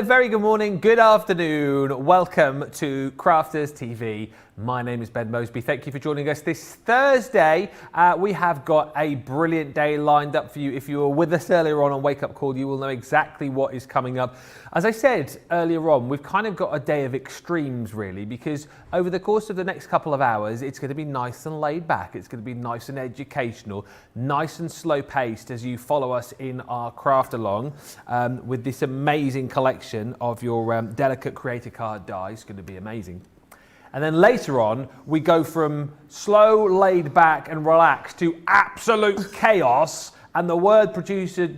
there, very good morning, good afternoon. Welcome to Crafters TV. My name is Ben Moseby. Thank you for joining us this Thursday. We have got a brilliant day lined up for you. If you were with us earlier on Wake Up Call, you will know exactly what is coming up. As I said earlier on, we've kind of got a day of extremes really, because over the course of the next couple of hours, it's going to be nice and laid back. It's going to be nice and educational, nice and slow paced as you follow us in our craft along with this amazing collection of your delicate creator card die. It's going to be amazing. And then later on, we go from slow, laid back and relaxed to absolute chaos. And the word producer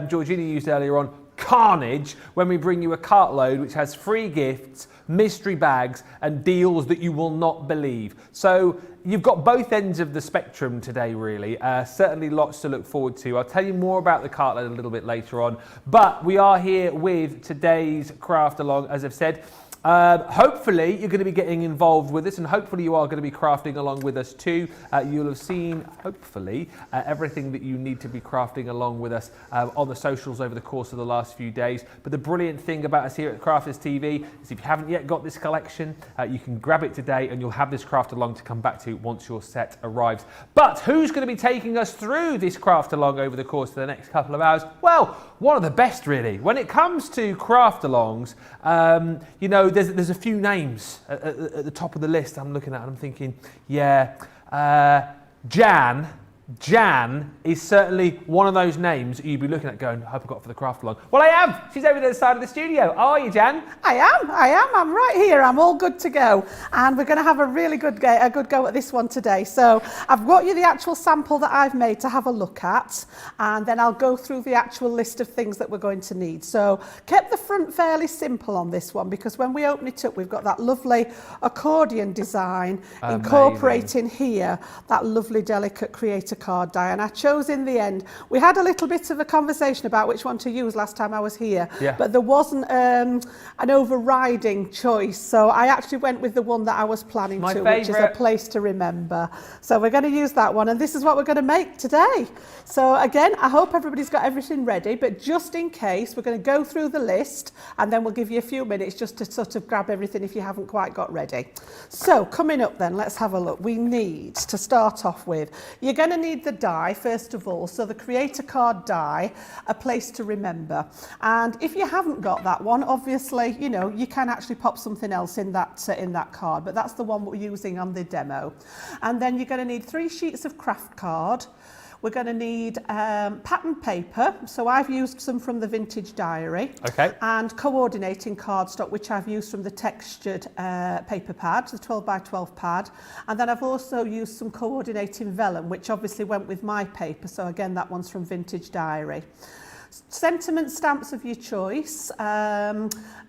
Georgina used earlier on, carnage, when we bring you a cartload which has free gifts, mystery bags and deals that you will not believe. So you've got both ends of the spectrum today really. Certainly lots to look forward to. I'll tell you more about the cartload a little bit later on. But we are here with today's craft along, as I've said. Hopefully you're going to be getting involved with us, and hopefully you are going to be crafting along with us too. You'll have seen, hopefully, everything that you need to be crafting along with us on the socials over the course of the last few days. But the brilliant thing about us here at Crafters TV is if you haven't yet got this collection, you can grab it today and you'll have this craft along to come back to once your set arrives. But who's going to be taking us through this craft along over the course of the next couple of hours? Well, one of the best really. When it comes to craft alongs, you know, there's a few names at the top of the list I'm looking at and I'm thinking, yeah, Jan is certainly one of those names that you'd be looking at going, I hope I got for the craft along. Well, I am. She's over the other side of the studio. How are you, Jan? I am. I'm right here. I'm all good to go. And we're going to have a really good go at this one today. So I've got you the actual sample that I've made to have a look at. And then I'll go through the actual list of things that we're going to need. So kept the front fairly simple on this one, because when we open it up, we've got that lovely accordion design. Amazing. Incorporating here that lovely delicate creator card die, and I chose in the end, we had a little bit of a conversation about which one to use last time I was here, but there wasn't an overriding choice, so I actually went with the one that I was planning to, which is A Place to Remember. So we're going to use that one, and this is what we're going to make today. So again, I hope everybody's got everything ready, but just in case, we're going to go through the list and then we'll give you a few minutes just to sort of grab everything if you haven't quite got ready. So coming up then, let's have a look. We need to start off with, you're going to need the die first of all, so the creator card die, A Place to Remember. And if you haven't got that one, obviously, you know, you can actually pop something else in that card, but that's the one we're using on the demo. And then you're going to need 3 sheets of craft card. We're going to need pattern paper, so I've used some from the Vintage Diary, and coordinating cardstock, which I've used from the textured paper pad, the 12x12 pad, and then I've also used some coordinating vellum, which obviously went with my paper, so again that one's from Vintage Diary. Sentiment stamps of your choice,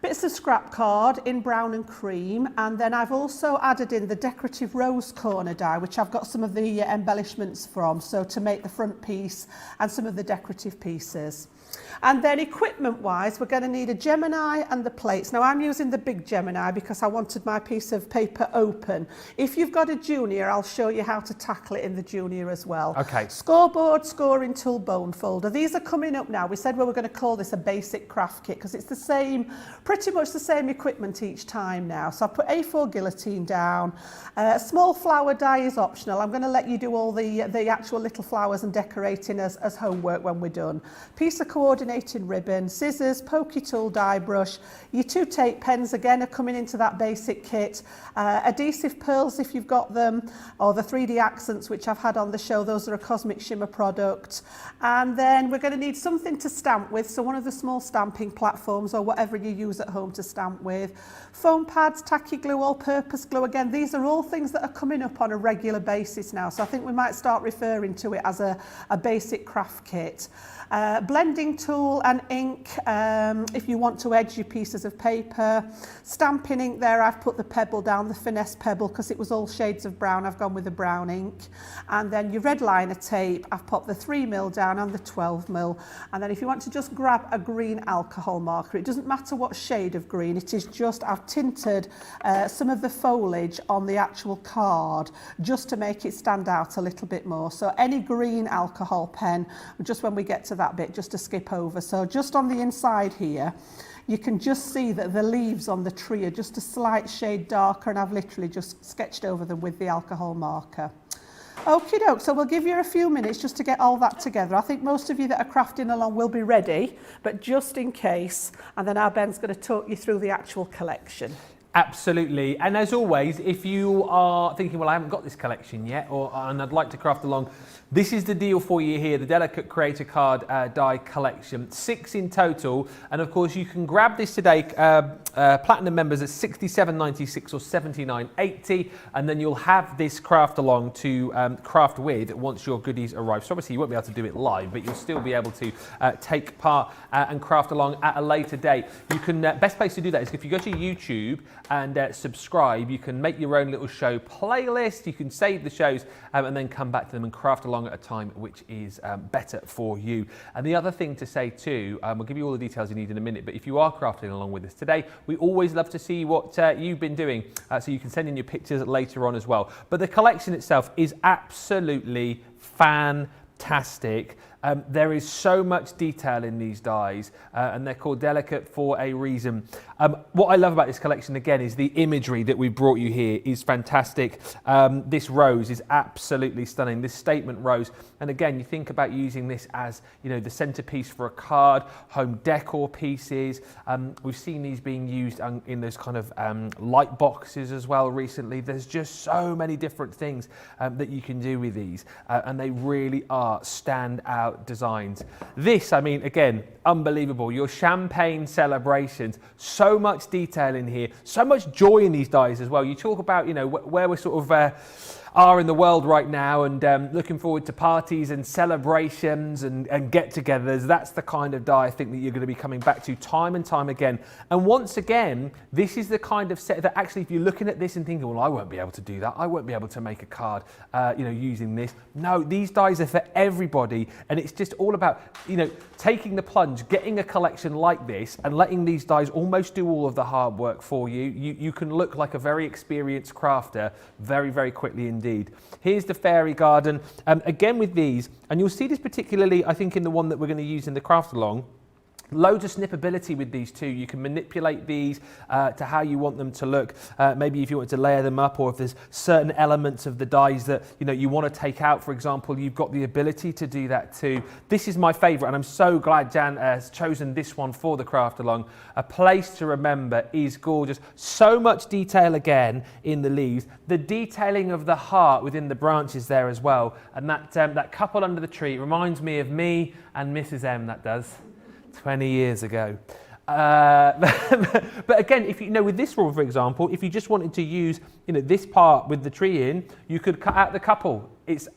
bits of scrap card in brown and cream, and then I've also added in the decorative rose corner die, which I've got some of the embellishments from, so to make the front piece and some of the decorative pieces. And then equipment wise, we're going to need a Gemini and the plates. Now I'm using the big Gemini because I wanted my piece of paper open. If you've got a junior, I'll show you how to tackle it in the junior as well. Okay. Scoreboard, scoring tool, bone folder. These are coming up now. We said we were going to call this a basic craft kit because it's the same, pretty much the same equipment each time now. So I've put A4 guillotine down. Small flower die is optional. I'm going to let you do all the actual little flowers and decorating as homework when we're done. Piece of coordinating ribbon, scissors, pokey tool, die brush. Your 2 tape pens again are coming into that basic kit. Adhesive pearls if you've got them, or the 3D accents which I've had on the show. Those are a Cosmic Shimmer product. And then we're going to need something to stamp with, so one of the small stamping platforms or whatever you use at home to stamp with. Foam pads, tacky glue, all-purpose glue. Again, these are all things that are coming up on a regular basis now, so I think we might start referring to it as a basic craft kit. Blending tool and ink if you want to edge your pieces of paper. Stamping ink there, I've put the pebble down, the finesse pebble, because it was all shades of brown. I've gone with the brown ink. And then your red liner tape, I've popped the 3mm down and the 12mm. And then if you want to just grab a green alcohol marker, it doesn't matter what shade of green, it is just, I've tinted some of the foliage on the actual card just to make it stand out a little bit more. So any green alcohol pen, just when we get to that bit, just to skip over. So just on the inside here, you can just see that the leaves on the tree are just a slight shade darker, and I've literally just sketched over them with the alcohol marker. Okie doke, so we'll give you a few minutes just to get all that together. I think most of you that are crafting along will be ready, but just in case, and then our Ben's going to talk you through the actual collection. Absolutely, and as always, if you are thinking, well, I haven't got this collection yet, and I'd like to craft along, this is the deal for you here, the Delicate Creator Card die collection, 6 in total, and of course you can grab this today, platinum members at $67.96 or $79.80, and then you'll have this craft along to craft with once your goodies arrive. So obviously you won't be able to do it live, but you'll still be able to take part and craft along at a later date. You can, best place to do that is if you go to YouTube and subscribe, you can make your own little show playlist, you can save the shows and then come back to them and craft along at a time which is better for you. And the other thing to say too, we'll give you all the details you need in a minute, but if you are crafting along with us today, we always love to see what you've been doing, so you can send in your pictures later on as well. But the collection itself is absolutely fantastic. There is so much detail in these dies, and they're called Delicate for a reason. What I love about this collection again is the imagery that we've brought you here is fantastic. This rose is absolutely stunning, this statement rose. And again, you think about using this as, you know, the centerpiece for a card, home decor pieces. We've seen these being used in those kind of light boxes as well recently. There's just so many different things that you can do with these, and they really are standout designs. This, I mean, again, unbelievable. Your champagne celebrations, so much detail in here, so much joy in these dies as well. You talk about, you know, where we're sort of are in the world right now, and looking forward to parties and celebrations and get-togethers. That's the kind of die I think that you're going to be coming back to time and time again. And once again, this is the kind of set that actually, if you're looking at this and thinking, well, I won't be able to do that, I won't be able to make a card, you know, using this. No, these dies are for everybody, and it's just all about, you know, taking the plunge, getting a collection like this, and letting these dies almost do all of the hard work for you. You can look like a very experienced crafter very, very quickly indeed. Here's the fairy garden, again with these, and you'll see this particularly, I think, in the one that we're going to use in the craft along. Loads of snippability with these too. You can manipulate these to how you want them to look. Maybe if you want to layer them up, or if there's certain elements of the dies that, you know, you want to take out, for example, you've got the ability to do that too. This is my favorite, and I'm so glad Jan has chosen this one for the craft along. A Place to Remember is gorgeous. So much detail again in the leaves. The detailing of the heart within the branches there as well. And that couple under the tree reminds me of me and Mrs. M, that does. 20 years ago. But again, if you know, with this one, for example, if you just wanted to use, you know, this part with the tree in, you could cut out the couple. It's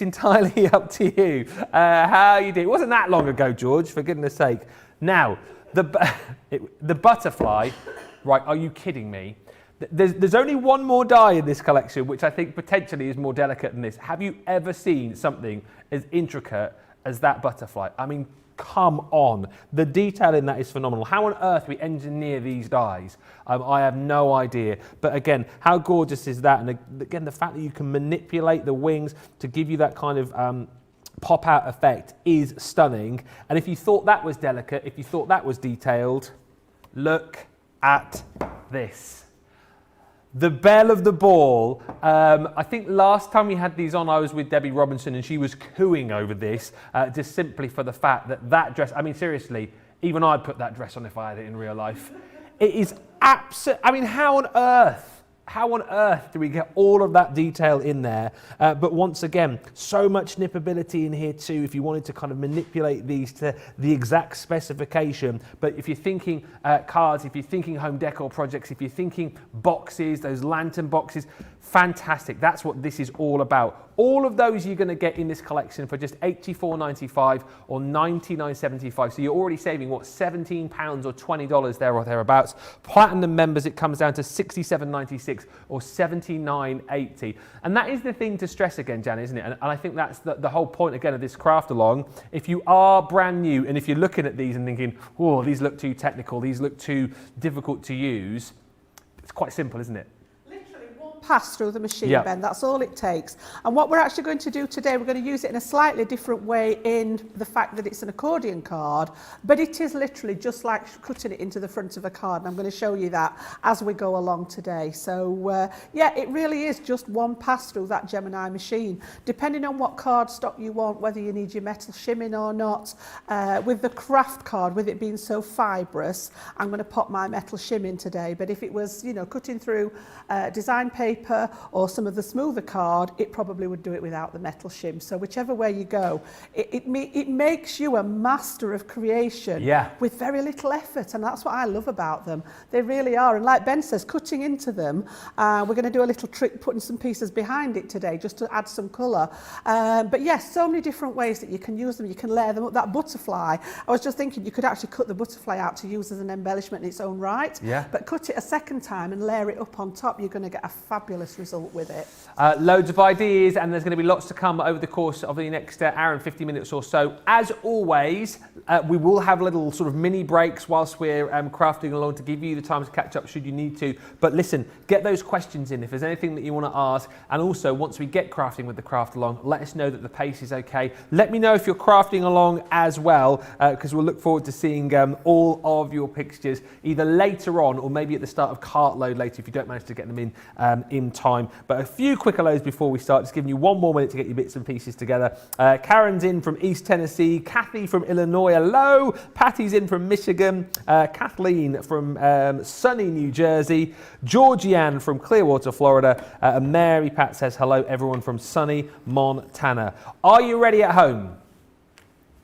entirely up to you how you do. It wasn't that long ago, George, for goodness sake. Now, the butterfly, right, are you kidding me? There's only one more die in this collection, which I think potentially is more delicate than this. Have you ever seen something as intricate as that butterfly? I mean, come on, the detail in that is phenomenal. How on earth we engineer these dies, I have no idea. But again, how gorgeous is that? And again, the fact that you can manipulate the wings to give you that kind of pop out effect is stunning. And if you thought that was delicate, if you thought that was detailed, look at this. The belle of the ball. I think last time we had these on, I was with Debbie Robinson, and she was cooing over this, just simply for the fact that dress, I mean, seriously, even I'd put that dress on if I had it in real life. It is absolute, I mean, how on earth do we get all of that detail in there? But once again, so much snippability in here too, if you wanted to kind of manipulate these to the exact specification. But if you're thinking cards, if you're thinking home decor projects, if you're thinking boxes, those lantern boxes, fantastic. That's what this is all about. All of those you're going to get in this collection for just $84.95 or $99.75. So you're already saving, what, £17 or $20 there or thereabouts. Platinum members, it comes down to $67.96 or $79.80. And that is the thing to stress again, Jan, isn't it? And I think that's the whole point, again, of this craft along. If you are brand new and if you're looking at these and thinking, oh, these look too technical, these look too difficult to use, it's quite simple, isn't it? pass through the machine, Yep. Ben. That's all it takes. And what we're actually going to do today, we're going to use it in a slightly different way in the fact that it's an accordion card, but it is literally just like cutting it into the front of a card. And I'm going to show you that as we go along today. So yeah, it really is just one pass through that Gemini machine. Depending on what card stock you want, whether you need your metal shimming or not, with the craft card, with it being so fibrous, I'm going to pop my metal shim in today. But if it was, you know, cutting through design paper or some of the smoother card, it probably would do it without the metal shim. So whichever way you go, it makes you a master of creation with very little effort, and that's what I love about them. They really are. And like Ben says, cutting into them, we're going to do a little trick putting some pieces behind it today just to add some colour. But yes, so many different ways that you can use them. You can layer them up. That butterfly, I was just thinking you could actually cut the butterfly out to use as an embellishment in its own right, but cut it a second time and layer it up on top. You're going to get a fabulous result with it. Loads of ideas, and there's going to be lots to come over the course of the next hour and 50 minutes or so. As always, we will have little sort of mini breaks whilst we're crafting along to give you the time to catch up should you need to. But listen, get those questions in if there's anything that you want to ask. And also, once we get crafting with the craft along, let us know that the pace is okay. Let me know if you're crafting along as well, because we'll look forward to seeing all of your pictures either later on or maybe at the start of cart load later if you don't manage to get them in time. But a few quick hellos before we start, just giving you one more minute to get your bits and pieces together. Karen's in from East Tennessee, Kathy from Illinois, hello. Patty's in from Michigan, Kathleen from sunny New Jersey, Georgianne from Clearwater, Florida, and Mary Pat says hello everyone from sunny Montana. Are you ready at home?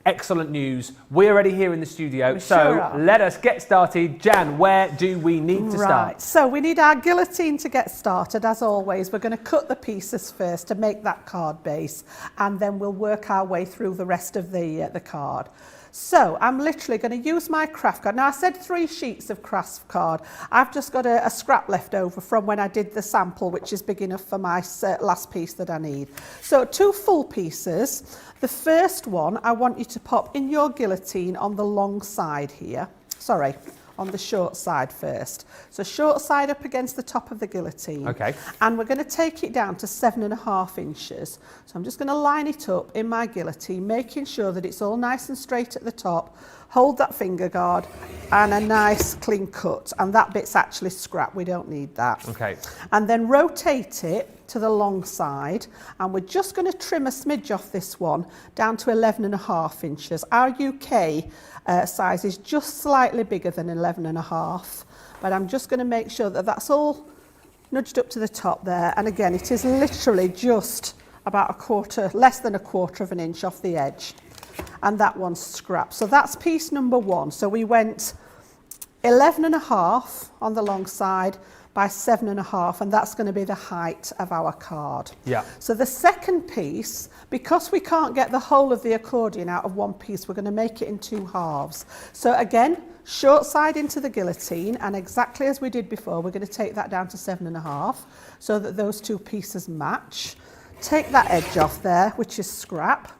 Excellent news. We're already here in the studio, so let us get started. Jan, where do we need to start? Right, so we need our guillotine to get started. As always, we're going to cut the pieces first to make that card base, and then we'll work our way through the rest of the card. So I'm literally going to use my craft card. Now I said 3 sheets of craft card. I've just got a scrap left over from when I did the sample, which is big enough for my last piece that I need. So 2 full pieces. The first one I want you to pop in your guillotine on the long side here. Sorry, on the short side first. So short side up against the top of the guillotine. Okay. And we're going to take it down to 7.5 inches. So I'm just going to line it up in my guillotine, making sure that it's all nice and straight at the top. Hold that finger guard and a nice clean cut. And that bit's actually scrap. We don't need that. Okay. And then rotate it to the long side. And we're just going to trim a smidge off this one down to 11.5 inches. Our UK size is just slightly bigger than 11.5, but I'm just going to make sure that that's all nudged up to the top there. And again, it is literally just about less than a quarter of an inch off the edge. And that one's scrap. So that's piece number 1. So we went 11.5 on the long side by 7.5, and that's going to be the height of our card. Yeah. So the second piece, because we can't get the whole of the accordion out of one piece, we're going to make it in 2 halves. So again, short side into the guillotine, and exactly as we did before, we're going to take that down to 7.5 so that those 2 pieces match. Take that edge off there, which is scrap.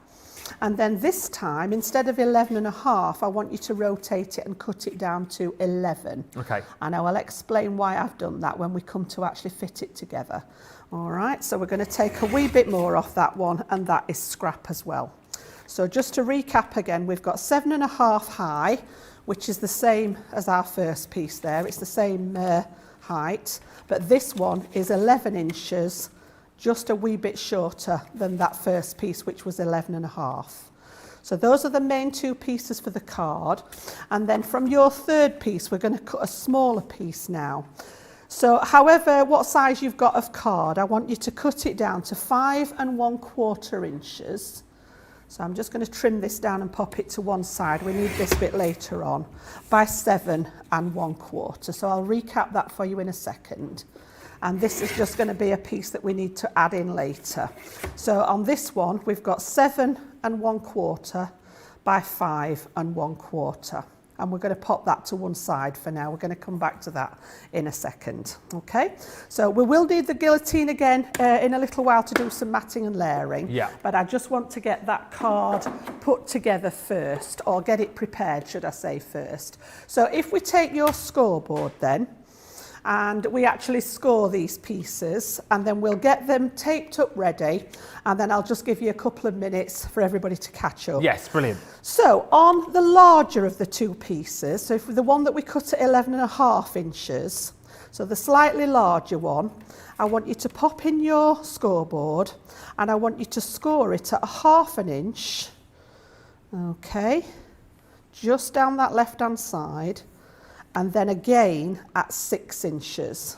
And then this time, instead of 11.5, I want you to rotate it and cut it down to 11. Okay. And I will explain why I've done that when we come to actually fit it together. All right, so we're going to take a wee bit more off that one, and that is scrap as well. So just to recap again, we've got 7.5 high, which is the same as our first piece there. It's the same height, but this one is 11 inches, just a wee bit shorter than that first piece, which was 11.5. So those are the main 2 pieces for the card. And then from your third piece, we're going to cut a smaller piece now. So however, what size you've got of card, I want you to cut it down to 5 1/4 inches. So I'm just going to trim this down and pop it to one side. We need this bit later on, by 7 1/4. So I'll recap that for you in a second. And this is just going to be a piece that we need to add in later. So on this one, we've got 7 1/4 by 5 1/4. And we're going to pop that to one side for now. We're going to come back to that in a second. Okay, so we will need the guillotine again in a little while to do some matting and layering. Yeah. But I just want to get that card put together first, or get it prepared, should I say, first. So if we take your scoreboard then, and we actually score these pieces, and then we'll get them taped up ready, and then I'll just give you a couple of minutes for everybody to catch up. Yes, brilliant. So on the larger of the two pieces, so if the one that we cut at 11.5 inches, so the slightly larger one, I want you to pop in your scoreboard, and I want you to score it at 1/2 inch, okay, just down that left hand side, and then again at 6 inches.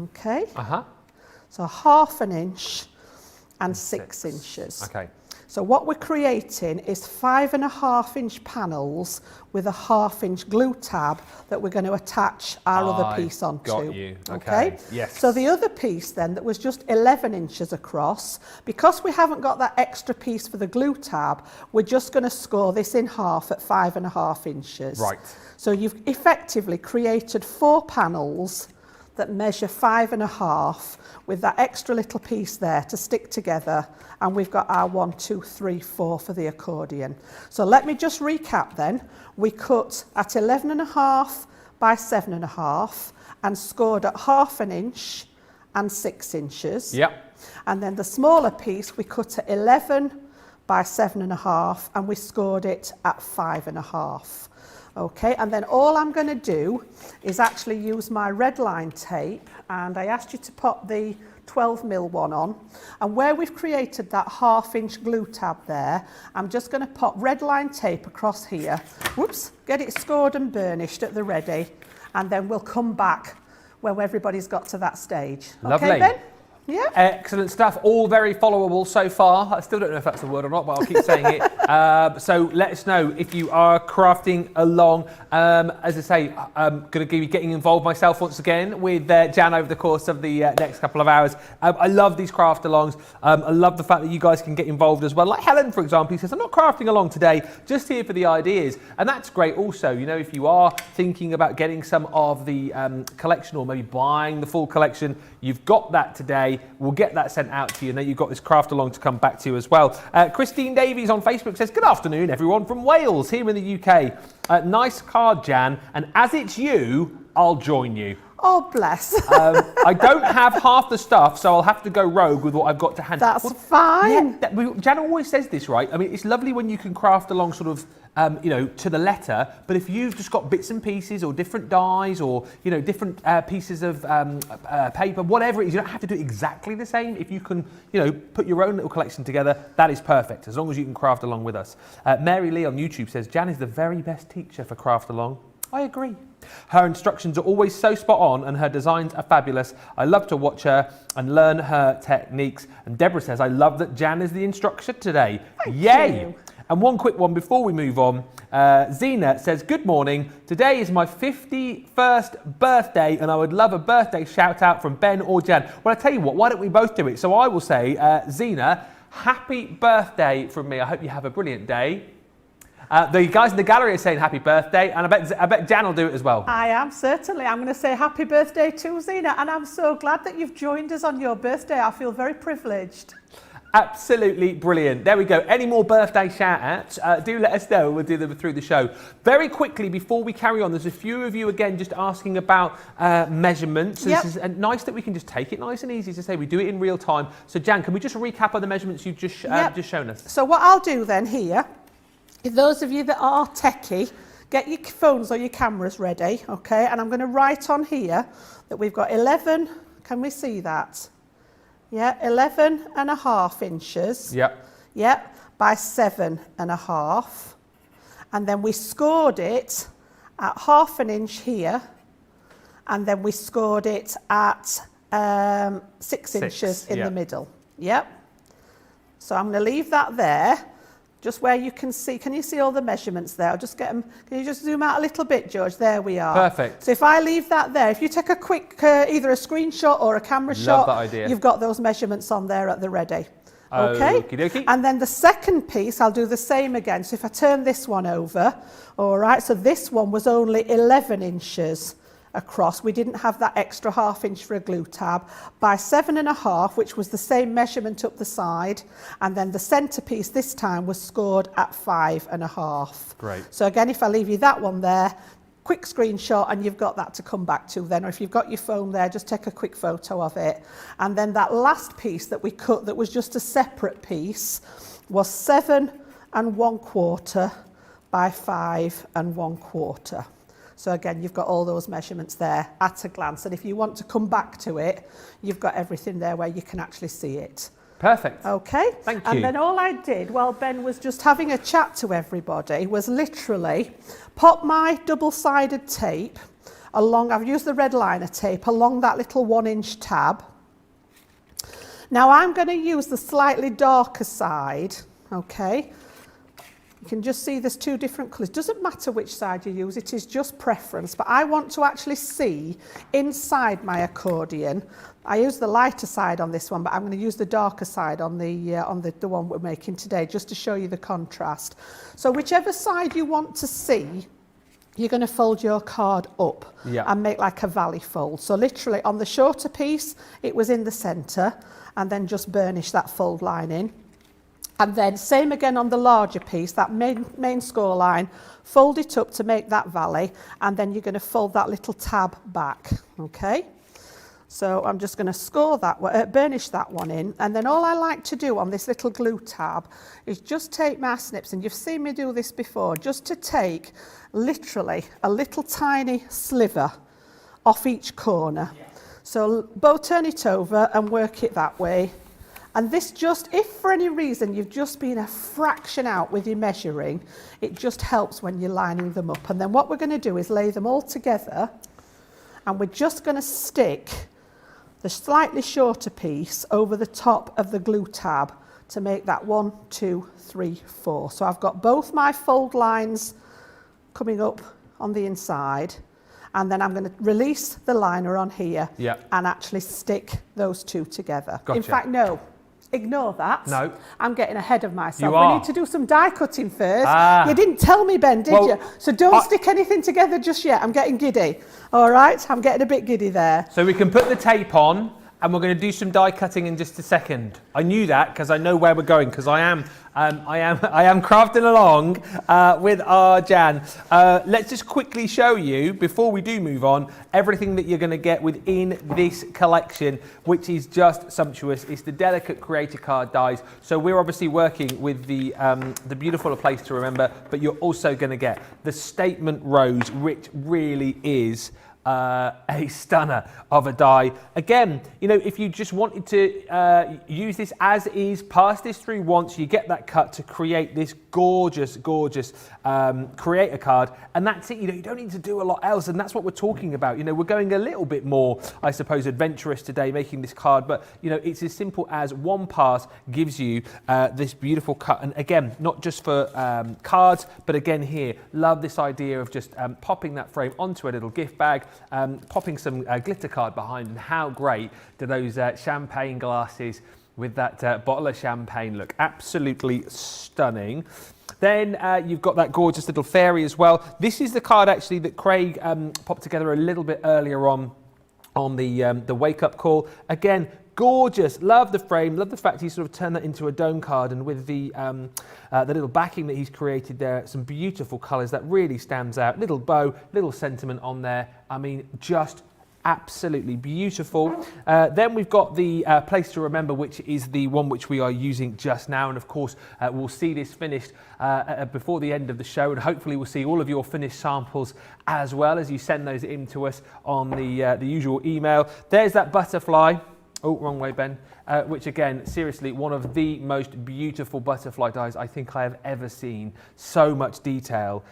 Okay. So 1/2 inch and 6 inches. Okay. So what we're creating is 5.5 inch panels with a 1/2 inch glue tab that we're going to attach our other piece onto. Got you. Okay. Yes. So the other piece then that was just 11 inches across, because we haven't got that extra piece for the glue tab, we're just going to score this in half at 5.5 inches. Right. So you've effectively created 4 panels that measure 5.5 with that extra little piece there to stick together, and we've got our 1, 2, 3, 4 for the accordion. So let me just recap then. We cut at 11.5 by 7.5 and scored at 1/2 inch and 6 inches. Yep. And then the smaller piece we cut at 11 by 7.5 and we scored it at 5.5. Okay, and then all I'm going to do is actually use my red line tape, and I asked you to pop the 12mm one on, and where we've created that 1/2 inch glue tab there, I'm just going to pop red line tape across here, whoops, get it scored and burnished at the ready, and then we'll come back when everybody's got to that stage. Lovely. Okay, Ben? Yeah. Excellent stuff. All very followable so far. I still don't know if that's the word or not, but I'll keep saying it. So let us know if you are crafting along. As I say, I'm going to be getting involved myself once again with Jan over the course of the next couple of hours. I love these craft alongs. I love the fact that you guys can get involved as well. Like Helen, for example, who says, I'm not crafting along today, just here for the ideas. And that's great also. You know, if you are thinking about getting some of the collection or maybe buying the full collection, you've got that today. We'll get that sent out to you, and then you've got this craft along to come back to you as well. Christine Davies on Facebook says, good afternoon, everyone from Wales, here in the UK. Nice card, Jan, and as it's you, I'll join you. Oh, bless. I don't have half the stuff, so I'll have to go rogue with what I've got to hand. That's fine. Yeah, Jan always says this, right? I mean, it's lovely when you can craft along sort of, you know, to the letter, but if you've just got bits and pieces or different dies or, you know, different pieces of paper, whatever it is, you don't have to do it exactly the same. If you can, you know, put your own little collection together, that is perfect, as long as you can craft along with us. Mary Lee on YouTube says, Jan is the very best teacher for craft along. I agree. Her instructions are always so spot on and her designs are fabulous. I love to watch her and learn her techniques. And Deborah says, I love that Jan is the instructor today. Yay! You. And one quick one before we move on. Zena says, good morning. Today is my 51st birthday and I would love a birthday shout out from Ben or Jan. Well, I tell you what, why don't we both do it? So I will say, Zena, happy birthday from me. I hope you have a brilliant day. The guys in the gallery are saying happy birthday, and I bet Jan will do it as well. I am, certainly. I'm going to say happy birthday to Zena, and I'm so glad that you've joined us on your birthday. I feel very privileged. Absolutely brilliant. There we go. Any more birthday shout-outs, do let us know. We'll do them through the show. Very quickly, before we carry on, there's a few of you, again, just asking about measurements. Yep. This is nice that we can just take it nice and easy to say we do it in real time. So, Jan, can we just recap on the measurements you've just shown us? So what I'll do then here, those of you that are techie, get your phones or your cameras ready, okay? And I'm going to write on here that we've got 11, can we see that? Yeah, 11.5 inches. Yep. Yep, by 7.5. And then we scored it at 1/2 inch here. And then we scored it at 6 inches in the middle. Yep. So I'm going to leave that there. Just where you can see, can you see all the measurements there? I'll just get them, can you just zoom out a little bit, George? There we are. Perfect. So if I leave that there, if you take a quick, either a screenshot or a camera shot, that idea. You've got those measurements on there at the ready. Okay? Okie dokie. And then the second piece, I'll do the same again. So if I turn this one over, all right, so this one was only 11 inches across. We didn't have that extra 1/2 inch for a glue tab, by 7.5, which was the same measurement up the side, and then the centerpiece this time was scored at 5.5. Great. So again, if I leave you that one there, quick screenshot and you've got that to come back to then, or if you've got your phone there, just take a quick photo of it. And then that last piece that we cut that was just a separate piece was 7 1/4 by 5 1/4. So again, you've got all those measurements there at a glance. And if you want to come back to it, you've got everything there where you can actually see it. Perfect. Okay. Thank you. And then all I did while Ben was just having a chat to everybody was literally pop my double-sided tape along, I've used the red liner tape, along that little 1-inch tab. Now I'm going to use the slightly darker side, okay. You can just see there's 2 different colours. Doesn't matter which side you use, it is just preference. But I want to actually see inside my accordion. I use the lighter side on this one, but I'm going to use the darker side on the one we're making today, just to show you the contrast. So whichever side you want to see, you're going to fold your card up and make like a valley fold. So literally on the shorter piece, it was in the centre, and then just burnish that fold line in. And then same again on the larger piece, that main score line, fold it up to make that valley, and then you're going to fold that little tab back, okay? So I'm just going to score that, burnish that one in, and then all I like to do on this little glue tab is just take my snips, and you've seen me do this before, just to take literally a little tiny sliver off each corner. So turn it over and work it that way. And this just, if for any reason you've just been a fraction out with your measuring, it just helps when you're lining them up. And then what we're going to do is lay them all together, and we're just going to stick the slightly shorter piece over the top of the glue tab to make that 1, 2, 3, 4. So I've got both my fold lines coming up on the inside, and then I'm going to release the liner on here and actually stick those 2 together. Gotcha. In fact, no. Ignore that. No. I'm getting ahead of myself. You are. We need to do some die cutting first. You didn't tell me, Ben, did you? So don't stick anything together just yet. I'm getting giddy. All right? I'm getting a bit giddy there. So we can put the tape on, and we're going to do some die cutting in just a second. I knew that because I know where we're going, because I am crafting along with our Jan. Let's just quickly show you, before we do move on, everything that you're going to get within this collection, which is just sumptuous. It's the delicate creator card dies. So we're obviously working with the beautiful A Place to Remember, but you're also going to get the Statement Rose, which really is a stunner of a die. Again, you know, if you just wanted to use this as is, pass this through once, you get that cut to create this gorgeous, gorgeous creator card, and that's it. You know, you don't need to do a lot else, and that's what we're talking about. You know, we're going a little bit more, I suppose, adventurous today, making this card, but you know, it's as simple as one pass gives you this beautiful cut. And again, not just for cards, but again here, love this idea of just popping that frame onto a little gift bag, popping some glitter card behind, and how great do those champagne glasses with that bottle of champagne look. Absolutely stunning. Then you've got that gorgeous little fairy as well. This is the card actually that Craig popped together a little bit earlier on the wake up call. Again, gorgeous. Love the frame. Love the fact he sort of turned that into a dome card, and with the little backing that he's created there, some beautiful colours that really stands out. Little bow, little sentiment on there. I mean, just absolutely beautiful. Then we've got the Place to Remember, which is the one which we are using just now, and of course we'll see this finished before the end of the show, and hopefully we'll see all of your finished samples as well as you send those in to us on the usual email. There's that butterfly. Oh, wrong way, Ben. Which again, seriously, one of the most beautiful butterfly dies I think I have ever seen. So much detail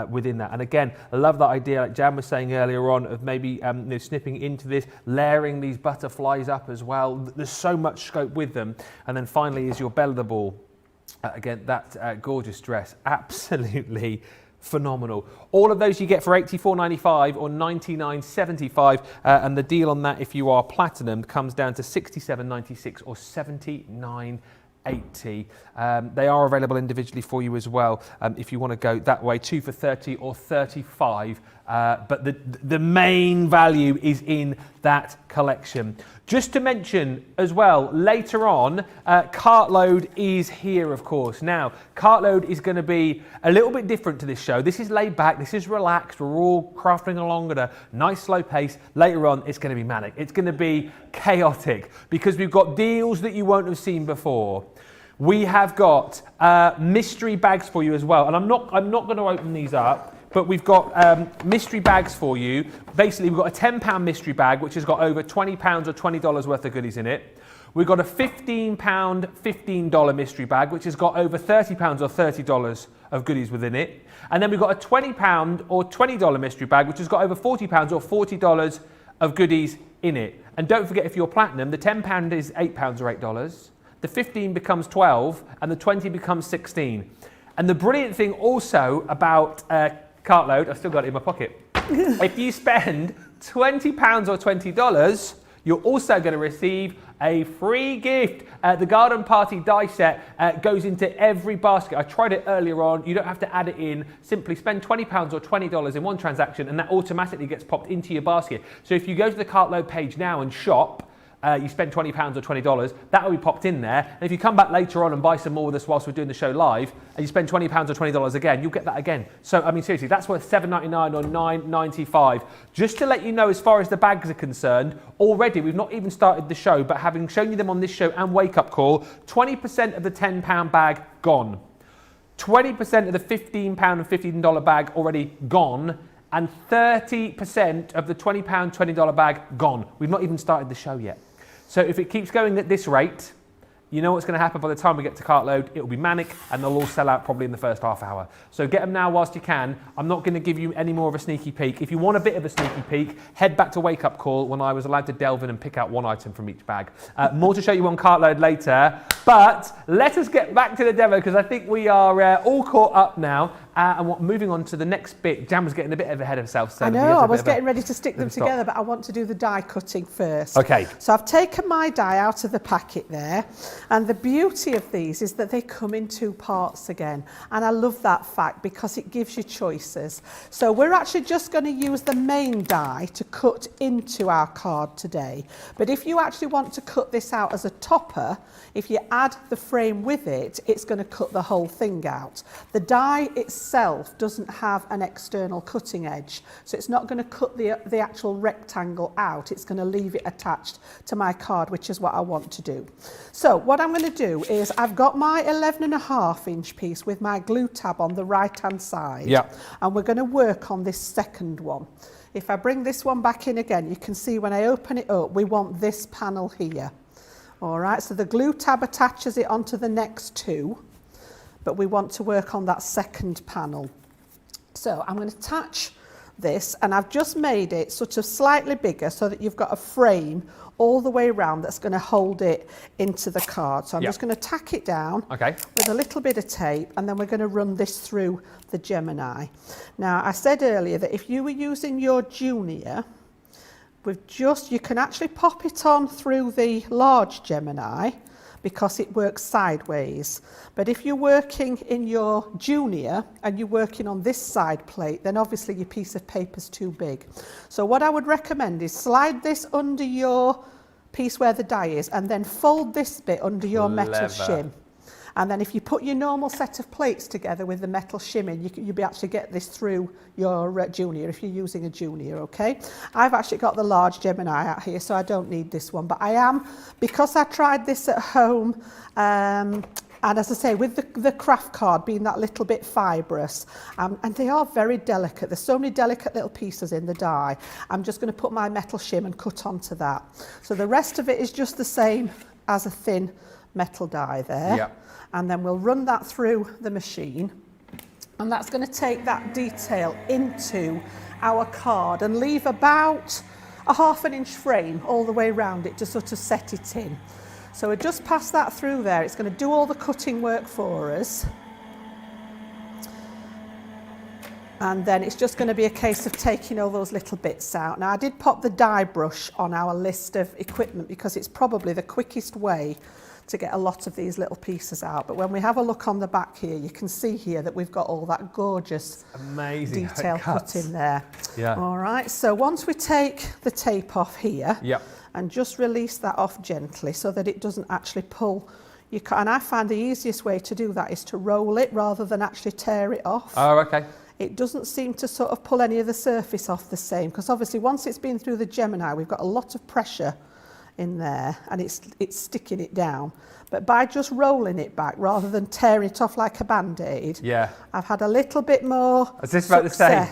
within that. And again, I love that idea, like Jan was saying earlier on, of maybe you know, snipping into this, layering these butterflies up as well. There's so much scope with them. And then finally is your Belle the Ball. Again, that gorgeous dress. Absolutely phenomenal. All of those you get for $84.95 or $99.75, and the deal on that, if you are platinum, comes down to $67.96 or $79.80. They are available individually for you as well if you want to go that way. 2 for $30 or $35 but the main value is in that collection. Just to mention as well, later on, Cartload is here, of course. Now, Cartload is going to be a little bit different to this show. This is laid back, this is relaxed, we're all crafting along at a nice slow pace. Later on, it's going to be manic. It's going to be chaotic because we've got deals that you won't have seen before. We have got mystery bags for you as well, and I'm not going to open these up. But we've got mystery bags for you. Basically, we've got a £10 mystery bag, which has got over £20 or $20 worth of goodies in it. We've got a £15 $15 mystery bag, which has got over £30 or $30 of goodies within it. And then we've got a £20 or $20 mystery bag, which has got over £40 or $40 of goodies in it. And don't forget, if you're platinum, the £10 is £8 or $8. The 15 becomes 12, and the 20 becomes 16. And the brilliant thing also about Cartload, I've still got it in my pocket. If you spend £20 or $20, you're also going to receive a free gift. The Garden Party die set goes into every basket. I tried it earlier on. You don't have to add it in. Simply spend £20 or $20 in one transaction, and that automatically gets popped into your basket. So if you go to the Cartload page now and shop, you spend £20 or $20, that will be popped in there. And if you come back later on and buy some more with us whilst we're doing the show live, and you spend £20 or $20 again, you'll get that again. So, I mean, seriously, that's worth $7.99 or $9.95. Just to let you know, as far as the bags are concerned, already, we've not even started the show, but having shown you them on this show and Wake Up Call, 20% of the £10 bag gone. 20% of the £15 and $15 bag already gone. And 30% of the £20, $20 bag gone. We've not even started the show yet. So if it keeps going at this rate, you know what's going to happen by the time we get to Cartload. It'll be manic, and they'll all sell out probably in the first half hour. So get them now whilst you can. I'm not going to give you any more of a sneaky peek. If you want a bit of a sneaky peek, head back to Wake Up Call when I was allowed to delve in and pick out one item from each bag. More to show you on Cartload later. But let us get back to the demo, because I think we are all caught up now. And moving on to the next bit. Jan was getting a bit ahead of herself. So I know, I was getting ready to stick them together, but I want to do the die cutting first. Okay. So I've taken my die out of the packet there. And the beauty of these is that they come in two parts again. And I love that fact because it gives you choices. So we're actually just going to use the main die to cut into our card today. But if you actually want to cut this out as a topper, if you add the frame with it, it's going to cut the whole thing out. The die itself doesn't have an external cutting edge, so it's not going to cut the actual rectangle out. It's going to leave it attached to my card, which is what I want to do. So what I'm going to do is I've got my 11.5-inch piece with my glue tab on the right hand side, and we're going to work on this second one. If I bring this one back in again, you can see when I open it up, we want this panel here. All right, so the glue tab attaches it onto the next two, but we want to work on that second panel. So I'm going to attach this, and I've just made it sort of slightly bigger so that you've got a frame all the way around that's going to hold it into the card. So I'm just going to tack it down with a little bit of tape, and then we're going to run this through the Gemini. Now, I said earlier that if you were using your Junior, you can actually pop it on through the large Gemini because it works sideways. But if you're working in your Junior and you're working on this side plate, then obviously your piece of paper's too big. So what I would recommend is slide this under your piece where the die is, and then fold this bit under your metal shim. And then if you put your normal set of plates together with the metal shim in, you'll be able to get this through your Junior if you're using a Junior, okay? I've actually got the large Gemini out here, so I don't need this one. But I am, because I tried this at home, and as I say, with the craft card being that little bit fibrous, and they are very delicate. There's so many delicate little pieces in the die. I'm just going to put my metal shim and cut onto that. So the rest of it is just the same as a thin metal die there. And then we'll run that through the machine, and that's going to take that detail into our card and leave about a 1/2 inch frame all the way around it to sort of set it in. So we'll just pass that through there. It's going to do all the cutting work for us. And then it's just going to be a case of taking all those little bits out. Now, I did pop the die brush on our list of equipment because it's probably the quickest way to get a lot of these little pieces out. But when we have a look on the back here, you can see here that we've got all that gorgeous amazing detail put in there. Yeah. All right, so once we take the tape off here, yep, and just release that off gently so that it doesn't actually pull. And I find the easiest way to do that is to roll it rather than actually tear it off. Oh, okay. It doesn't seem to sort of pull any of the surface off the same, because obviously once it's been through the Gemini, we've got a lot of pressure in there and it's sticking it down. But by just rolling it back rather than tearing it off like a Band-Aid, yeah, I've had a little bit more I was just about to say,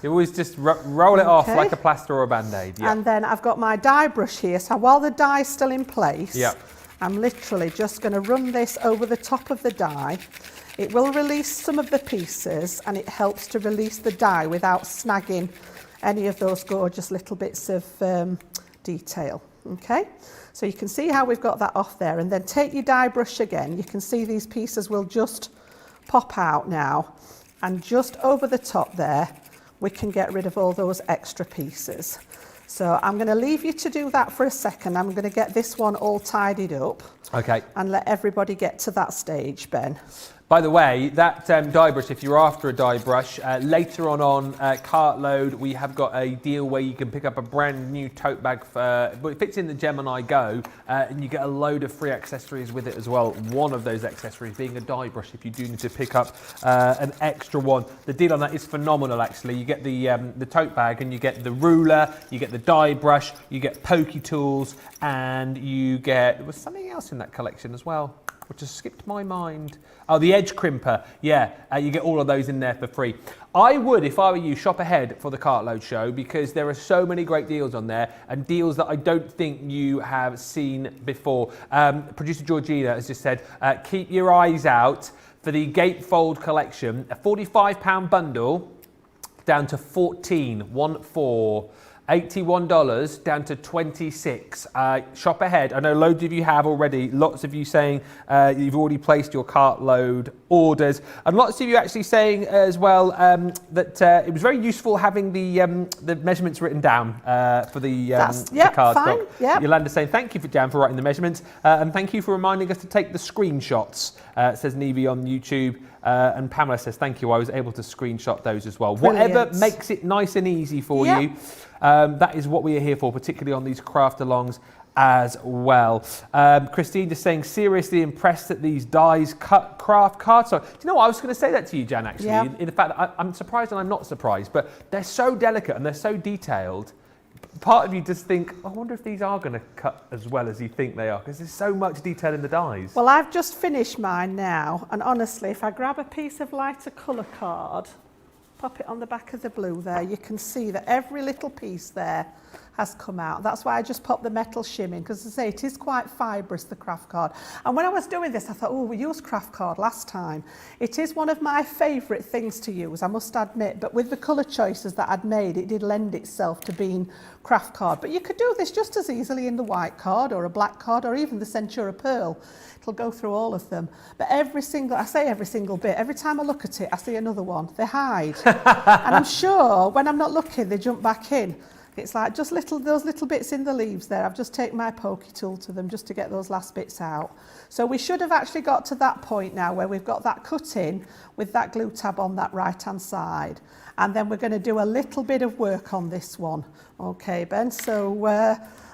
you always just roll it off like a plaster or a Band-Aid. Yeah. And then I've got my dye brush here, so while the dye is still in place, yeah, I'm literally just going to run this over the top of the dye. It will release some of the pieces and it helps to release the dye without snagging any of those gorgeous little bits of detail. Okay, so you can see how we've got that off there, and then take your dye brush again. You can see these pieces will just pop out now, and just over the top there we can get rid of all those extra pieces. So I'm going to leave you to do that for a second. I'm going to get this one all tidied up. Okay. And let everybody get to that stage, Ben. By the way, that dye brush, if you're after a dye brush, later on Cartload, we have got a deal where you can pick up a brand new tote bag, but it fits in the Gemini Go, and you get a load of free accessories with it as well. One of those accessories being a dye brush, if you do need to pick up an extra one. The deal on that is phenomenal, actually. You get the tote bag, and you get the ruler, you get the dye brush, you get pokey tools, and you get, there was something else in that collection as well, which has skipped my mind. Oh, the edge crimper. Yeah, you get all of those in there for free. I would, if I were you, shop ahead for the Cartload show, because there are so many great deals on there, and deals that I don't think you have seen before. Producer Georgina has just said, keep your eyes out for the Gatefold collection. A £45 bundle down to $14. $81 down to $26. Shop ahead. I know loads of you have already. Lots of you saying you've already placed your Cartload orders, and lots of you actually saying as well that it was very useful having the measurements written down for the cardstock. Yep. Yolanda saying thank you Jan for writing the measurements, and thank you for reminding us to take the screenshots. Says Nevi on YouTube. And Pamela says, thank you, I was able to screenshot those as well. Brilliant. Whatever makes it nice and easy for you, that is what we are here for, particularly on these craft alongs as well. Christine is saying, seriously impressed that these dies cut craft cards. So, do you know what, I was going to say that to you, Jan, actually, in the fact that I'm surprised and I'm not surprised, but they're so delicate and they're so detailed. Part of you just think, I wonder if these are going to cut as well as you think they are, because there's so much detail in the dies. Well, I've just finished mine now, and honestly, if I grab a piece of lighter colour card, pop it on the back of the blue there, you can see that every little piece there has come out. That's why I just popped the metal shim in, because as I say, it is quite fibrous, the craft card. And when I was doing this, I thought, oh, we used craft card last time. It is one of my favourite things to use, I must admit, but with the colour choices that I'd made, it did lend itself to being craft card. But you could do this just as easily in the white card or a black card or even the Centura Pearl. It'll go through all of them. But every single bit, every time I look at it, I see another one. They hide. And I'm sure when I'm not looking, they jump back in. It's like just those little bits in the leaves there. I've just taken my pokey tool to them just to get those last bits out. So we should have actually got to that point now where we've got that cut in with that glue tab on that right hand side. And then we're going to do a little bit of work on this one. Okay, Ben, so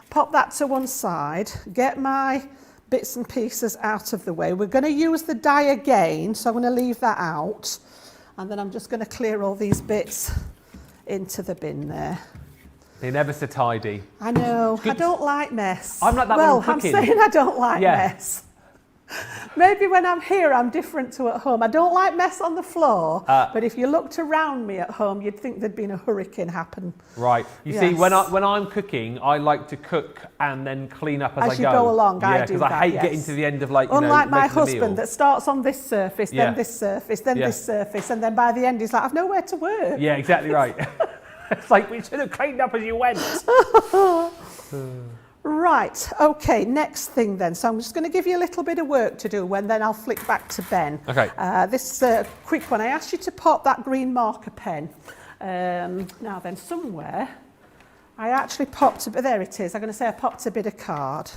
pop that to one side, get my bits and pieces out of the way. We're going to use the die again, so I'm going to leave that out. And then I'm just going to clear all these bits into the bin there. They're never so tidy. I know. I don't like mess. I'm like that when I'm cooking. I'm saying I don't like mess. Maybe when I'm here, I'm different to at home. I don't like mess on the floor, but if you looked around me at home, you'd think there'd been a hurricane happen. Right. You see, when I'm cooking, I like to cook and then clean up as I go. As you go along, I do that, because I hate getting to the end of Unlike my husband that starts on this surface, then this surface, then this surface, and then by the end he's like, I've nowhere to work. Yeah, exactly right. It's like, we should have cleaned up as you went. Right, okay, next thing then. So I'm just going to give you a little bit of work to do, and then I'll flick back to Ben. Okay. This quick one, I asked you to pop that green marker pen. Now then, somewhere, I actually popped, there it is, I'm going to say I popped a bit of card.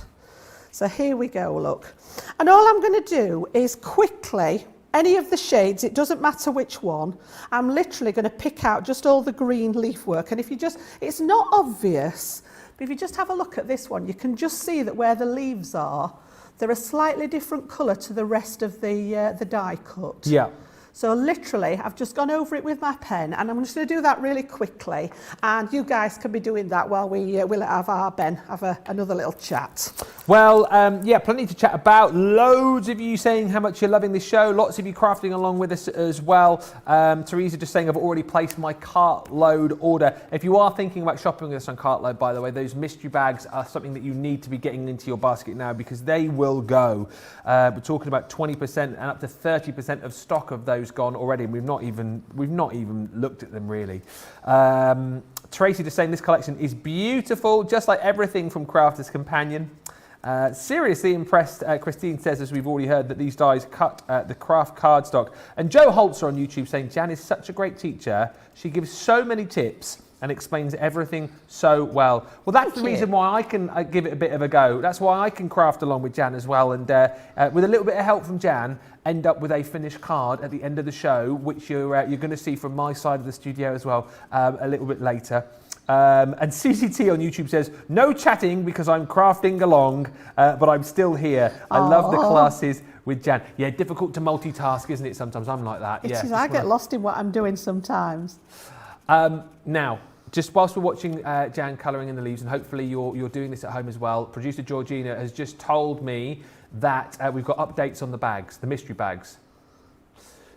So here we go, look. And all I'm going to do is quickly, any of the shades, it doesn't matter which one, I'm literally going to pick out just all the green leaf work. And if you just, it's not obvious, but if you just have a look at this one, you can just see that where the leaves are, they're a slightly different colour to the rest of the die cut. Yeah. So literally, I've just gone over it with my pen, and I'm just going to do that really quickly. And you guys can be doing that while we'll have our Ben have another little chat. Well, yeah, plenty to chat about. Loads of you saying how much you're loving this show. Lots of you crafting along with us as well. Teresa just saying I've already placed my cartload order. If you are thinking about shopping with us on cartload, by the way, those mystery bags are something that you need to be getting into your basket now because they will go. We're talking about 20% and up to 30% of stock of those gone already, and we've not even looked at them really. Tracy just saying this collection is beautiful, just like everything from Crafter's Companion. Seriously impressed, Christine says, as we've already heard, that these dies cut the craft cardstock. And Joe Holzer on YouTube saying Jan is such a great teacher. She gives so many tips and explains everything so well. Well, that's the reason why I can give it a bit of a go. That's why I can craft along with Jan as well. And with a little bit of help from Jan, end up with a finished card at the end of the show, which you're going to see from my side of the studio as well a little bit later. And CCT on YouTube says, no chatting because I'm crafting along, but I'm still here. I love the classes with Jan. Yeah, difficult to multitask, isn't it? Sometimes I'm like that. It is. I get lost in what I'm doing sometimes. Now, just whilst we're watching Jan colouring in the leaves, and hopefully you're doing this at home as well, producer Georgina has just told me that we've got updates on the bags, the mystery bags.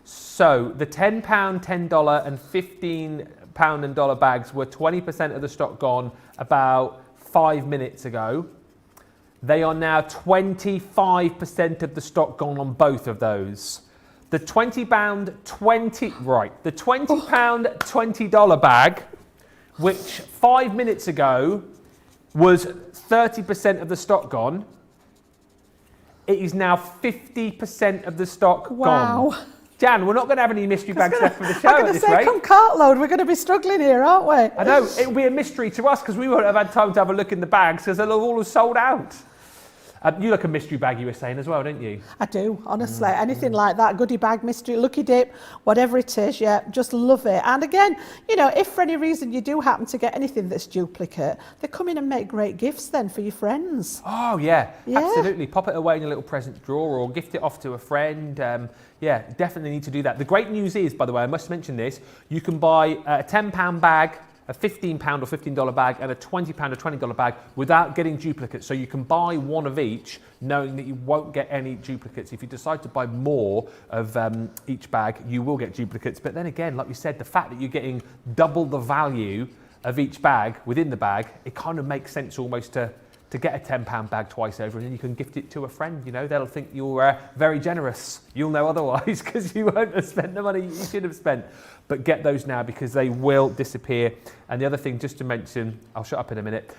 So the £10, $10 and £15 and dollar bags were 20% of the stock gone about 5 minutes ago. They are now 25% of the stock gone on both of those. The £20, the £20, $20 bag, which 5 minutes ago was 30% of the stock gone, it is now 50% of the stock gone. Jan, we're not going to have any mystery bags left for the show at this rate. I'm going to say, come cartload, we're going to be struggling here, aren't we? I know, it'll be a mystery to us because we won't have had time to have a look in the bags because they'll all have sold out. You like a mystery bag, you were saying as well, don't you? I do, honestly. Anything like that, goodie bag, mystery, lucky dip, whatever it is, yeah, just love it. And again, you know, if for any reason you do happen to get anything that's duplicate, they come in and make great gifts then for your friends. Oh, yeah, absolutely. Pop it away in your little present drawer or gift it off to a friend. Yeah, definitely need to do that. The great news is, by the way, I must mention this, you can buy a £10 bag, a £15 or $15 bag and a £20 or $20 bag without getting duplicates. So you can buy one of each knowing that you won't get any duplicates. If you decide to buy more of each bag, you will get duplicates. But then again, like we said, the fact that you're getting double the value of each bag within the bag, it kind of makes sense almost to get a £10 bag twice over, and then you can gift it to a friend. You know, they'll think you're very generous. You'll know otherwise because you won't have spent the money you should have spent. But get those now because they will disappear. And the other thing, just to mention, I'll shut up in a minute,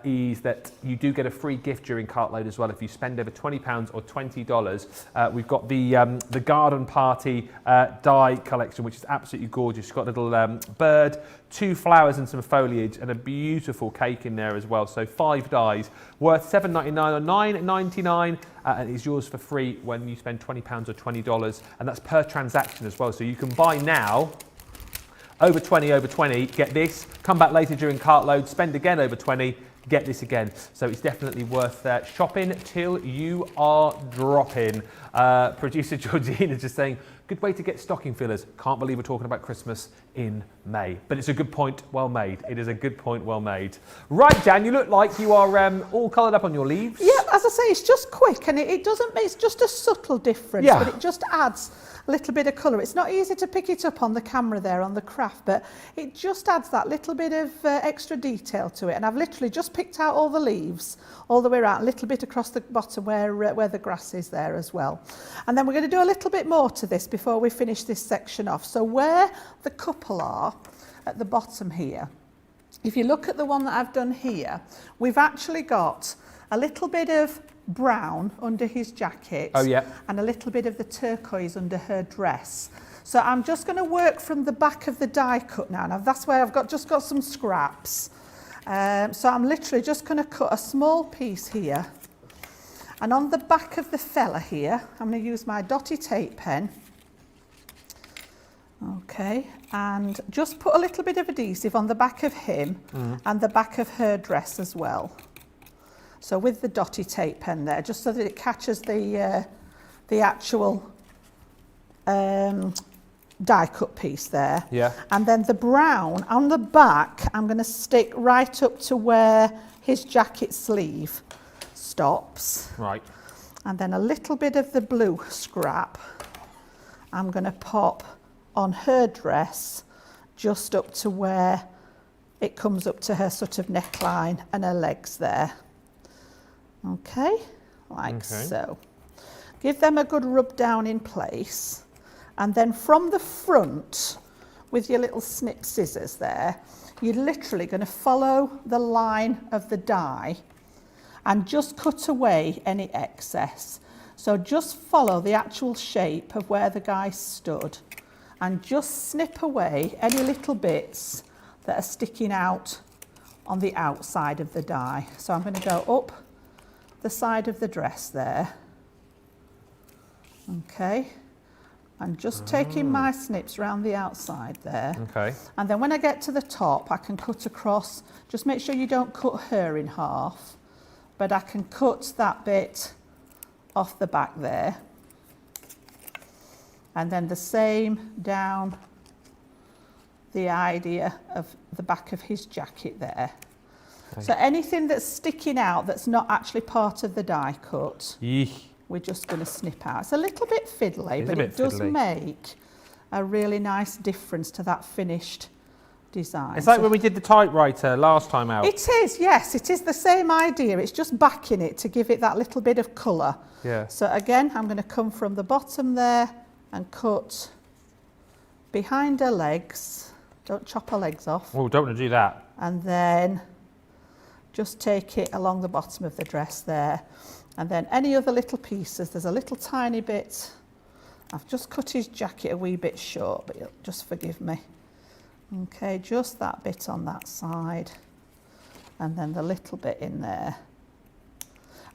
is that you do get a free gift during Cartload as well if you spend over £20 or $20. We've got the Garden Party die collection, which is absolutely gorgeous. It's got a little bird, 2 flowers and some foliage, and a beautiful cake in there as well. So 5 dies worth $7.99 or $9.99. And it's yours for free when you spend £20 or $20, and that's per transaction as well. So you can buy now, over 20, get this, come back later during Cartload, spend again over 20, get this again. So it's definitely worth shopping till you are dropping. Producer Georgina just saying, good way to get stocking fillers. Can't believe we're talking about Christmas in May. But it's a good point, well made. It is a good point, well made. Right, Jan, you look like you are all coloured up on your leaves. Yeah, as I say, it's just quick and it doesn't, it's just a subtle difference, but it just adds a little bit of colour. It's not easy to pick it up on the camera there on the craft, but it just adds that little bit of extra detail to it. And I've literally just picked out all the leaves all the way around, a little bit across the bottom where the grass is there as well. And then we're going to do a little bit more to this before we finish this section off. So where the couple are at the bottom here, if you look at the one that I've done here, we've actually got a little bit of brown under his jacket and a little bit of the turquoise under her dress. So I'm just going to work from the back of the die cut now. Now that's where I've just got some scraps. So I'm literally just going to cut a small piece here And on the back of the fella here, I'm going to use my dotty tape pen. Okay, and just put a little bit of adhesive on the back of him and the back of her dress as well. So with the dotty tape pen there, just so that it catches the actual die cut piece there. Yeah. And then the brown on the back, I'm going to stick right up to where his jacket sleeve stops. Right. And then a little bit of the blue scrap I'm going to pop on her dress just up to where it comes up to her sort of neckline and her legs there. Okay, like so. Give them a good rub down in place, and then from the front with your little snip scissors there, you're literally going to follow the line of the die and just cut away any excess. So just follow the actual shape of where the guy stood and just snip away any little bits that are sticking out on the outside of the die. So I'm going to go up the side of the dress there. Okay. And just taking my snips around the outside there. Okay. And then when I get to the top, I can cut across. Just make sure you don't cut her in half, but I can cut that bit off the back there. And then the same down the idea of the back of his jacket there. Okay. So anything that's sticking out that's not actually part of the die cut, we're just going to snip out. It's a little bit fiddly, but it does make a really nice difference to that finished design. It's like when we did the typewriter last time out. It is, yes, it is the same idea. It's just backing it to give it that little bit of colour. Yeah. So again, I'm going to come from the bottom there and cut behind her legs. Don't chop her legs off. Oh, don't want to do that. And then just take it along the bottom of the dress there. And then any other little pieces, there's a little tiny bit. I've just cut his jacket a wee bit short, but you'll just forgive me. Okay, just that bit on that side. And then the little bit in there.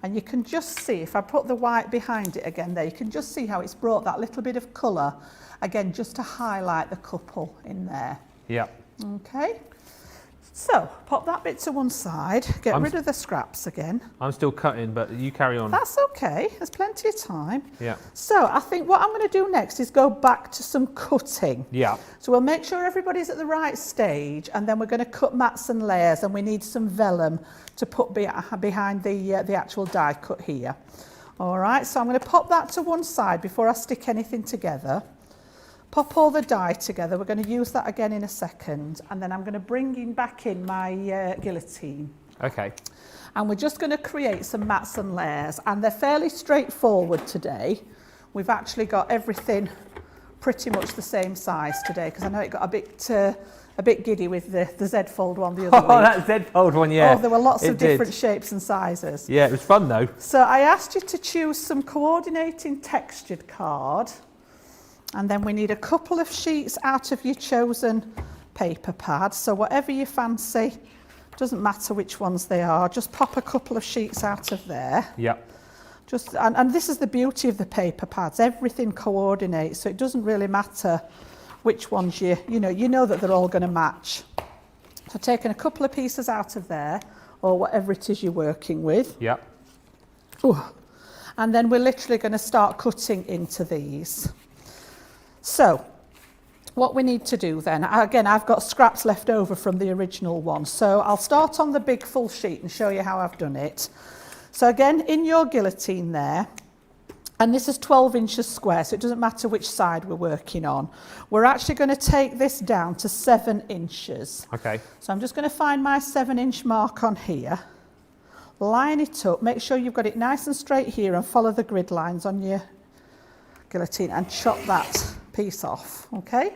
And you can just see, if I put the white behind it again there, you can just see how it's brought that little bit of colour, again, just to highlight the couple in there. Yeah. Okay. So, pop that bit to one side, get rid of the scraps again. I'm still cutting, but you carry on. That's okay, there's plenty of time. Yeah. So, I think what I'm going to do next is go back to some cutting. Yeah. So we'll make sure everybody's at the right stage, and then we're going to cut mats and layers, and we need some vellum to put behind the actual die cut here. All right, so I'm going to pop that to one side before I stick anything together. Pop all the die together. We're going to use that again in a second, and then I'm going to bring back in my guillotine. Okay. And we're just going to create some mats and layers, and they're fairly straightforward today. We've actually got everything pretty much the same size today, because I know it got a bit giddy with the Z-fold one the other week. Oh, that Z-fold one, yeah. Oh, there were lots of different shapes and sizes. Yeah, it was fun though. So I asked you to choose some coordinating textured card. And then we need a couple of sheets out of your chosen paper pad. So whatever you fancy, doesn't matter which ones they are, just pop a couple of sheets out of there. Yeah. And this is the beauty of the paper pads, everything coordinates, so it doesn't really matter which ones you know that they're all going to match. So taking a couple of pieces out of there, or whatever it is you're working with. Yeah. Ooh. And then we're literally going to start cutting into these. So, what we need to do then, again, I've got scraps left over from the original one, so I'll start on the big full sheet and show you how I've done it. So again, in your guillotine there, and this is 12 inches square, so it doesn't matter which side we're working on. We're actually going to take this down to 7 inches. Okay. So I'm just going to find my 7-inch mark on here, line it up, make sure you've got it nice and straight here, and follow the grid lines on your guillotine and chop that piece off, okay?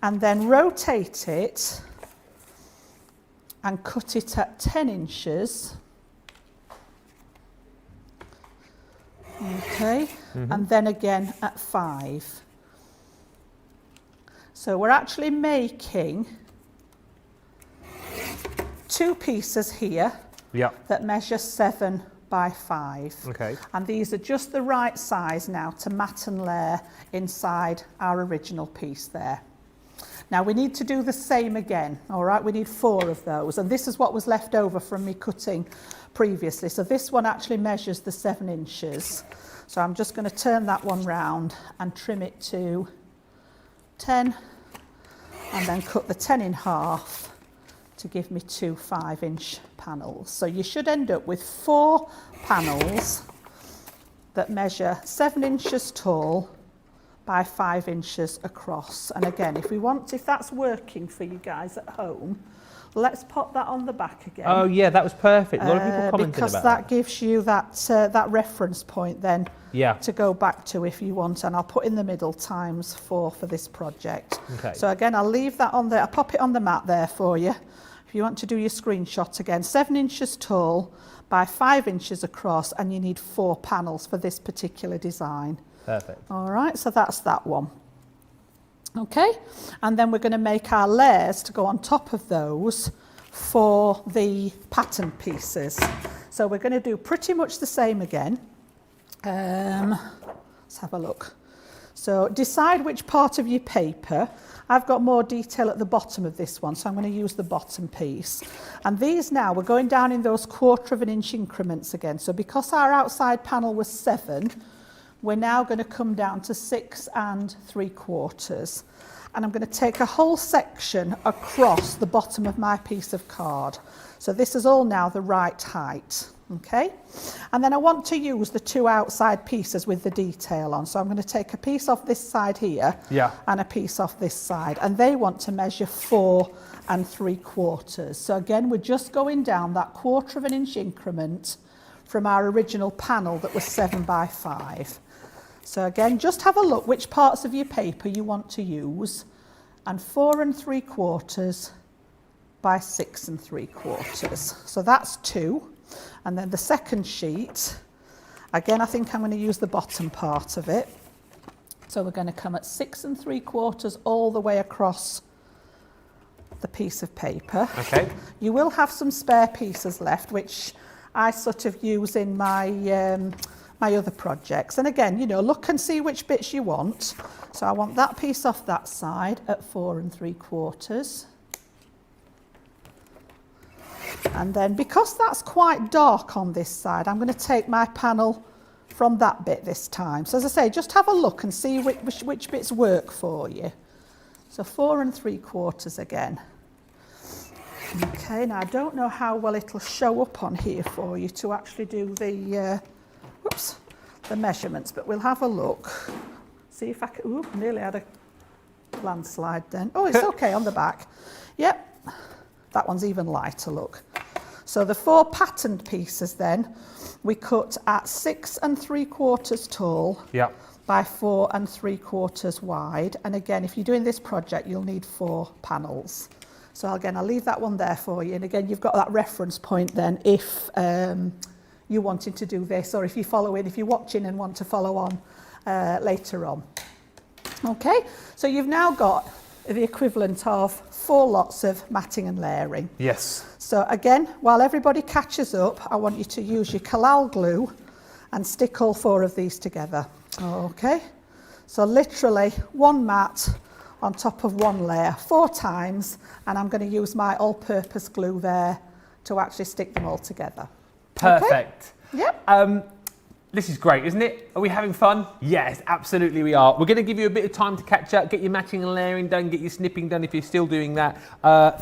And then rotate it and cut it at 10 inches. Okay, and then again at 5. So we're actually making 2 pieces here Yeah. that measure 7 by 5. Okay. And these are just the right size now to mat and layer inside our original piece there. Now we need to do the same again, all right? We need 4 of those, and this is what was left over from me cutting previously. So this one actually measures the 7 inches. So I'm just going to turn that one round and trim it to 10, and then cut the 10 in half to give me 2 5-inch panels. So you should end up with 4 panels that measure 7 inches tall by 5 inches across. And again, if that's working for you guys at home, let's pop that on the back again. Oh yeah, that was perfect. A lot of people commented because about that gives you that reference point then Yeah. to go back to if you want, and I'll put in the middle times 4 for this project. Okay. So again, I'll leave that on there. I'll pop it on the mat there for you. If you want to do your screenshot again, 7 inches tall by 5 inches across, and you need 4 panels for this particular design. Perfect. All right, so that's that one. Okay, and then we're going to make our layers to go on top of those for the pattern pieces. So we're going to do pretty much the same again. Let's have a look. So decide which part of your paper. I've got more detail at the bottom of this one, so I'm going to use the bottom piece. And these now, we're going down in those 1/4 of an inch increments again. So because our outside panel was 7, we're now going to come down to 6 3/4. And I'm going to take a whole section across the bottom of my piece of card. So this is all now the right height. Okay, and then I want to use the 2 outside pieces with the detail on. So I'm going to take a piece off this side here, and a piece off this side, and they want to measure 4 3/4. So again, we're just going down that 1/4 of an inch increment from our original panel that was 7 by 5. So again, just have a look which parts of your paper you want to use, and 4 3/4 by 6 3/4. So that's 2. And then the second sheet, again, I think I'm going to use the bottom part of it. So we're going to come at 6 3/4 all the way across the piece of paper. Okay. You will have some spare pieces left, which I sort of use in my my other projects. And again, you know, look and see which bits you want. So I want that piece off that side at 4 3/4. And then because that's quite dark on this side, I'm going to take my panel from that bit this time. So as I say, just have a look and see which bits work for you. So 4 3/4 again. Okay, now I don't know how well it'll show up on here for you to actually do the measurements, but we'll have a look. See if I can, ooh, nearly had a landslide then. Oh, it's okay on the back. Yep, that one's even lighter, look. So the 4 patterned pieces then, we cut at 6 3/4 tall by 4 3/4 wide. And again, if you're doing this project, you'll need 4 panels. So again, I'll leave that one there for you. And again, you've got that reference point then if you're wanting to do this, or if you're watching and want to follow on later on. Okay, so you've now got the equivalent of 4 lots of matting and layering. Yes. So again, while everybody catches up, I want you to use your collal glue and stick all 4 of these together. Okay, so literally 1 mat on top of 1 layer 4 times, and I'm going to use my all-purpose glue there to actually stick them all together. Perfect. Okay? Yep. This is great, isn't it? Are we having fun? Yes, absolutely we are. We're going to give you a bit of time to catch up, get your matching and layering done, get your snipping done if you're still doing that.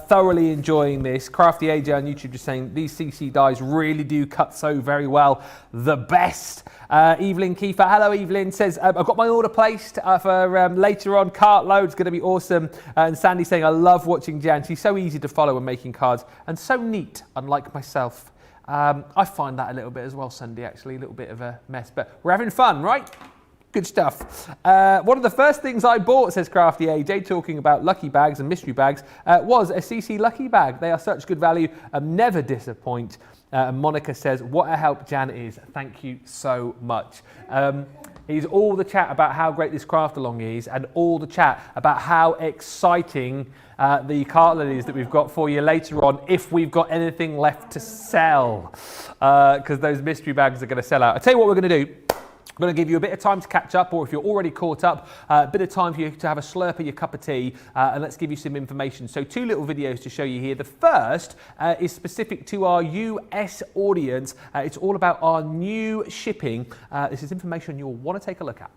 Thoroughly enjoying this. Crafty AJ on YouTube just saying these CC dies really do cut so very well. The best. Evelyn Kiefer, hello Evelyn, says, I've got my order placed for later on. Cartload, it's going to be awesome. And Sandy saying, I love watching Jan. She's so easy to follow when making cards and so neat, unlike myself. I find that a little bit as well, Sunday, actually, a little bit of a mess, but we're having fun, right? Good stuff. One of the first things I bought, says Crafty AJ, talking about lucky bags and mystery bags, was a CC lucky bag. They are such good value, never disappoint. Monica says, what a help Jan is. Thank you so much. is all the chat about how great this craft along is, and all the chat about how exciting the cart load is that we've got for you later on, if we've got anything left to sell, because those mystery bags are going to sell out. I'll tell you what we're going to do. I'm going to give you a bit of time to catch up, or if you're already caught up, a bit of time for you to have a slurp of your cup of tea, and let's give you some information. So 2 little videos to show you here. The first is specific to our US audience. It's all about our new shipping. This is information you'll want to take a look at.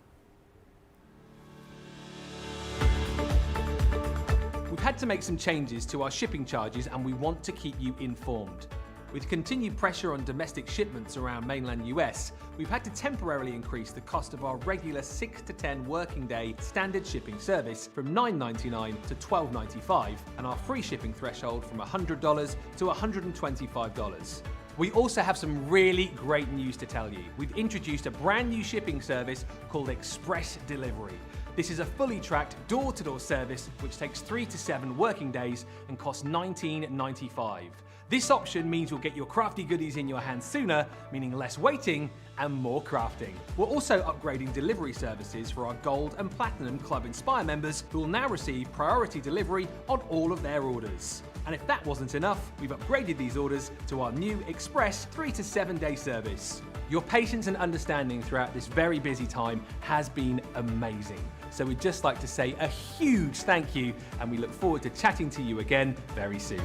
We've had to make some changes to our shipping charges, and we want to keep you informed. With continued pressure on domestic shipments around mainland US, we've had to temporarily increase the cost of our regular 6 to 10 working day standard shipping service from $9.99 to $12.95, and our free shipping threshold from $100 to $125. We also have some really great news to tell you. We've introduced a brand new shipping service called Express Delivery. This is a fully tracked door-to-door service which takes 3 to 7 working days and costs $19.95. This option means you'll get your crafty goodies in your hands sooner, meaning less waiting and more crafting. We're also upgrading delivery services for our Gold and Platinum Club Inspire members, who will now receive priority delivery on all of their orders. And if that wasn't enough, we've upgraded these orders to our new Express 3 to 7 day service. Your patience and understanding throughout this very busy time has been amazing. So we'd just like to say a huge thank you, and we look forward to chatting to you again very soon.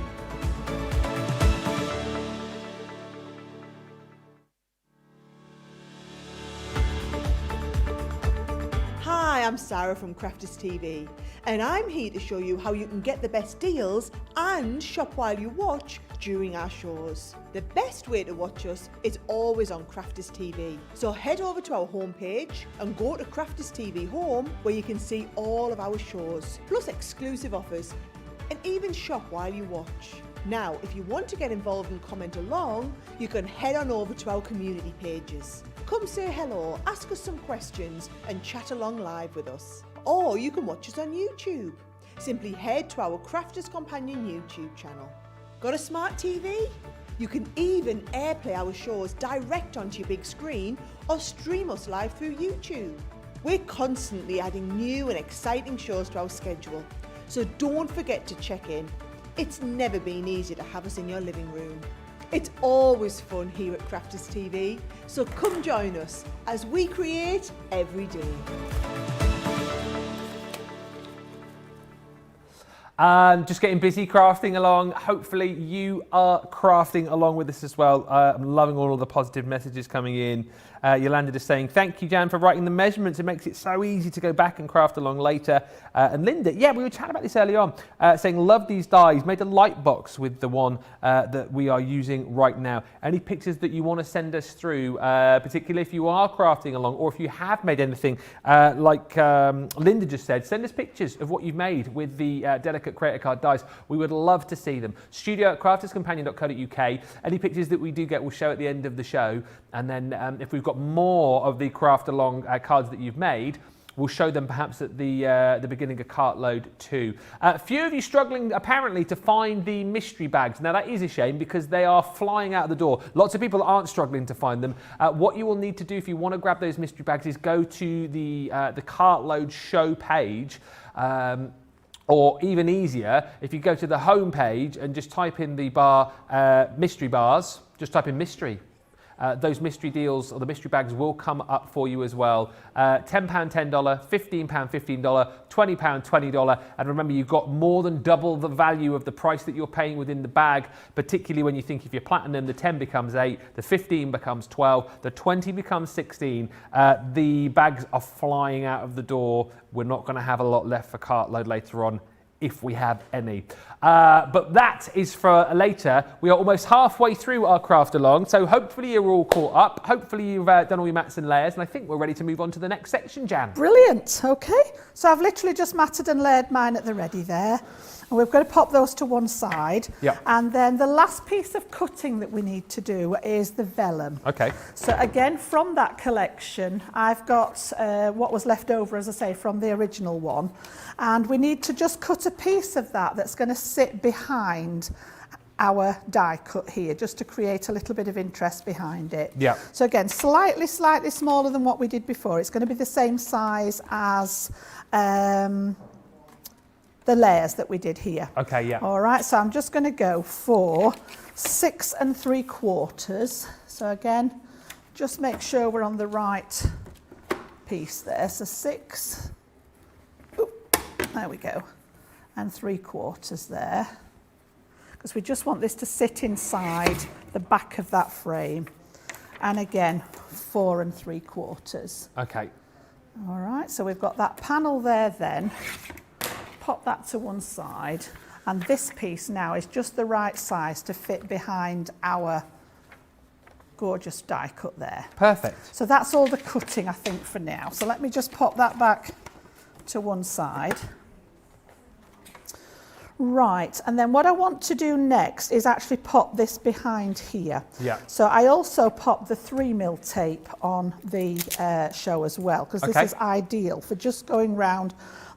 Hi, I'm Sarah from Crafters TV, and I'm here to show you how you can get the best deals and shop while you watch during our shows. The best way to watch us is always on Crafters TV. So head over to our homepage and go to Crafters TV Home, where you can see all of our shows, plus exclusive offers, and even shop while you watch. Now, if you want to get involved and comment along, you can head on over to our community pages. Come say hello, ask us some questions, and chat along live with us. Or you can watch us on YouTube. Simply head to our Crafters Companion YouTube channel. Got a smart TV? You can even airplay our shows direct onto your big screen, or stream us live through YouTube. We're constantly adding new and exciting shows to our schedule, so don't forget to check in. It's never been easier to have us in your living room. It's always fun here at Crafters TV, so come join us as we create every day. Just getting busy crafting along. Hopefully you are crafting along with us as well. I'm loving all of the positive messages coming in. Yolanda is saying, thank you, Jan, for writing the measurements. It makes it so easy to go back and craft along later. And Linda, yeah, we were chatting about this early on, saying, love these dies. Made a light box with the one that we are using right now. Any pictures that you want to send us through, particularly if you are crafting along, or if you have made anything, like Linda just said, send us pictures of what you've made with the Delicate Creator Card dies. We would love to see them. studio@crafterscompanion.co.uk. Any pictures that we do get, we'll show at the end of the show. And then if we've got more of the craft along cards that you've made, we'll show them perhaps at the beginning of cart load 2. A few of you struggling apparently to find the mystery bags. Now that is a shame, because they are flying out of the door. Lots of people aren't struggling to find them. What you will need to do if you want to grab those mystery bags is go to the cart load show page. Or even easier, if you go to the home page and just type in the bar mystery bars, just type in mystery. Those mystery deals or the mystery bags will come up for you as well. £10, $10, £15, $15, £20, $20. And remember, you've got more than double the value of the price that you're paying within the bag, particularly when you think if you're platinum, the 10 becomes 8, the 15 becomes 12, the 20 becomes 16. The bags are flying out of the door. We're not going to have a lot left for cart load later on, if we have any. But that is for later. We are almost halfway through our craft along, so hopefully you're all caught up. Hopefully you've done all your mats and layers, and I think we're ready to move on to the next section, Jan. Brilliant, okay. So I've literally just matted and layered mine at the ready there. And we've got to pop those to one side. Yep. And then the last piece of cutting that we need to do is the vellum. Okay. So again, from that collection, I've got what was left over, as I say, from the original one. And we need to just cut a piece of that that's going to sit behind our die cut here, just to create a little bit of interest behind it. Yeah. So again, slightly smaller than what we did before. It's going to be the same size as the layers that we did here. Okay, yeah. All right, so I'm just going to go for 6 3/4. So again, just make sure we're on the right piece there. So 6, there we go, and 3/4 there, because we just want this to sit inside the back of that frame. And again, 4 3/4. Okay. All right, so we've got that panel there then. Pop that to one side, and this piece now is just the right size to fit behind our gorgeous die cut there. Perfect. So that's all the cutting, I think, for now. So let me just pop that back to one side. Right, and then what I want to do next is actually pop this behind here. Yeah. So I also popped the 3mm tape on the show as well, because this is ideal for just going round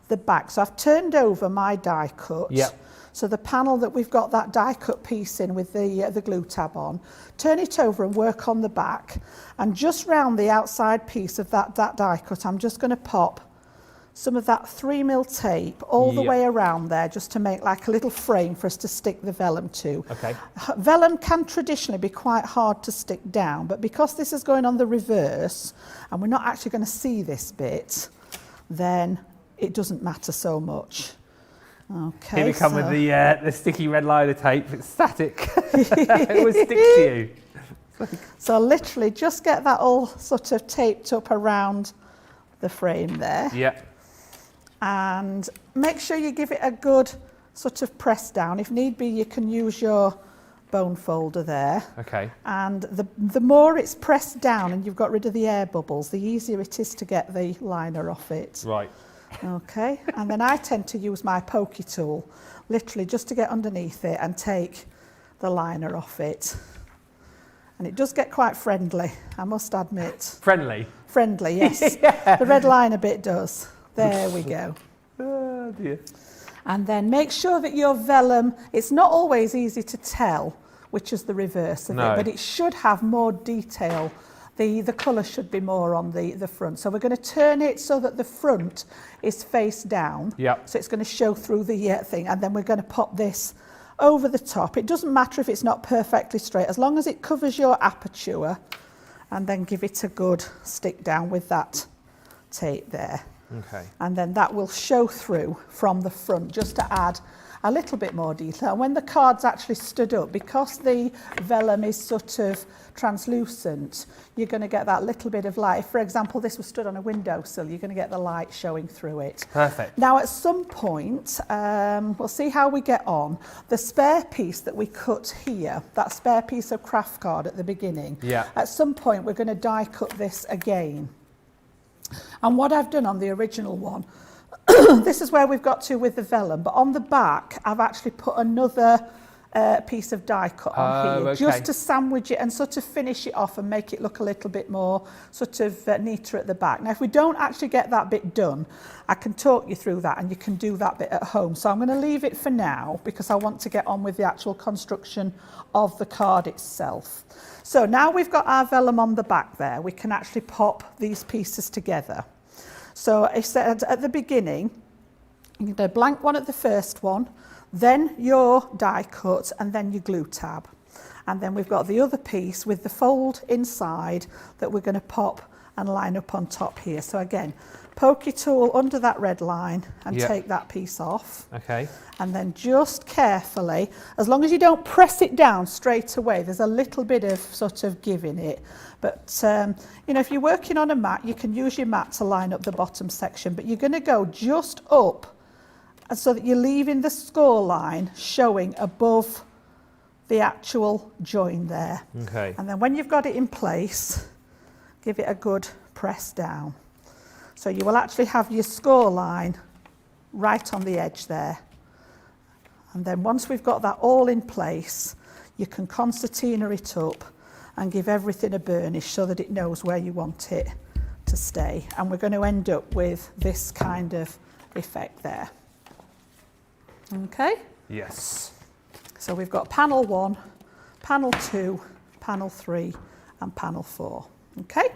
the back. So I've turned over my die cut. Yeah. So the panel that we've got that die cut piece in with the glue tab on, turn it over and work on the back, and just round the outside piece of that die cut, I'm just going to pop some of that 3mm tape all the way around there, just to make like a little frame for us to stick the vellum to. Okay. Vellum can traditionally be quite hard to stick down, but because this is going on the reverse and we're not actually going to see this bit, then it doesn't matter so much. Okay. Here we come with the sticky red liner tape. It's static. It will stick to you. So literally just get that all sort of taped up around the frame there. Yeah. And make sure you give it a good sort of press down. If need be, you can use your bone folder there. Okay. And the more it's pressed down and you've got rid of the air bubbles, the easier it is to get the liner off it. Right. Okay, and then I tend to use my pokey tool, literally just to get underneath it and take the liner off it. And it does get quite friendly, I must admit. Friendly? Friendly, yes. Yeah. The red liner bit does. There we go. Oh dear. And then make sure that your vellum, it's not always easy to tell which is the reverse of it, but it should have more detail. The colour should be more on the front. So we're going to turn it so that the front is face down. Yep. So it's going to show through the thing, and then we're going to pop this over the top. It doesn't matter if it's not perfectly straight, as long as it covers your aperture, and then give it a good stick down with that tape there. Okay. And then that will show through from the front, just to add a little bit more detail. And when the card's actually stood up, because the vellum is sort of translucent, you're going to get that little bit of light. If, for example, this was stood on a windowsill, you're going to get the light showing through it. Perfect. Now, at some point, we'll see how we get on. The spare piece that we cut here, that spare piece of craft card at the beginning, at some point we're going to die cut this again. And what I've done on the original one, this is where we've got to with the vellum, but on the back I've actually put another piece of die cut on here, just to sandwich it and sort of finish it off and make it look a little bit more sort of neater at the back. Now, if we don't actually get that bit done, I can talk you through that and you can do that bit at home. So I'm going to leave it for now because I want to get on with the actual construction of the card itself. So now we've got our vellum on the back there, we can actually pop these pieces together. So I said at the beginning, you can do a blank one at the first one, then your die cut, and then your glue tab. And then we've got the other piece with the fold inside that we're going to pop and line up on top here. So again, poke your tool under that red line and take that piece off. Okay. And then just carefully, as long as you don't press it down straight away, there's a little bit of sort of give in it. But, you know, if you're working on a mat, you can use your mat to line up the bottom section, but you're going to go just up so that you're leaving the score line showing above the actual join there. Okay. And then when you've got it in place, give it a good press down. So you will actually have your score line right on the edge there. And then once we've got that all in place, you can concertina it up and give everything a burnish so that it knows where you want it to stay. And we're going to end up with this kind of effect there. Okay? Yes. So we've got panel 1, panel 2, panel 3 and panel 4. Okay,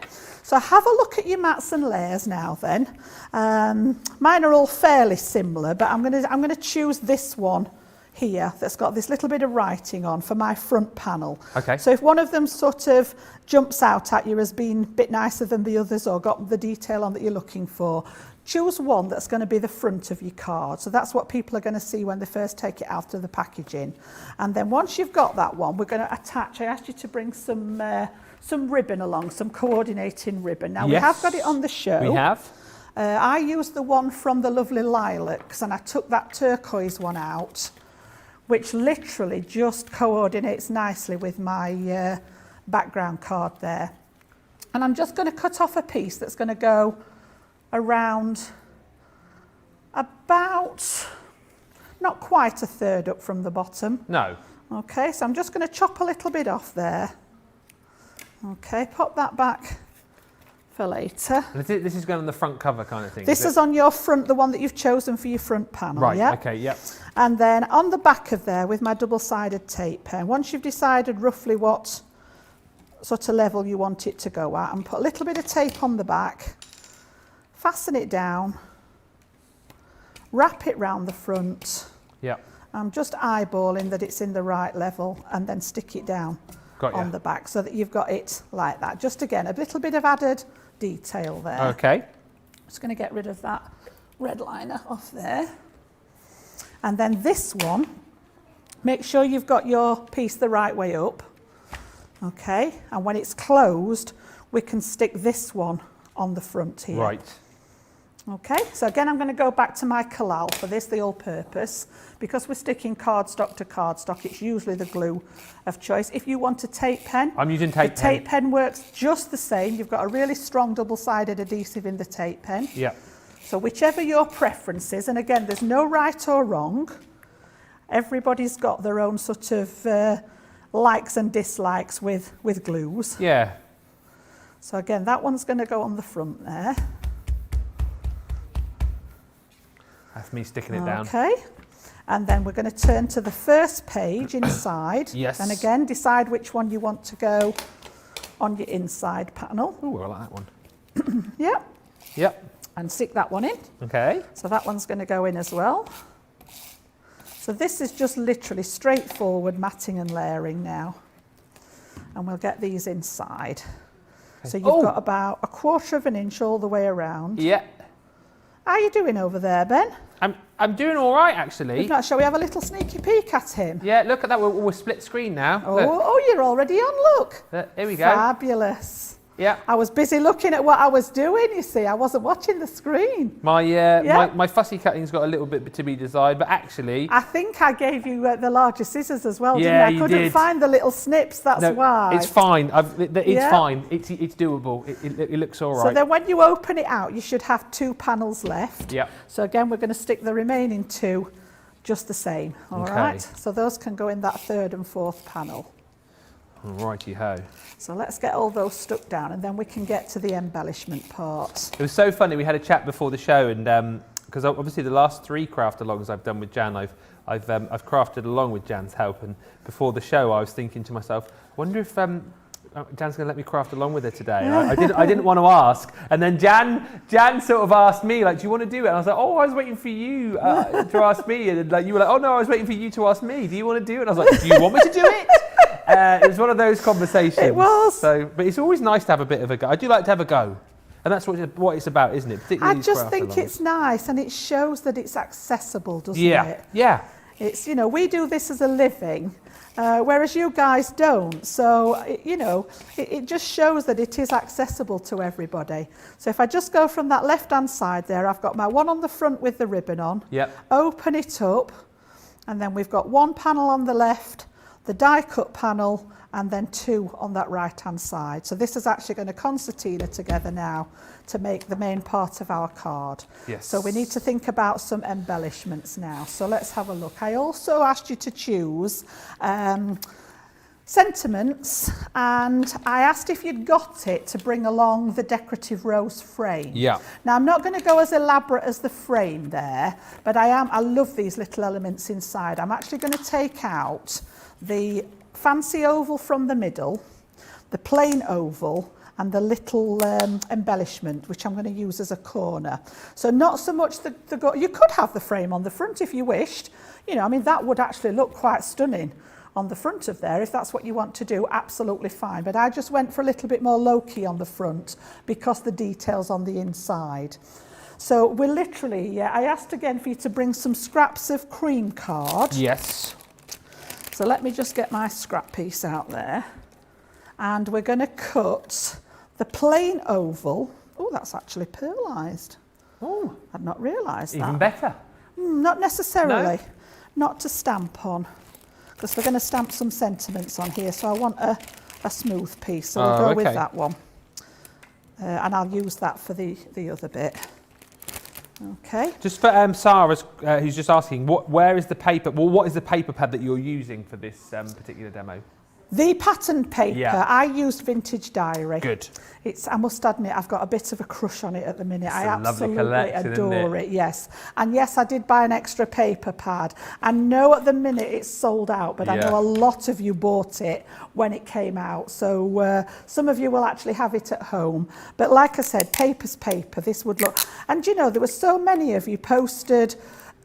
so have a look at your mats and layers now then. Mine are all fairly similar, but I'm going to choose this one here that's got this little bit of writing on for my front panel. Okay. So if one of them sort of jumps out at you as being a bit nicer than the others or got the detail on that you're looking for, choose one that's going to be the front of your card. So that's what people are going to see when they first take it out of the packaging. And then once you've got that one, we're going to attach, I asked you to bring some ribbon along, some coordinating ribbon. Now we have got it on the show. We have. I used the one from the lovely Lilacs and I took that turquoise one out, which literally just coordinates nicely with my background card there. And I'm just going to cut off a piece that's going to go around about, not quite a third up from the bottom. No. Okay, so I'm just going to chop a little bit off there. Okay, pop that back for later. And this is going on the front cover kind of thing. This is on your front, the one that you've chosen for your front panel. Right, yeah? okay, yep. And then on the back of there with my double-sided tape pen, once you've decided roughly what sort of level you want it to go at, and put a little bit of tape on the back, fasten it down, wrap it round the front. Yep. I'm just eyeballing that it's in the right level and then stick it down on the back so that you've got it like that. Just again, a little bit of added detail there. Okay. Just going to get rid of that red liner off there. And then this one, make sure you've got your piece the right way up. Okay, and when it's closed, we can stick this one on the front here. Right. Okay, so again, I'm going to go back to my collal for this, the all-purpose. Because we're sticking cardstock to cardstock, it's usually the glue of choice. If you want a tape pen, I'm using tape pen. The tape pen works just the same. You've got a really strong double-sided adhesive in the tape pen. Yeah. So whichever your preference is, and again, there's no right or wrong. Everybody's got their own sort of likes and dislikes with glues. Yeah. So again, that one's going to go on the front there. That's me sticking it down. Okay. And then we're going to turn to the first page inside. Yes. And again, decide which one you want to go on your inside panel. Oh, I like that one. Yep. Yep. And stick that one in. Okay. So that one's going to go in as well. So this is just literally straightforward matting and layering now. And we'll get these inside. Okay. So you've got about 1/4 of an inch all the way around. Yeah. How are you doing over there, Ben? I'm doing all right, actually. If not, shall we have a little sneaky peek at him? Yeah, look at that. We're split screen now. Oh, you're already on, look. Here we go. Fabulous. Yeah. I was busy looking at what I was doing, you see. I wasn't watching the screen. My fussy cutting's got a little bit to be desired, but actually... I think I gave you the larger scissors as well, yeah, didn't I? I couldn't find the little snips, that's why. It's fine. It's fine. It's doable. It looks all right. So then when you open it out, you should have 2 panels left. Yeah. So again, we're going to stick the remaining 2 just the same, all right? So those can go in that 3rd and 4th panel. Righty-ho. So let's get all those stuck down and then we can get to the embellishment part. It was so funny, we had a chat before the show, and because obviously the last 3 craft alongs I've done with Jan, I've crafted along with Jan's help, and before the show I was thinking to myself, I wonder if Jan's going to let me craft along with her today. And I didn't want to ask, and then Jan sort of asked me, like, do you want to do it? And I was like, oh, I was waiting for you to ask me, and like you were like, oh no, I was waiting for you to ask me. Do you want to do it? And I was like, do you want me to do it? It was one of those conversations. It was. So, but it's always nice to have a bit of a go. I do like to have a go. And that's what it's about, isn't it? Particularly I just think it's nice and it shows that it's accessible, doesn't it? Yeah. It's, you know, we do this as a living, whereas you guys don't. So, it just shows that it is accessible to everybody. So if I just go from that left-hand side there, I've got my one on the front with the ribbon on. Yep. Open it up, and then we've got 1 panel on the left, the die cut panel, and then 2 on that right hand side. So this is actually going to concertina together now to make the main part of our card. Yes. So we need to think about some embellishments now. So let's have a look. I also asked you to choose sentiments, and I asked if you'd got it to bring along the decorative rose frame. Yeah. Now I'm not going to go as elaborate as the frame there, but I love these little elements inside. I'm actually going to take out the fancy oval from the middle, the plain oval, and the little embellishment, which I'm going to use as a corner. So not so much you could have the frame on the front if you wished. You know, I mean, that would actually look quite stunning on the front of there. If that's what you want to do, absolutely fine. But I just went for a little bit more low-key on the front because the detail's on the inside. So we're literally, I asked again for you to bring some scraps of cream card. Yes. So let me just get my scrap piece out there. And we're going to cut the plain oval. Oh, that's actually pearlised. Oh, I'd not realised that. even better. Not necessarily. No? Not to stamp on, because we're going to stamp some sentiments on here. So I want a smooth piece. So we'll go with that one. And I'll use that for the other bit. Okay. Just for Sarah, who's just asking, where is the paper? Well, what is the paper pad that you're using for this particular demo? The pattern paper, Yeah. I used Vintage Diary. Good. I must admit, I've got a bit of a crush on it at the minute. I a lovely absolutely collection, adore it, yes. And yes, I did buy an extra paper pad. I know at the minute it's sold out, but I know a lot of you bought it when it came out. So some of you will actually have it at home. But like I said, paper's paper, this would look... And you know, there were so many of you posted...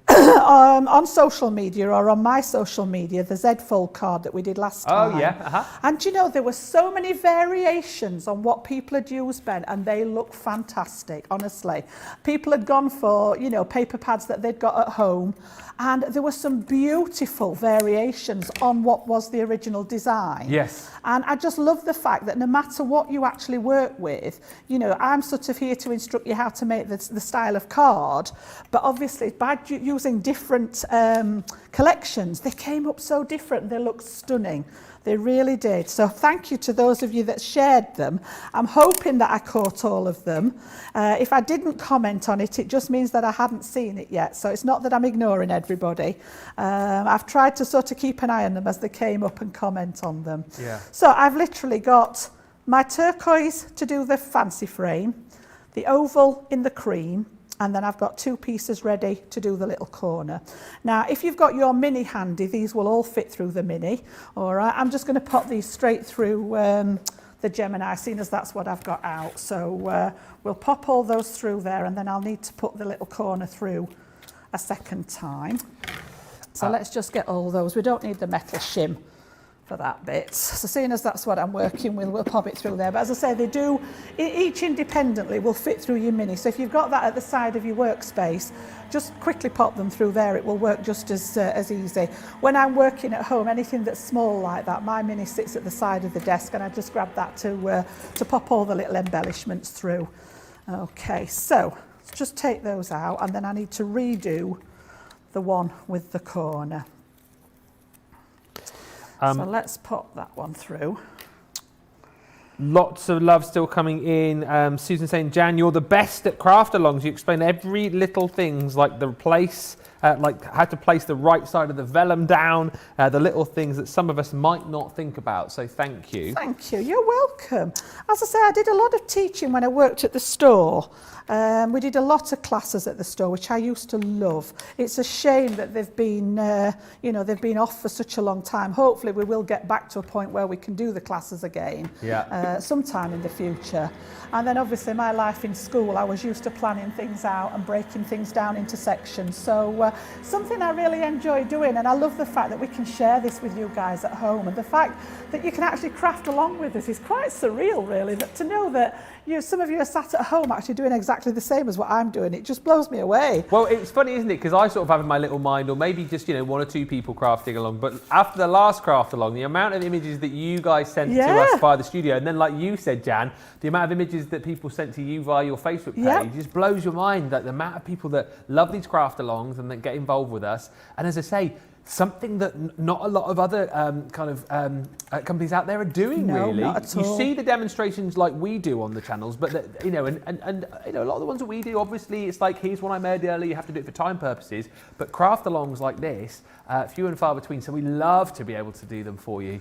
on social media or on my social media, the Z Fold card that we did last time. Oh, yeah. And you know, there were so many variations on what people had used, Ben, and they look fantastic, honestly. People had gone for, you know, paper pads that they'd got at home, and there were some beautiful variations on what was the original design. Yes. And I just love the fact that no matter what you actually work with, you know, I'm sort of here to instruct you how to make the style of card, but obviously by using different collections, they came up so different. They looked stunning. They really did. So thank you to those of you that shared them. I'm hoping that I caught all of them. If I didn't comment on it, it just means that I hadn't seen it yet. So it's not that I'm ignoring everybody. I've tried to sort of keep an eye on them as they came up and comment on them. Yeah. So I've literally got my turquoise to do the fancy frame, the oval in the cream, and then I've got 2 pieces ready to do the little corner. Now, if you've got your mini handy, these will all fit through the mini. All right, I'm just going to pop these straight through the Gemini, seeing as that's what I've got out. So we'll pop all those through there, and then I'll need to put the little corner through a second time. So let's just get all those. We don't need the metal shim for that bit. So seeing as that's what I'm working with, we'll pop it through there. But as I say, they do, each independently will fit through your mini. So if you've got that at the side of your workspace, just quickly pop them through there. It will work just as easy. When I'm working at home, anything that's small like that, my mini sits at the side of the desk, and I just grab that to pop all the little embellishments through. Okay, so let's just take those out, and then I need to redo the one with the corner. So let's pop that one through. Lots of love still coming in. Susan saying, Jan, you're the best at craft-alongs. You explain every little things, like the place, like how to place the right side of the vellum down, the little things that some of us might not think about. So thank you. Thank you. You're welcome. As I say, I did a lot of teaching when I worked at the store. We did a lot of classes at the store, which I used to love. It's a shame that they've been, they've been off for such a long time. Hopefully we will get back to a point where we can do the classes again sometime in the future. And then obviously my life in school, I was used to planning things out and breaking things down into sections. So something I really enjoy doing, and I love the fact that we can share this with you guys at home, and the fact that you can actually craft along with us is quite surreal, really, that to know that some of you are sat at home actually doing exactly the same as what I'm doing. It just blows me away. Well, it's funny, isn't it? Because I sort of have in my little mind, or maybe just, 1 or 2 people crafting along. But after the last craft along, the amount of images that you guys sent to us via the studio, and then like you said, Jan, the amount of images that people sent to you via your Facebook page just blows your mind. Like the amount of people that love these craft alongs and that get involved with us. And as I say, something that not a lot of other companies out there are doing, really. Not at all. You see the demonstrations like we do on the channels, but a lot of the ones that we do, obviously, it's like, here's one I made earlier, you have to do it for time purposes. But craft alongs like this, few and far between. So we love to be able to do them for you.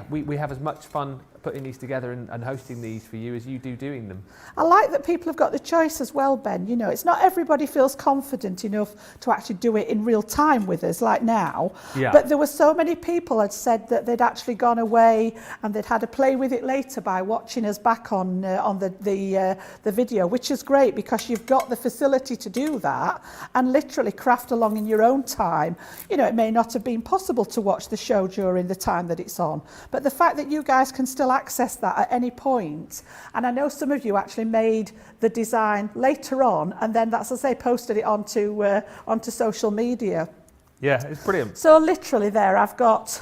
We have as much fun putting these together and hosting these for you as you do doing them. I like that people have got the choice as well, Ben. You know, it's not everybody feels confident enough to actually do it in real time with us, like now. Yeah. But there were so many people had said that they'd actually gone away and they'd had a play with it later by watching us back on the video, which is great because you've got the facility to do that and literally craft along in your own time. You know, it may not have been possible to watch the show during the time that it's on, but the fact that you guys can still access that at any point, and I know some of you actually made the design later on and then that's, as I say, posted it onto social media. Yeah, it's brilliant. So literally there I've got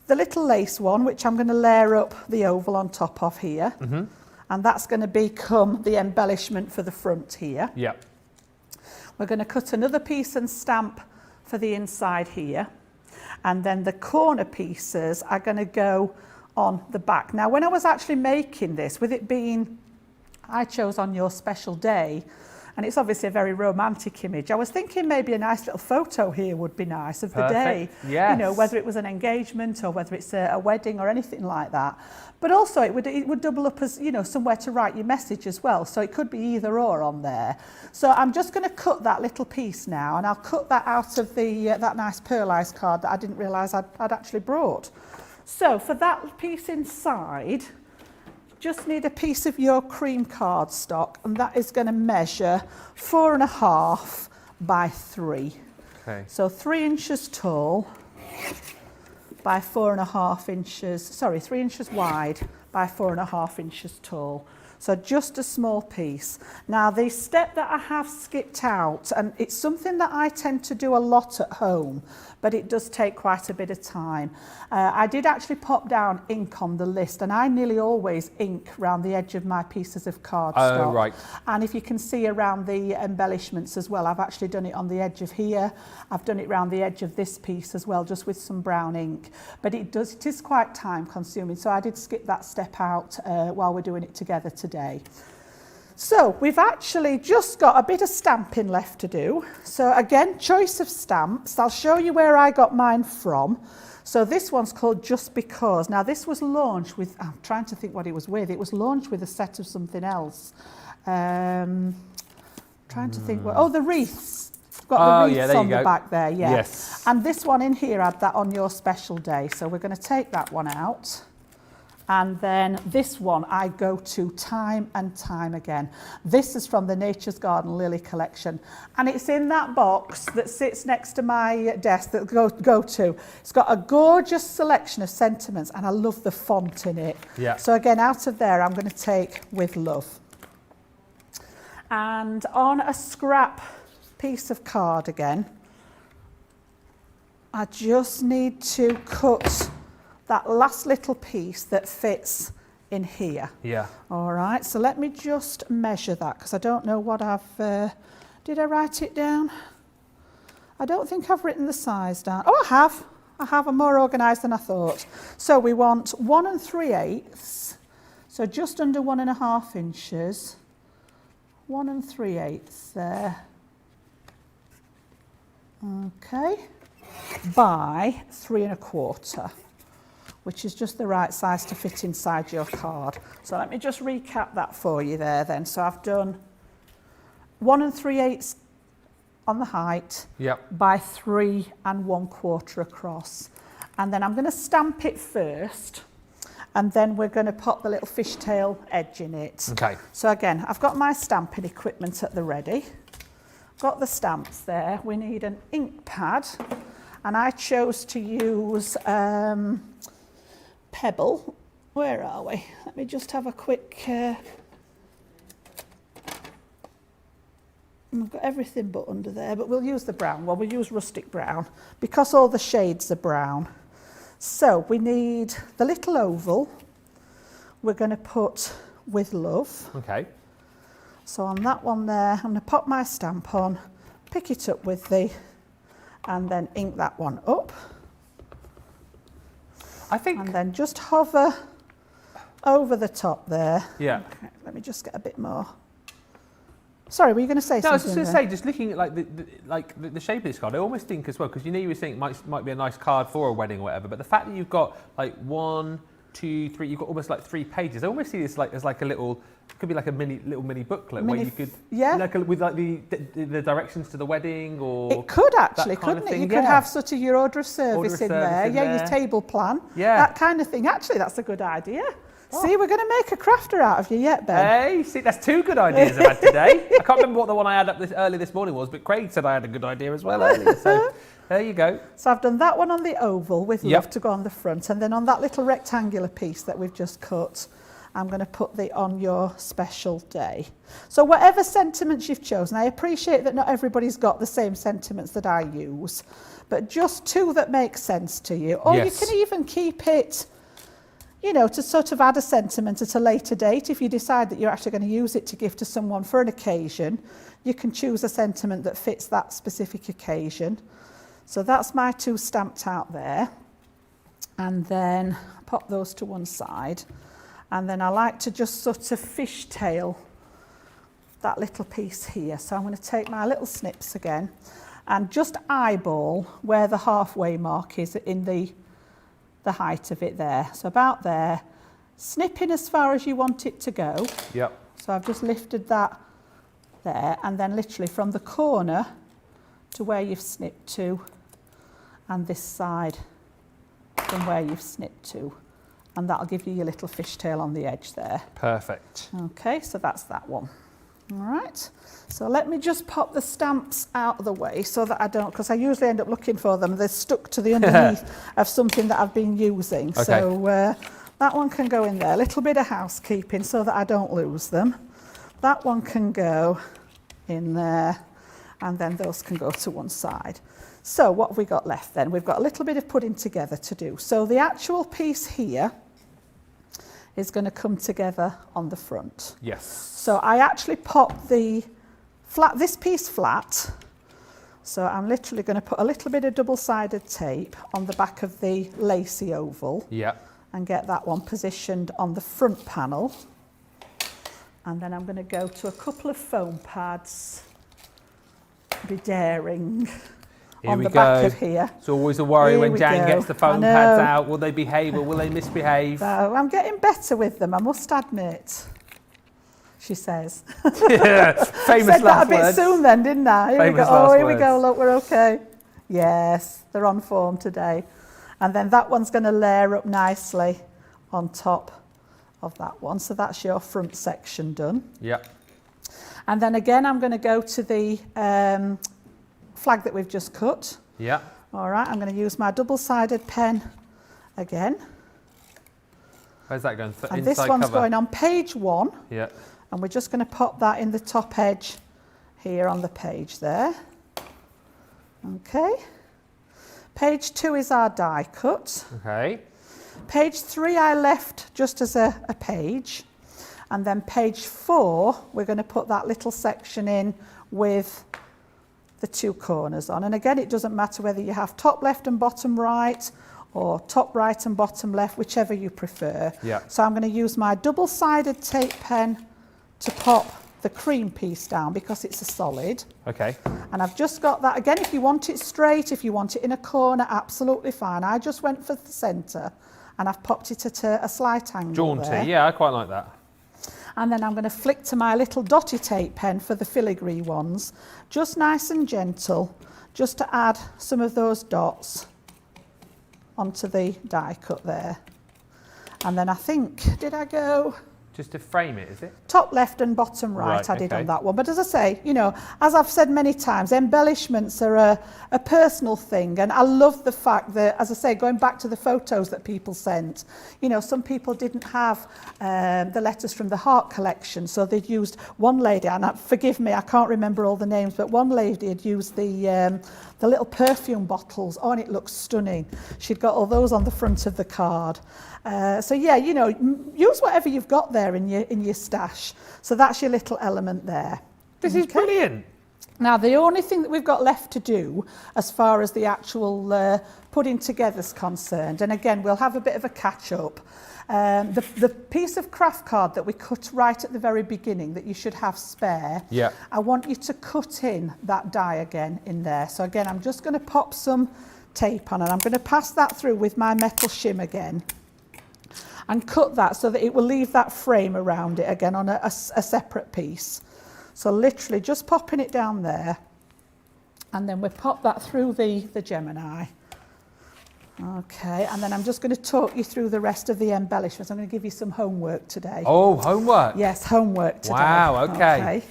the little lace one, which I'm going to layer up the oval on top of here. Mm-hmm. And that's going to become the embellishment for the front here. Yeah. We're going to cut another piece and stamp for the inside here. And then the corner pieces are going to go on the back. Now, when I was actually making this, with it being, I chose on your special day, and it's obviously a very romantic image, I was thinking maybe a nice little photo here would be nice of the day. Yes. You know, whether it was an engagement or whether it's a wedding or anything like that. But also it would double up as, you know, somewhere to write your message as well. So it could be either or on there. So I'm just going to cut that little piece now, and I'll cut that out of the that nice pearlized card that I didn't realise I'd actually brought. So for that piece inside, just need a piece of your cream cardstock, and that is going to measure 4.5 by 3. Okay. So 3 inches tall by 4.5 inches, sorry, 3 inches wide by 4.5 inches tall. So just a small piece. Now the step that I have skipped out, and it's something that I tend to do a lot at home, but it does take quite a bit of time. I did actually pop down ink on the list, and I nearly always ink around the edge of my pieces of cardstock. Oh, right. And if you can see around the embellishments as well, I've actually done it on the edge of here. I've done it around the edge of this piece as well, just with some brown ink. But it is quite time consuming, so I did skip that step out while we're doing it together today. So we've actually just got a bit of stamping left to do. So again, choice of stamps. I'll show you where I got mine from. So this one's called Just Because. Now this was launched with, I'm trying to think what it was with. It was launched with a set of something else. Trying to think what, oh, the wreaths. Got the wreaths on the back there, yeah. Yes. And this one in here had that on your special day. So we're going to take that one out. And then this one I go to time and time again. This is from the Nature's Garden Lily collection. And it's in that box that sits next to my desk that go to. It's got a gorgeous selection of sentiments, and I love the font in it. Yeah. So again, out of there, I'm going to take With Love. And on a scrap piece of card again, I just need to cut that last little piece that fits in here. Yeah. All right, so let me just measure that, because I don't know what I've, did I write it down? I don't think I've written the size down. Oh, I have, I'm more organised than I thought. So we want 1 3/8, so just under 1.5 inches, 1 3/8 there. Okay, by 3 1/4. Which is just the right size to fit inside your card. So let me just recap that for you there then. So I've done 1 3/8 on the height, yep, by 3 1/4 across. And then I'm going to stamp it first, and then we're going to pop the little fishtail edge in it. Okay. So again, I've got my stamping equipment at the ready. Got the stamps there. We need an ink pad, and I chose to use Pebble. Where are we? Let me just have a quick... I've got everything but under there, but we'll use the brown one. We'll use rustic brown because all the shades are brown. So we need the little oval. We're going to put With Love. Okay. So on that one there, I'm going to pop my stamp on, pick it up with the, and then ink that one up. I think... And then just hover over the top there. Yeah. Okay, let me just get a bit more. Sorry, were you going to say No, I was something? just going to say, just looking at the shape of this card, I almost think as well, because you were saying it might be a nice card for a wedding or whatever, but the fact that you've got like 1, 2, 3, you've got almost like 3 pages. I almost see this like as like a little, it could be like a little mini booklet where you could, with like the directions to the wedding or. It could actually, couldn't it? You could have sort of your order of service in there, your table plan, that kind of thing. Actually, that's a good idea. Oh. See, we're going to make a crafter out of you yet, Ben. Hey, see, that's 2 good ideas I've had today. I can't remember what the one I had up early this morning was, but Craig said I had a good idea as well earlier. So there you go. So I've done that one on the oval with love to go on the front, and then on that little rectangular piece that we've just cut, I'm going to put the on your special day. So whatever sentiments you've chosen, I appreciate that not everybody's got the same sentiments that I use, but just 2 that make sense to you. Or you can even keep it, you know, to sort of add a sentiment at a later date. If you decide that you're actually going to use it to give to someone for an occasion, you can choose a sentiment that fits that specific occasion. So that's my 2 stamped out there. And then pop those to one side. And then I like to just sort of fishtail that little piece here. So I'm going to take my little snips again and just eyeball where the halfway mark is in the height of it there. So about there, snipping as far as you want it to go. Yep. So I've just lifted that there, and then literally from the corner to where you've snipped to, and this side from where you've snipped to, and that'll give you your little fishtail on the edge there. Perfect. Okay, so that's that one. All right, so let me just pop the stamps out of the way so that I don't, because I usually end up looking for them. They're stuck to the underneath of something that I've been using. Okay. So that one can go in there. A little bit of housekeeping so that I don't lose them. That one can go in there, and then those can go to one side. So what have we got left then? We've got a little bit of putting together to do. So the actual piece here is going to come together on the front. Yes. So I actually pop this piece flat. So I'm literally going to put a little bit of double-sided tape on the back of the lacy oval. Yeah. And get that one positioned on the front panel. And then I'm going to go to a couple of foam pads. Be daring. On the back of here. It's always a worry when Jan gets the foam pads out. Will they behave or will they misbehave? So I'm getting better with them, I must admit. She says. Yeah, famous said that a bit soon then, didn't I? Here we go. Oh, here we go. Look, we're okay. Yes, they're on form today. And then that one's going to layer up nicely on top of that one. So that's your front section done. Yeah. And then again, I'm going to go to the flag that we've just cut. Yeah. All right, I'm going to use my double-sided pen again. Where's that going? And this one's going on page 1. Yeah. And we're just going to pop that in the top edge here on the page there. Okay. Page 2 is our die cut. Okay. Page 3 I left just as a page. And then page 4, we're going to put that little section in with the 2 corners on. And again, it doesn't matter whether you have top left and bottom right, or top right and bottom left, whichever you prefer. Yeah. So I'm going to use my double-sided tape pen to pop the cream piece down because it's a solid. Okay. And I've just got that. Again, if you want it straight, if you want it in a corner, absolutely fine. I just went for the centre and I've popped it at a slight angle. Jaunty, there. yeah, I quite like that. And then I'm going to flick to my little dotty tape pen for the filigree ones. Just nice and gentle, just to add some of those dots onto the die cut there. And then I think, did I go? Just to frame it, is it? Top left and bottom right, I did on that one. But as I say, you know, as I've said many times, embellishments are a personal thing. And I love the fact that, as I say, going back to the photos that people sent, you know, some people didn't have the letters from the Heart collection. So they'd used, one lady, and forgive me, I can't remember all the names, but one lady had used the little perfume bottles. Oh, and it looks stunning. She'd got all those on the front of the card. So yeah, you know, use whatever you've got there in your stash. So that's your little element there. This is brilliant. Now the only thing that we've got left to do as far as the actual putting together is concerned, and again we'll have a bit of a catch up, The piece of craft card that we cut right at the very beginning that you should have spare, Yeah. I want you to cut in that die again in there. So again, I'm just going to pop some tape on and I'm going to pass that through with my metal shim again and cut that so that it will leave that frame around it again on a separate piece. So literally just popping it down there, and then we pop that through the Gemini. Okay, and then I'm just going to talk you through the rest of the embellishments. I'm going to give you some homework today. Oh, homework. Yes, homework today. Wow, okay.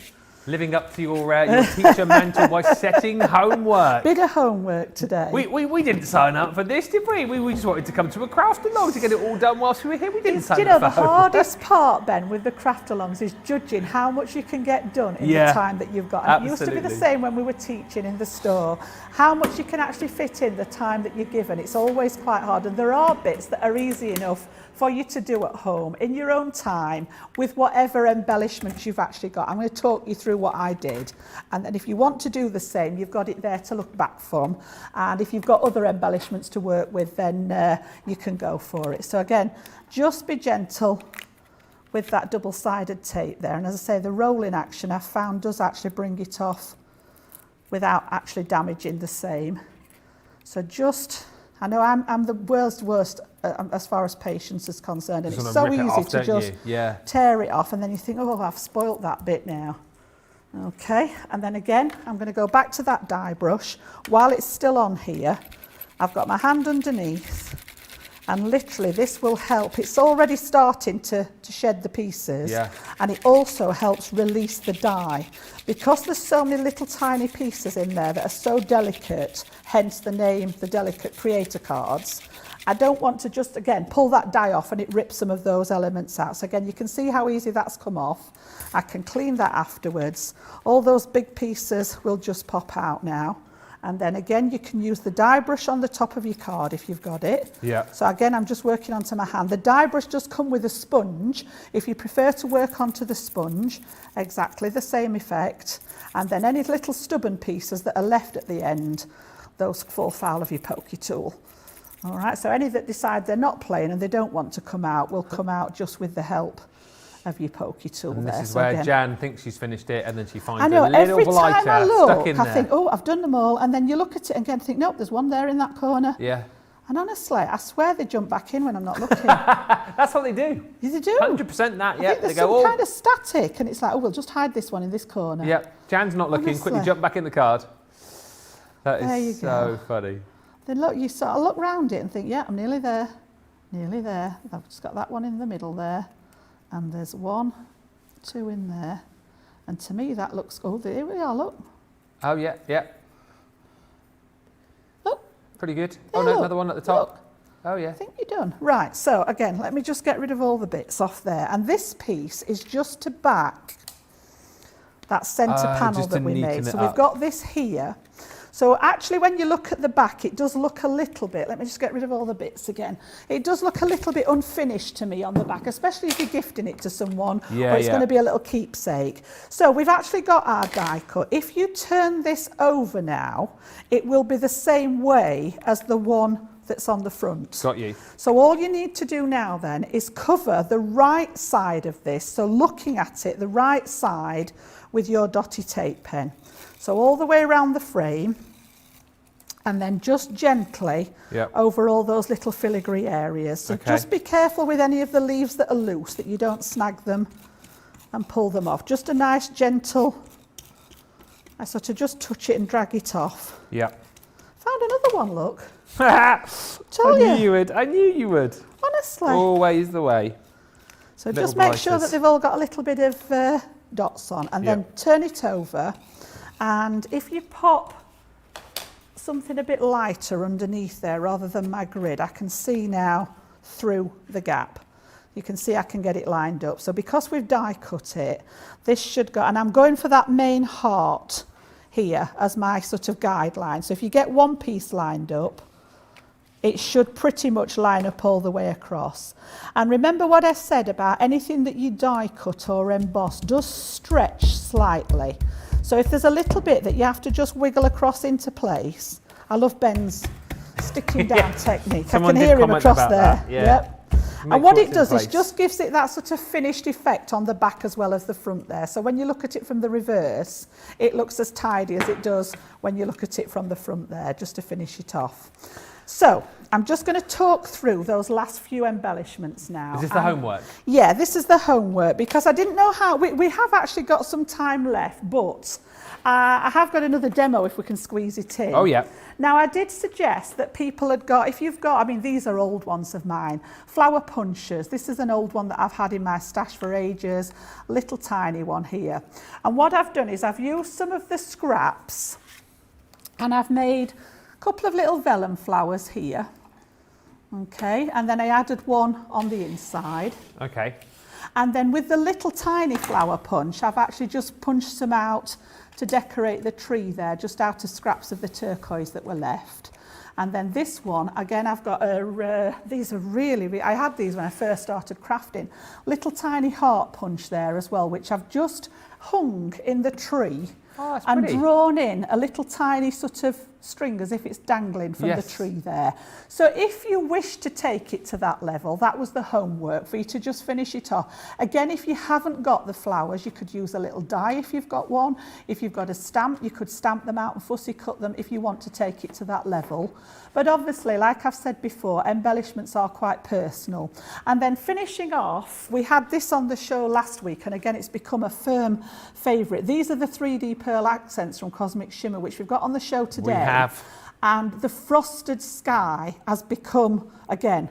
Living up to your teacher mantle by setting homework. Bit of homework today. We didn't sign up for this, did we? We just wanted to come to a craft along to get it all done whilst we were here. We didn't sign up for the homework. hardest part, Ben, with the craft alongs is judging how much you can get done in the time that you've got. And it used to be the same when we were teaching in the store. How much you can actually fit in the time that you're given. It's always quite hard. And there are bits that are easy enough for you to do at home in your own time with whatever embellishments you've actually got. I'm going to talk you through what I did, and then if you want to do the same, you've got it there to look back from, and if you've got other embellishments to work with, then you can go for it. So again, just be gentle with that double-sided tape there, and as I say, the rolling action I've found does actually bring it off without actually damaging the same. So just, I know I'm the world's worst as far as patience is concerned, and it's so easy to just tear it off, and then you think, oh, I've spoilt that bit now. Okay, and then again, I'm going to go back to that die brush. While it's still on here, I've got my hand underneath, and literally this will help. It's already starting to shed the pieces, and it also helps release the die. Because there's so many little tiny pieces in there that are so delicate, hence the name, the Delicate Creator Cards, I don't want to just, again, pull that die off and it rips some of those elements out. So again, you can see how easy that's come off. I can clean that afterwards. All those big pieces will just pop out now. And then again, you can use the die brush on the top of your card if you've got it. Yeah. So again, I'm just working onto my hand. The die brush does come with a sponge. If you prefer to work onto the sponge, exactly the same effect. And then any little stubborn pieces that are left at the end, those fall foul of your pokey tool. All right, so any that decide they're not playing and they don't want to come out will come out just with the help of your pokey tool. And there. this is so where again, Jan thinks she's finished it, and then she finds I know, a little every time blighter I look, stuck in I there. think, oh, I've done them all, and then you look at it again and think, nope, there's one there in that corner. Yeah. And honestly, I swear they jump back in when I'm not looking. That's what they do. They do. 100% that, yeah. I think there's They go, some kind of static, and it's like, oh, we'll just hide this one in this corner. Yeah, Jan's not looking. Honestly. Quickly jump back in the card. That There you is so funny. Then look, you sort of look round it and think, yeah, I'm nearly there. Nearly there. I've just got that one in the middle there. And there's 1, 2 in there. And to me, that looks, oh, there we are, look. Oh, yeah, yeah. Look. Pretty good. There, Oh, no, look. another one at the top. Look. Oh, yeah. I think you're done. Right, so again, let me just get rid of all the bits off there. And this piece is just to back that centre panel just that to we neaten made. it So up. we've got this here. So actually, when you look at the back, it does look a little bit, let me just get rid of all the bits again. It does look a little bit unfinished to me on the back, especially if you're gifting it to someone, or it's going to be a little keepsake. So we've actually got our die cut. If you turn this over now, it will be the same way as the one that's on the front. Got you. So all you need to do now then is cover the right side of this, so looking at it, the right side, with your dotty tape pen. So all the way around the frame, and then just gently over all those little filigree areas. So just be careful with any of the leaves that are loose, that you don't snag them and pull them off. Just a nice gentle, I sort of just touch it and drag it off. Yeah. Found another one, look. I knew you would. I knew you would. Honestly. Always the way. So just make sure that they've all got a little bit of dots on, and then turn it over. And if you pop something a bit lighter underneath there rather than my grid, I can see now through the gap. You can see I can get it lined up. So because we've die cut it, this should go, and I'm going for that main heart here as my sort of guideline. So if you get one piece lined up, it should pretty much line up all the way across. And remember what I said about anything that you die cut or emboss does stretch slightly. So if there's a little bit that you have to just wiggle across into place, I love Ben's sticking down technique. Someone I can did hear him comment across about there. that, yeah. Yep. And what it does is just gives it that sort of finished effect on the back as well as the front there. So when you look at it from the reverse, it looks as tidy as it does when you look at it from the front there, just to finish it off. So I'm just going to talk through those last few embellishments now. Is this the homework? Yeah, this is the homework, because I didn't know how, we have actually got some time left, but I have got another demo if we can squeeze it in. Oh, yeah. Now, I did suggest that people had got, if you've got, I mean, these are old ones of mine, flower punchers. This is an old one that I've had in my stash for ages, little tiny one here. And what I've done is I've used some of the scraps and I've made a couple of little vellum flowers here. Okay, and then I added one on the inside. Okay. And then with the little tiny flower punch, I've actually just punched some out to decorate the tree there, just out of scraps of the turquoise that were left. And then this one, again, I've got these are really, I had these when I first started crafting. Little tiny heart punch there as well, which I've just hung in the tree. Oh, that's and pretty. Drawn in a little tiny sort of string as if it's dangling from the tree there. So if you wish to take it to that level, that was the homework for you to just finish it off. Again, if you haven't got the flowers, you could use a little die if you've got one. If you've got a stamp, you could stamp them out and fussy cut them if you want to take it to that level. But obviously, like I've said before, embellishments are quite personal. And then finishing off, we had this on the show last week, and again, it's become a firm favourite. These are the 3D pearl accents from Cosmic Shimmer, which we've got on the show today. We have. And the frosted sky has become, again,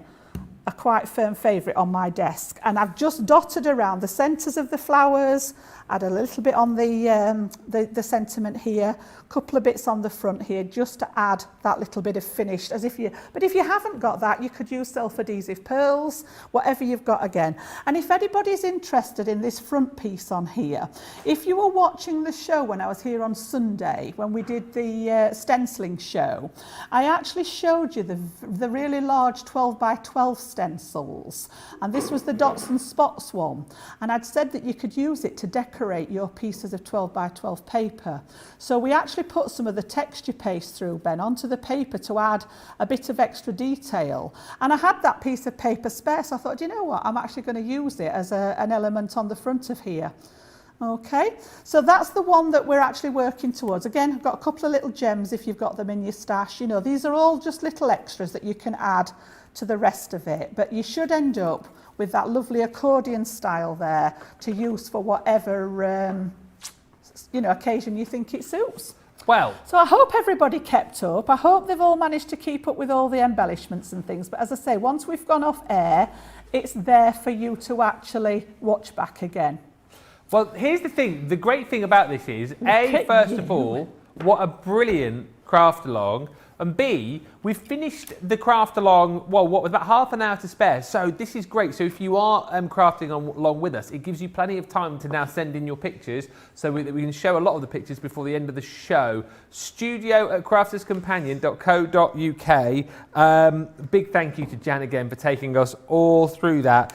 a quite firm favourite on my desk. And I've just dotted around the centres of the flowers, add a little bit on the sentiment here, a couple of bits on the front here, just to add that little bit of finish. But if you haven't got that, you could use self-adhesive pearls, whatever you've got again. And if anybody's interested in this front piece on here, if you were watching the show when I was here on Sunday, when we did the stenciling show, I actually showed you the really large 12 by 12 stencils. And this was the dots and spots one. And I'd said that you could use it to decorate your pieces of 12 by 12 paper. So we actually put some of the texture paste through, Ben, onto the paper to add a bit of extra detail. And I had that piece of paper spare, so I thought, do you know what? I'm actually going to use it as an element on the front of here. Okay, so that's the one that we're actually working towards. Again, I've got a couple of little gems if you've got them in your stash. You know, these are all just little extras that you can add to the rest of it. But you should end up with that lovely accordion style there to use for whatever, occasion you think it suits. Well, so I hope everybody kept up. I hope they've all managed to keep up with all the embellishments and things. But as I say, once we've gone off air, it's there for you to actually watch back again. Well, here's the thing. The great thing about this is, first of all, what a brilliant craft along. And B, we've finished the craft along, well, with about half an hour to spare. So this is great. So if you are crafting along with us, it gives you plenty of time to now send in your pictures so that we can show a lot of the pictures before the end of the show. studio@crafterscompanion.co.uk. Big thank you to Jan again for taking us all through that.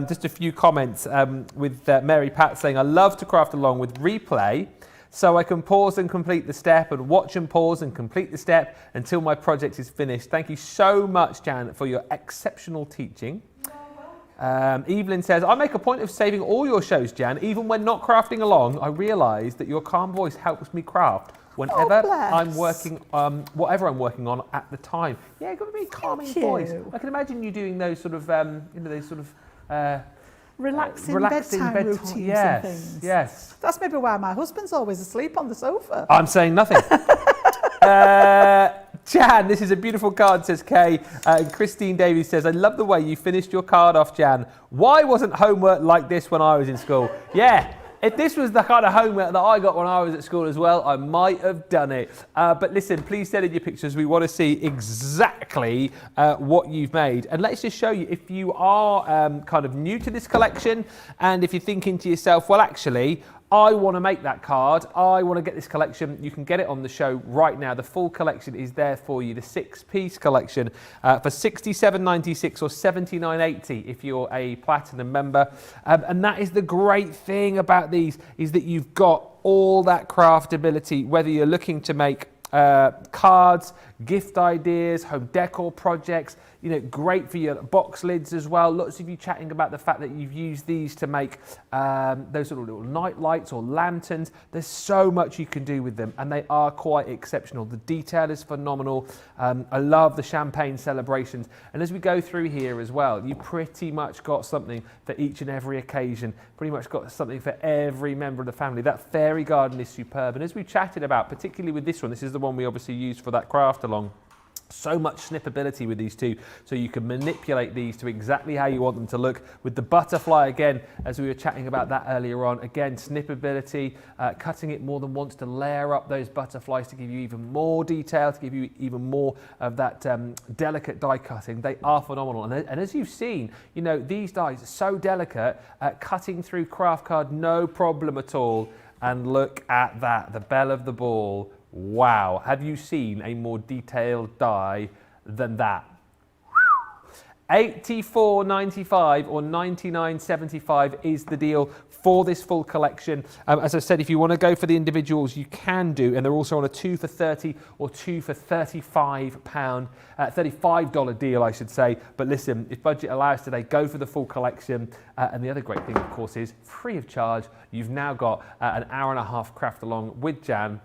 Just a few comments with Mary Pat saying, I love to craft along with replay, so I can pause and complete the step and watch and pause and complete the step until my project is finished. Thank you so much, Jan, for your exceptional teaching. Evelyn says, I make a point of saving all your shows, Jan. Even when not crafting along, I realise that your calm voice helps me craft whenever I'm working, whatever I'm working on at the time. Yeah, you've got a very calming voice. I can imagine you doing those sort of, those sort of... Relaxing bedtime routines and things. Yes. That's maybe why my husband's always asleep on the sofa. I'm saying nothing. Jan, this is a beautiful card, says Kay. Christine Davies says, I love the way you finished your card off, Jan. Why wasn't homework like this when I was in school? Yeah. If this was the kind of homework that I got when I was at school as well, I might have done it. But listen, please send in your pictures. We want to see exactly what you've made. And let's just show you, if you are kind of new to this collection, and if you're thinking to yourself, well, actually, I want to make that card. I want to get this collection. You can get it on the show right now. The full collection is there for you. The 6-piece collection for $67.96 or $79.80 if you're a platinum member. And that is the great thing about these, is that you've got all that craftability, whether you're looking to make cards, gift ideas, home decor projects, great for your box lids as well. Lots of you chatting about the fact that you've used these to make those sort of little night lights or lanterns. There's so much you can do with them, and they are quite exceptional. The detail is phenomenal. I love the champagne celebrations. And as we go through here as well, you pretty much got something for each and every occasion, pretty much got something for every member of the family. That fairy garden is superb. And as we chatted about, particularly with this one, this is the one we obviously used for that craft along. So much snippability with these two, so you can manipulate these to exactly how you want them to look. With the butterfly, again, as we were chatting about that earlier on, again, snippability, cutting it more than once to layer up those butterflies to give you even more detail, to give you even more of that delicate die cutting. They are phenomenal. And as you've seen, these dies are so delicate, cutting through craft card, no problem at all. And look at that, the bell of the ball. Wow, have you seen a more detailed die than that? $84.95 or $99.75 is the deal for this full collection. As I said, if you want to go for the individuals, you can do, and they're also on a 2 for $30 or 2 for $35 deal, I should say. But listen, if budget allows today, go for the full collection. And the other great thing, of course, is free of charge. You've now got an hour and a half craft along with Jan.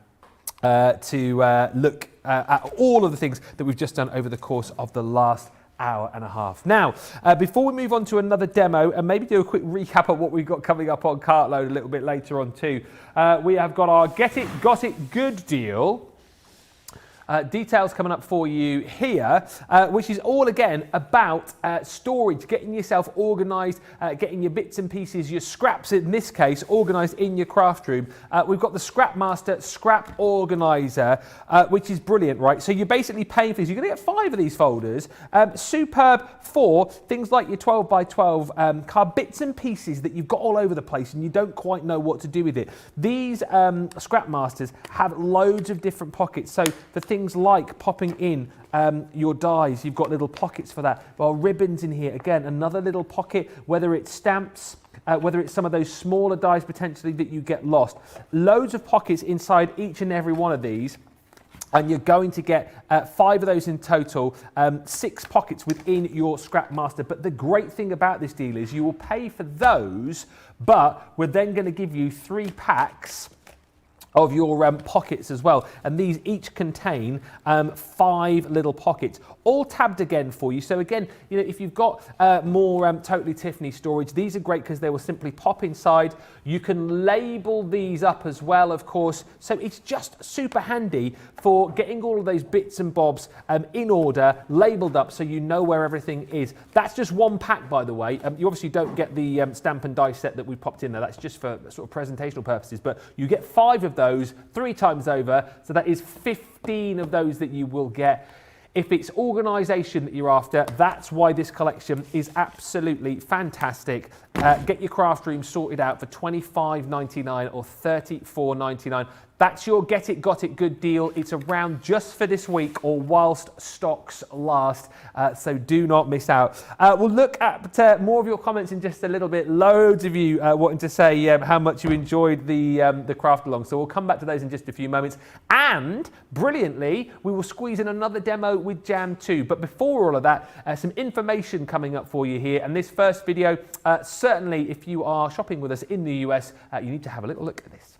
To look at all of the things that we've just done over the course of the last hour and a half. Now, before we move on to another demo and maybe do a quick recap of what we've got coming up on Cartload a little bit later on too, we have got our Get It, Got It Good deal. Details coming up for you here, which is all again about storage, getting yourself organised, getting your bits and pieces, your scraps in this case, organised in your craft room. We've got the Scrap Master Scrap Organiser, which is brilliant, right? So you're basically paying for these. You're going to get 5 of these folders. Superb for things like your 12 by 12 card bits and pieces that you've got all over the place and you don't quite know what to do with it. These Scrap Masters have loads of different pockets. So for things like popping in your dies, you've got little pockets for that. There are ribbons in here. Again, another little pocket, whether it's stamps, whether it's some of those smaller dies potentially that you get lost. Loads of pockets inside each and every one of these. And you're going to get 5 of those in total, 6 pockets within your Scrap Master. But the great thing about this deal is you will pay for those, but we're then going to give you 3 packs of your pockets as well, and these each contain 5 little pockets, all tabbed again for you. So again, if you've got more Totally Tiffany storage, these are great because they will simply pop inside. You can label these up as well, of course, so it's just super handy for getting all of those bits and bobs in order, labelled up so you know where everything is. That's just one pack, by the way. You obviously don't get the stamp and die set that we popped in there. That's just for sort of presentational purposes, but you get 5 of those 3 times over, so that is 15 of those that you will get. If it's organisation that you're after, that's why this collection is absolutely fantastic. Get your craft room sorted out for $25.99 or $34.99. That's your Get It, Got It Good deal. It's around just for this week or whilst stocks last, so do not miss out. We'll look at more of your comments in just a little bit. Loads of you wanting to say how much you enjoyed the craft along, so we'll come back to those in just a few moments. And brilliantly, we will squeeze in another demo with Jan too. But before all of that, some information coming up for you here. And this first video, certainly if you are shopping with us in the US, you need to have a little look at this.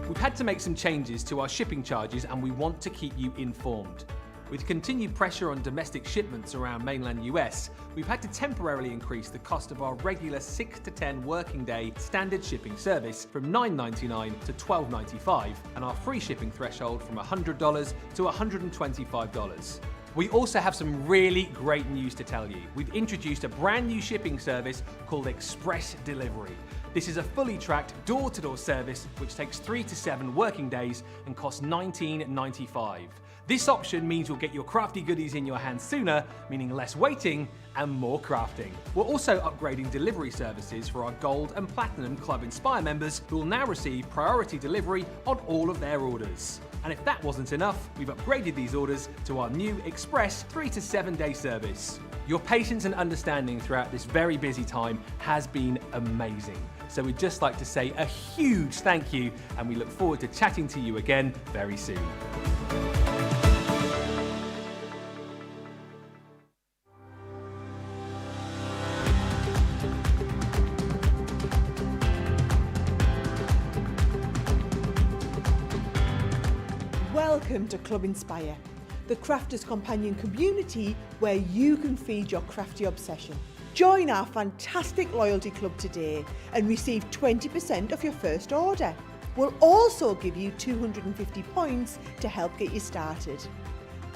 We've had to make some changes to our shipping charges and we want to keep you informed. With continued pressure on domestic shipments around mainland US, we've had to temporarily increase the cost of our regular 6 to 10 working day standard shipping service from $9.99 to $12.95 and our free shipping threshold from $100 to $125. We also have some really great news to tell you. We've introduced a brand new shipping service called Express Delivery. This is a fully tracked door-to-door service which takes 3 to 7 working days and costs $19.95. This option means you'll get your crafty goodies in your hands sooner, meaning less waiting and more crafting. We're also upgrading delivery services for our Gold and Platinum Club Inspire members who will now receive priority delivery on all of their orders. And if that wasn't enough, we've upgraded these orders to our new Express 3 to 7 day service. Your patience and understanding throughout this very busy time has been amazing. So we'd just like to say a huge thank you, and we look forward to chatting to you again very soon. Welcome to Club Inspire, the crafters' companion community where you can feed your crafty obsession. Join our fantastic loyalty club today and receive 20% of your first order. We'll also give you 250 points to help get you started.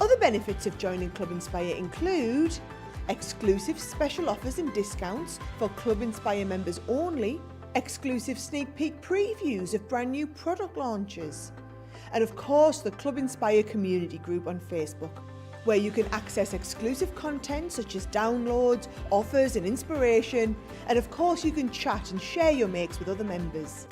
Other benefits of joining Club Inspire include exclusive special offers and discounts for Club Inspire members only, exclusive sneak peek previews of brand new product launches, and of course the Club Inspire community group on Facebook, where you can access exclusive content such as downloads, offers and inspiration, and of course you can chat and share your makes with other members.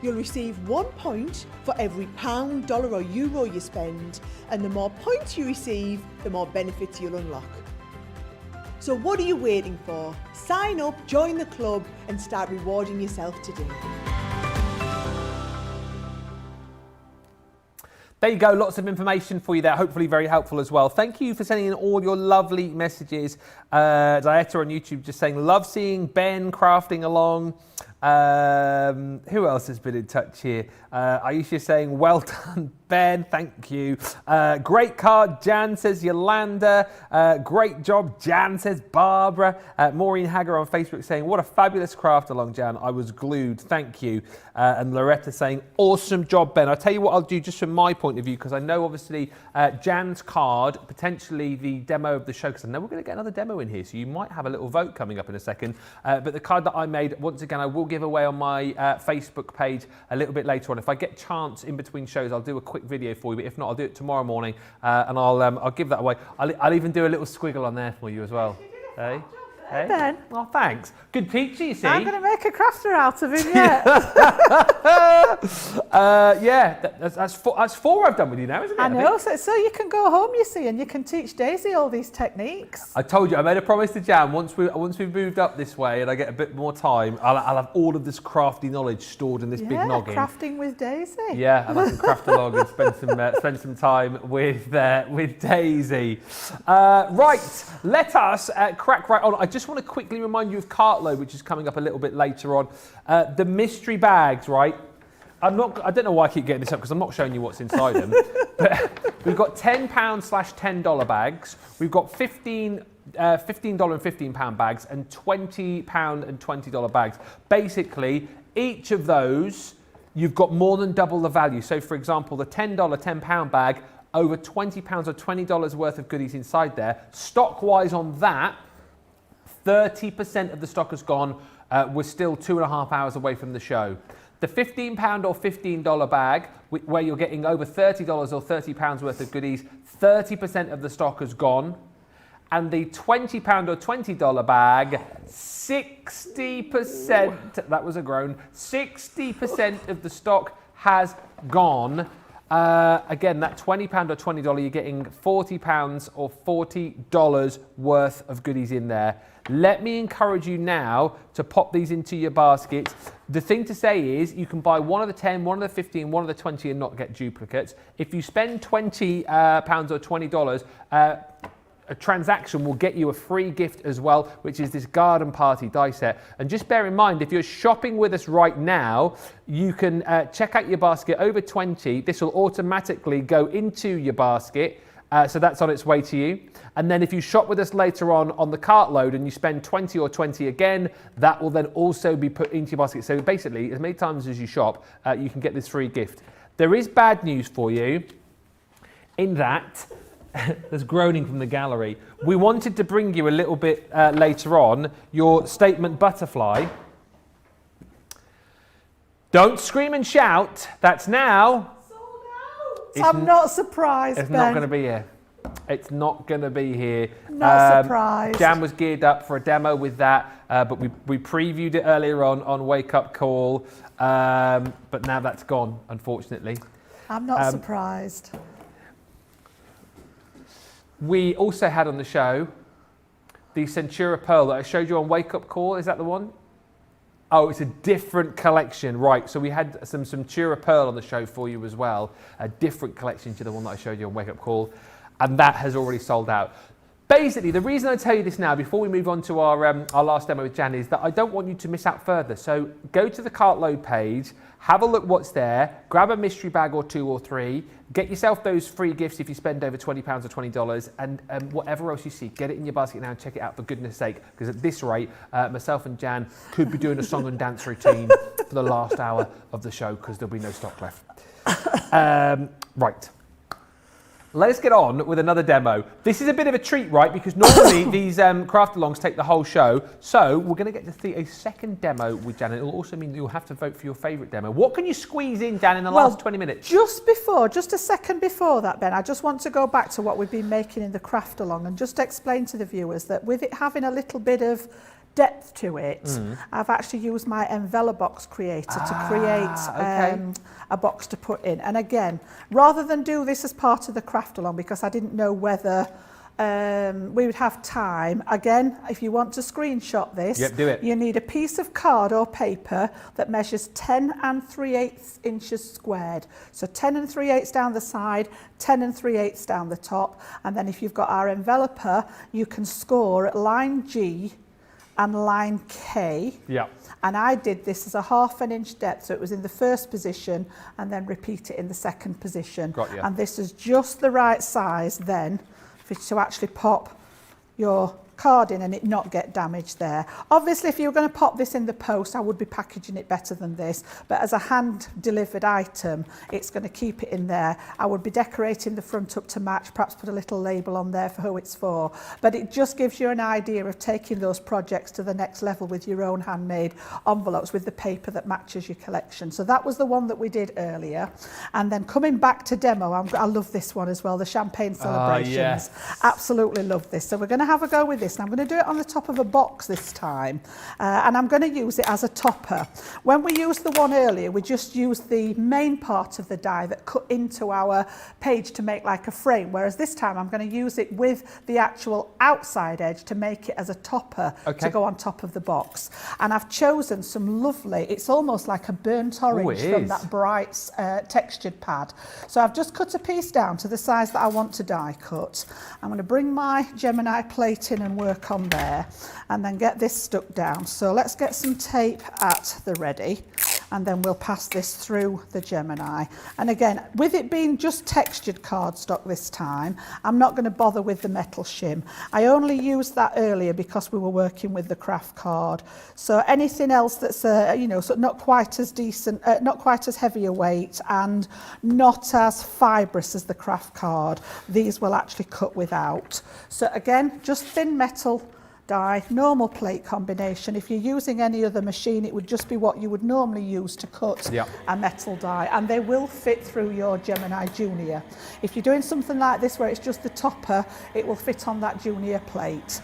You'll receive 1 point for every pound, dollar or euro you spend, and the more points you receive, the more benefits you'll unlock. So what are you waiting for? Sign up, join the club and start rewarding yourself today. There you go, lots of information for you there, hopefully very helpful as well. Thank you for sending in all your lovely messages. Dieta on YouTube just saying, love seeing Ben crafting along. Who else has been in touch here? Aisha saying, well done, Ben, thank you. Great card, Jan says Yolanda. Great job, Jan says Barbara. Maureen Hagger on Facebook saying, what a fabulous craft along, Jan. I was glued, thank you. And Loretta saying, awesome job, Ben. I'll tell you what I'll do just from my point of view, because I know obviously Jan's card, potentially the demo of the show, because I know we're going to get another demo in here, so you might have a little vote coming up in a second. But the card that I made, once again, I will give away on my Facebook page a little bit later on. If I get chance in between shows, I'll do a quick video for you, but if not, I'll do it tomorrow morning and I'll give that away. I'll even do a little squiggle on there for you as well. Hey? Hey? Ben. Oh, thanks. Good picture, you see. I'm going to make a crafter out of him yet. Yeah, that's four I've done with you now, isn't it? I know, so you can go home, you see, and you can teach Daisy all these techniques. I told you, I made a promise to Jan, once we've moved up this way and I get a bit more time, I'll have all of this crafty knowledge stored in this big noggin. Crafting with Daisy. Yeah, and I can craft along and spend some time with Daisy. Right, let us crack right on. I just want to quickly remind you of Cartload, which is coming up a little bit later on. The mystery bags, right? I don't know why I keep getting this up because I'm not showing you what's inside them. But we've got £10/$10 bags. We've got $15 and £15 bags and £20 and $20 bags. Basically, each of those, you've got more than double the value. So for example, the £10 bag, over £20 or $20 worth of goodies inside there. Stock-wise on that, 30% of the stock has gone. We're still 2.5 hours away from the show. The £15 or $15 bag, where you're getting over $30 or £30 worth of goodies, 30% of the stock has gone. And the £20 or $20 bag, 60%, that was a groan, 60% of the stock has gone. Again, that £20 or $20, you're getting £40 or $40 worth of goodies in there. Let me encourage you now to pop these into your basket. The thing to say is you can buy one of the 10, one of the 15, one of the 20 and not get duplicates. If you spend £20 or $20, a transaction will get you a free gift as well, which is this garden party die set. And just bear in mind, if you're shopping with us right now, you can check out your basket over 20. This will automatically go into your basket. So that's on its way to you. And then if you shop with us later on the cart load and you spend 20 or 20 again, that will then also be put into your basket. So basically, as many times as you shop, you can get this free gift. There is bad news for you in that there's groaning from the gallery. We wanted to bring you a little bit later on your statement butterfly. Don't scream and shout. That's now. I'm not surprised, It's Ben. not going to be here. It's not going to be here. Not surprised. Jan was geared up for a demo with that, but we previewed it earlier on Wake Up Call, but now that's gone, unfortunately. I'm not surprised. We also had on the show the Centura Pearl that I showed you on Wake Up Call. Is that the one? Oh, it's a different collection, right? So we had some Centura Pearl on the show for you as well, a different collection to the one that I showed you on Wake Up Call, and that has already sold out. Basically, the reason I tell you this now, before we move on to our last demo with Jan, is that I don't want you to miss out further. So go to the cart load page, have a look what's there, grab a mystery bag or 2 or 3, get yourself those free gifts if you spend over £20 or $20, and whatever else you see, get it in your basket now and check it out for goodness sake, because at this rate, myself and Jan could be doing a song and dance routine for the last hour of the show because there'll be no stock left. Right. Let's get on with another demo. This is a bit of a treat, right? Because normally these craft-alongs take the whole show. So we're going to get to see a second demo with Jan. It'll also mean that you'll have to vote for your favourite demo. What can you squeeze in, Jan, in the last 20 minutes? Just a second before that, Ben, I just want to go back to what we've been making in the craft-along and just explain to the viewers that with it having a little bit of depth to it, I've actually used my Embellishment creator to create a box to put in. And again, rather than do this as part of the craft along, because I didn't know whether we would have time. Again, if you want to screenshot this, do it. You need a piece of card or paper that measures 10 3/8 inches squared. So 10 3/8 down the side, 10 3/8 down the top. And then if you've got our enveloper, you can score at line G and line K. Yeah. And I did this as a 1/2 inch depth, so it was in the first position and then repeat it in the second position. Got you. And this is just the right size then for to actually pop your card in and it not get damaged there. Obviously, if you were going to pop this in the post, I would be packaging it better than this, but as a hand delivered item, it's going to keep it in there. I would be decorating the front up to match, perhaps put a little label on there for who it's for, but it just gives you an idea of taking those projects to the next level with your own handmade envelopes with the paper that matches your collection. So that was the one that we did earlier. And then coming back to demo, I love this one as well, the champagne celebrations. Yes. Absolutely love this. So we're going to have a go with this. And I'm going to do it on the top of a box this time, and I'm going to use it as a topper. When we used the one earlier, we just used the main part of the die that cut into our page to make like a frame, whereas this time I'm going to use it with the actual outside edge to make it as a topper to go on top of the box. And I've chosen some lovely, it's almost like a burnt orange from that bright textured pad. So I've just cut a piece down to the size that I want to die cut. I'm going to bring my Gemini plate in and work on there and then get this stuck down. So let's get some tape at the ready and then we'll pass this through the Gemini. And again, with it being just textured cardstock this time, I'm not going to bother with the metal shim. I only used that earlier because we were working with the craft card. So anything else that's you know, so not quite as decent, not quite as heavy a weight and not as fibrous as the craft card, these will actually cut without. So again, just thin metal die, normal plate combination. If you're using any other machine, it would just be what you would normally use to cut a metal die, and they will fit through your Gemini Junior. If you're doing something like this where it's just the topper, it will fit on that Junior plate.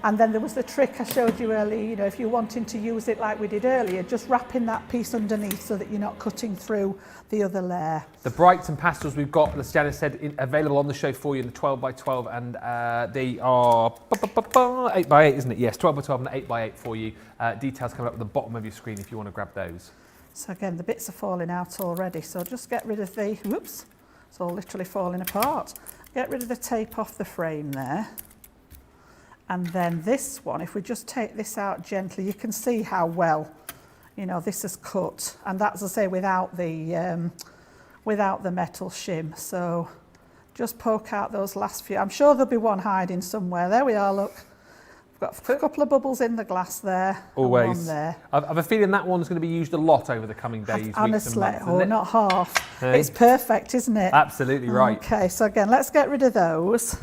And then there was the trick I showed you earlier, you know, if you're wanting to use it like we did earlier, just wrapping that piece underneath so that you're not cutting through the other layer. The brights and pastels we've got, as Janice said, available on the show for you in the 12x12, and they are 8x8, isn't it? Yes, 12x12 and 8x8 for you. Details coming up at the bottom of your screen if you want to grab those. So again, the bits are falling out already, so just get rid of the, whoops, it's all literally falling apart. Get rid of the tape off the frame there. And then this one, if we just take this out gently, you can see how well, you know, this is cut. And that's, as I say, without the metal shim. So just poke out those last few. I'm sure there'll be one hiding somewhere. There we are, look. We've got a couple of bubbles in the glass there. Always. And one there. I've a feeling that one's going to be used a lot over the coming days, honestly, weeks and months. not half. Hey? It's perfect, isn't it? Absolutely right. Okay, so again, let's get rid of those.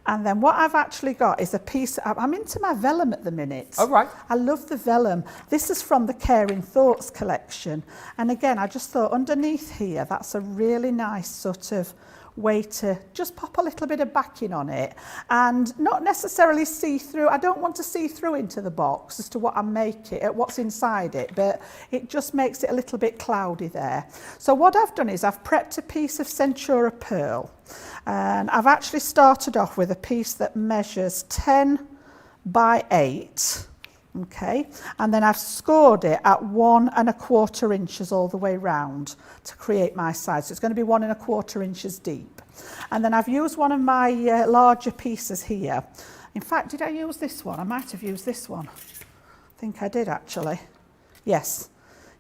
And then what I've actually got is a piece, I'm into my vellum at the minute. Oh, right. I love the vellum. This is from the Caring Thoughts collection. And again, I just thought underneath here, that's a really nice sort of way to just pop a little bit of backing on it and not necessarily see through. I don't want to see through into the box as to what I'm making, what's inside it, but it just makes it a little bit cloudy there. So what I've done is I've prepped a piece of Centura pearl, and I've actually started off with a piece that measures 10 by 8. Okay, and then I've scored it at 1 1/4 inches all the way round to create my size. So it's going to be 1 1/4 inches deep. And then I've used one of my larger pieces here. In fact, did I use this one? I might have used this one. I think I did actually. Yes.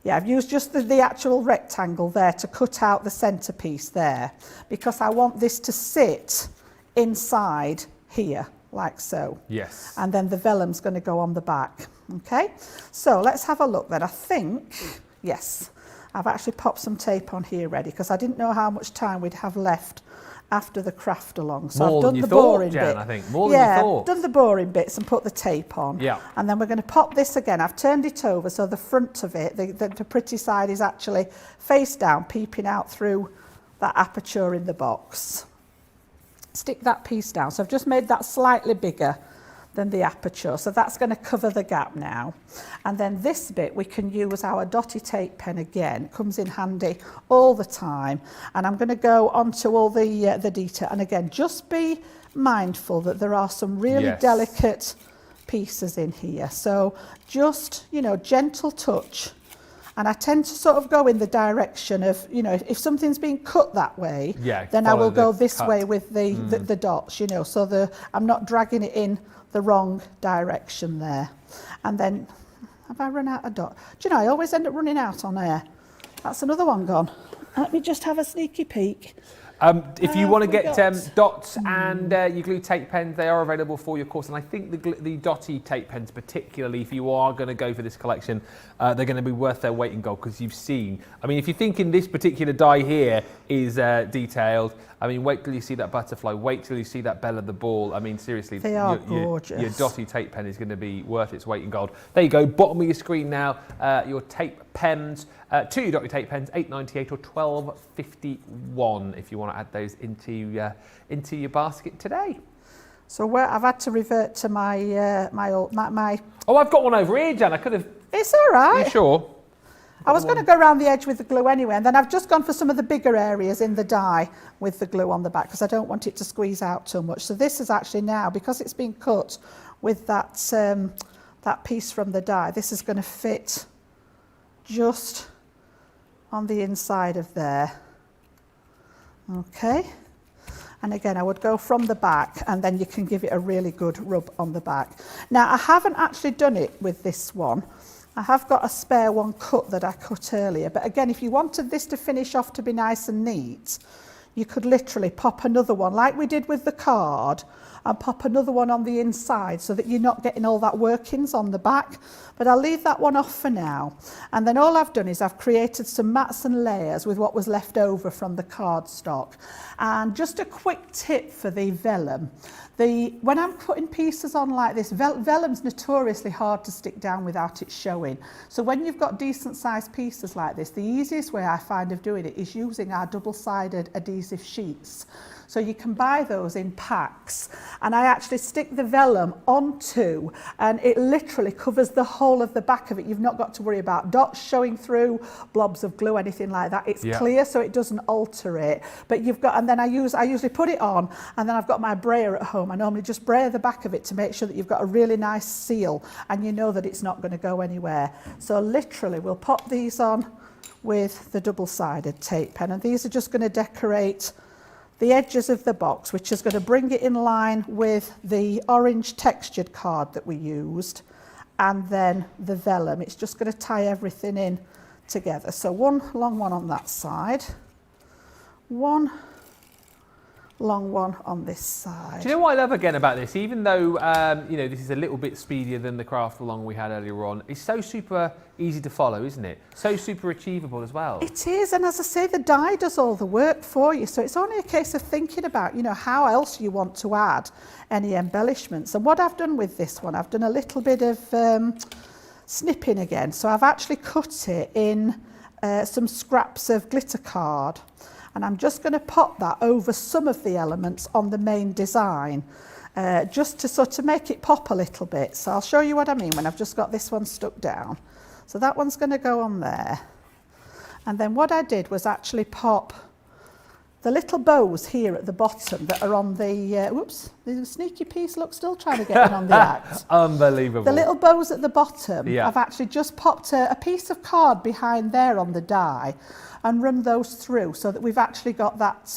Yeah, I've used just the actual rectangle there to cut out the centerpiece there, because I want this to sit inside here, like so. Yes. And then the vellum's going to go on the back. Okay, so let's have a look then. I think, yes, I've actually popped some tape on here ready, because I didn't know how much time we'd have left after the craft along. So More I've done than you the thought, boring Jan, bit. I think. More than you thought. Done the boring bits and put the tape on. Yeah. And then we're going to pop this again. I've turned it over so the front of it, the pretty side, is actually face down, peeping out through that aperture in the box. Stick that piece down. So I've just made that slightly bigger than the aperture. So that's going to cover the gap now. And then this bit we can use our dotty tape pen again. It comes in handy all the time. And I'm going to go onto all the detail. And again, just be mindful that there are some really delicate pieces in here. So just, you know, gentle touch. And I tend to sort of go in the direction of, you know, if something's being cut that way, then I will go this way with the dots, you know, so I'm not dragging it in the wrong direction there. And then, have I run out of dot? Do you know, I always end up running out on air. That's another one gone. Let me just have a sneaky peek. If you want to get dots and your glue tape pens, they are available for your course. And I think the dotty tape pens, particularly if you are going to go for this collection, they're going to be worth their weight in gold, because you've seen, I mean, if you're thinking this particular die here is detailed, I mean, wait till you see that butterfly, wait till you see that bell of the ball. I mean, seriously, they are gorgeous. Your dotty tape pen is going to be worth its weight in gold. There you go, bottom of your screen now, your tape pens. 2 dotty tape pens, £8.98 or £12.51 if you want to add those into your basket today. So where I've had to revert to my my. Oh, I've got one over here, Jan. I could have. It's all right. Are you sure? I was going to go around the edge with the glue anyway, and then I've just gone for some of the bigger areas in the die with the glue on the back, because I don't want it to squeeze out too much. So this is actually now, because it's been cut with that that piece from the die, this is going to fit just on the inside of there. Okay, and again I would go from the back, and then you can give it a really good rub on the back. Now I haven't actually done it with this one. I have got a spare one cut that I cut earlier, but again, if you wanted this to finish off to be nice and neat, you could literally pop another one like we did with the card, and pop another one on the inside so that you're not getting all that workings on the back. But I'll leave that one off for now. And then all I've done is I've created some mats and layers with what was left over from the cardstock. And just a quick tip for the vellum. When I'm putting pieces on like this, vellum's notoriously hard to stick down without it showing. So when you've got decent sized pieces like this, the easiest way I find of doing it is using our double-sided adhesive sheets. So you can buy those in packs, and I actually stick the vellum onto, and it literally covers the whole of the back of it. You've not got to worry about dots showing through, blobs of glue, anything like that. It's clear, so it doesn't alter it. But you've got, and then I usually put it on, and then I've got my brayer at home. I normally just brayer the back of it to make sure that you've got a really nice seal, and you know that it's not going to go anywhere. So literally, we'll pop these on with the double-sided tape pen, and these are just going to decorate the edges of the box, which is going to bring it in line with the orange textured card that we used, and then the vellum. It's just going to tie everything in together. So one long one on that side, one long one on this side. Do you know what I love again about this? Even though you know, this is a little bit speedier than the craft along we had earlier on, it's so super easy to follow, isn't it? So super achievable as well. It is, and as I say, the die does all the work for you. So it's only a case of thinking about, you know, how else you want to add any embellishments. And what I've done with this one, I've done a little bit of snipping again. So I've actually cut it in some scraps of glitter card. And I'm just going to pop that over some of the elements on the main design, just to sort of make it pop a little bit. So I'll show you what I mean when I've just got this one stuck down. So that one's going to go on there. And then what I did was actually pop the little bows here at the bottom that are on the, whoops, the sneaky piece, look, still trying to get in on the act. Unbelievable. The little bows at the bottom, yeah. I've actually just popped a piece of card behind there on the die and run those through so that we've actually got that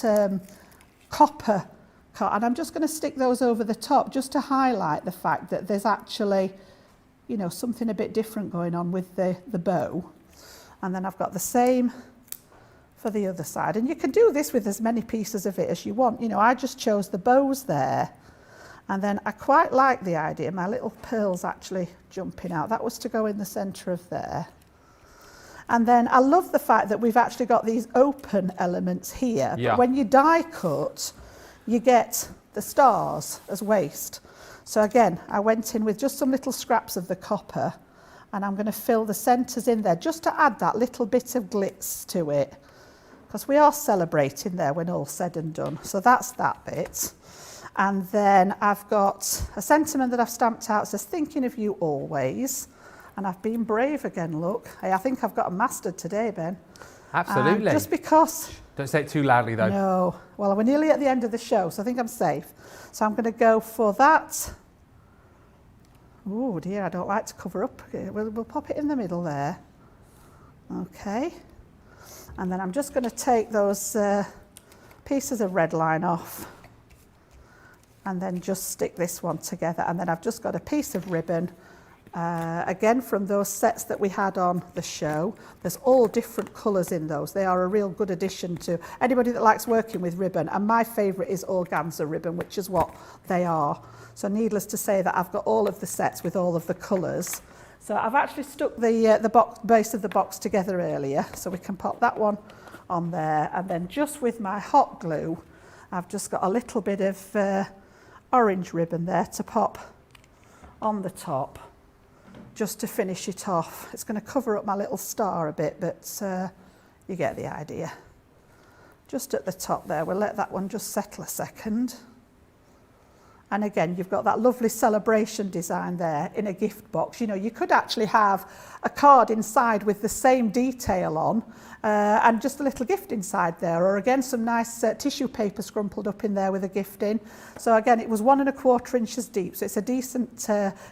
copper card. And I'm just going to stick those over the top just to highlight the fact that there's actually, you know, something a bit different going on with the bow. And then I've got the same for the other side, and you can do this with as many pieces of it as you want. You know, I just chose the bows there, and then I quite like the idea, my little pearls actually jumping out. That was to go in the centre of there. And then I love the fact that we've actually got these open elements here, yeah. but when you die cut, you get the stars as waste. So again, I went in with just some little scraps of the copper, and I'm going to fill the centres in there just to add that little bit of glitz to it, because we are celebrating there when all's said and done. So that's that bit. And then I've got a sentiment that I've stamped out, says thinking of you always. And I've been brave again, look. Hey, I think I've got them mastered today, Ben. Absolutely. Just because... Don't say it too loudly though. No. Well, we're nearly at the end of the show, so I think I'm safe. So I'm going to go for that. Oh dear, I don't like to cover up. We'll pop it in the middle there. Okay. And then I'm just going to take those pieces of red line off and then just stick this one together. And then I've just got a piece of ribbon, again from those sets that we had on the show. There's all different colours in those. They are a real good addition to anybody that likes working with ribbon. And my favourite is organza ribbon, which is what they are. So needless to say that I've got all of the sets with all of the colours. So I've actually stuck the base of the box together earlier, so we can pop that one on there. And then just with my hot glue, I've just got a little bit of orange ribbon there to pop on the top, just to finish it off. It's going to cover up my little star a bit, but you get the idea. Just at the top there, we'll let that one just settle a second. And again, you've got that lovely celebration design there in a gift box. You know, you could actually have a card inside with the same detail on and just a little gift inside there. Or again, some nice tissue paper scrumpled up in there with a gift in. So again, it was 1 1/4 inches deep. So it's a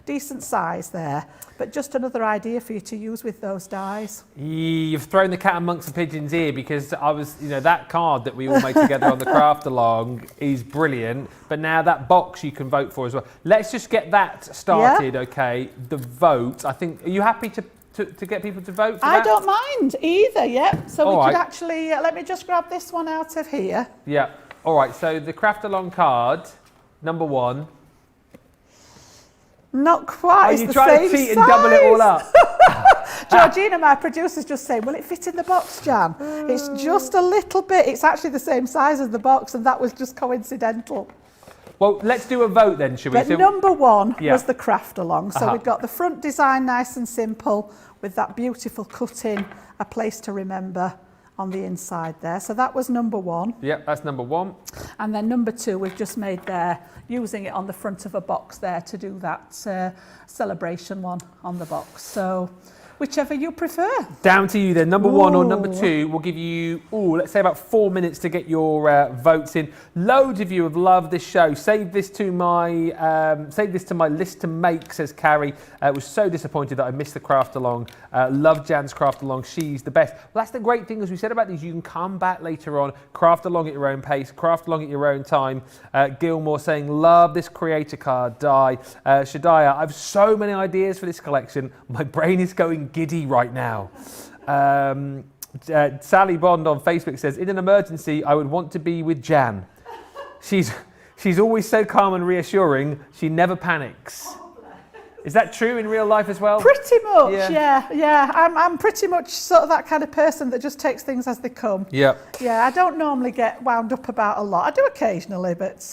decent size there. But just another idea for you to use with those dies. You've thrown the cat amongst the pigeons here, because I was, you know, that card that we all made together on the craft along is brilliant. But now that box you can vote for as well. Let's just get that started, yeah. Okay? The vote. I think. Are you happy to get people to vote for that? I don't mind either. Yep. So all we right. could actually let me just grab this one out of here. Yeah. All right. So the craft along card, number 1. Not quite. Are you trying to cheat and double it all up? Georgina, my producer's just saying, will it fit in the box, Jan? It's just a little bit. It's actually the same size as the box, and that was just coincidental. Well, let's do a vote then, shall we? But number 1 yeah. was the craft along. So we've got the front design nice and simple with that beautiful cut-in, a place to remember on the inside there. So that was number 1. Yeah, that's number 1. And then number 2, we've just made there, using it on the front of a box there to do that celebration one on the box. So whichever you prefer. Down to you then. Number 1 or number 2. We'll give you, let's say about 4 minutes to get your votes in. Loads of you have loved this show. Save this to my list to make, says Carrie. Was so disappointed that I missed the craft along. Love Jan's craft along. She's the best. Well, that's the great thing, as we said about these. You can come back later on, craft along at your own pace, craft along at your own time. Gilmore saying, love this creator card die. Shadiah, I've so many ideas for this collection. My brain is going giddy right now. Sally Bond on Facebook says, in an emergency, I would want to be with Jan. She's always so calm and reassuring. She never panics. Is that true in real life as well? Pretty much, yeah. I'm pretty much sort of that kind of person that just takes things as they come. Yeah. Yeah, I don't normally get wound up about a lot. I do occasionally, but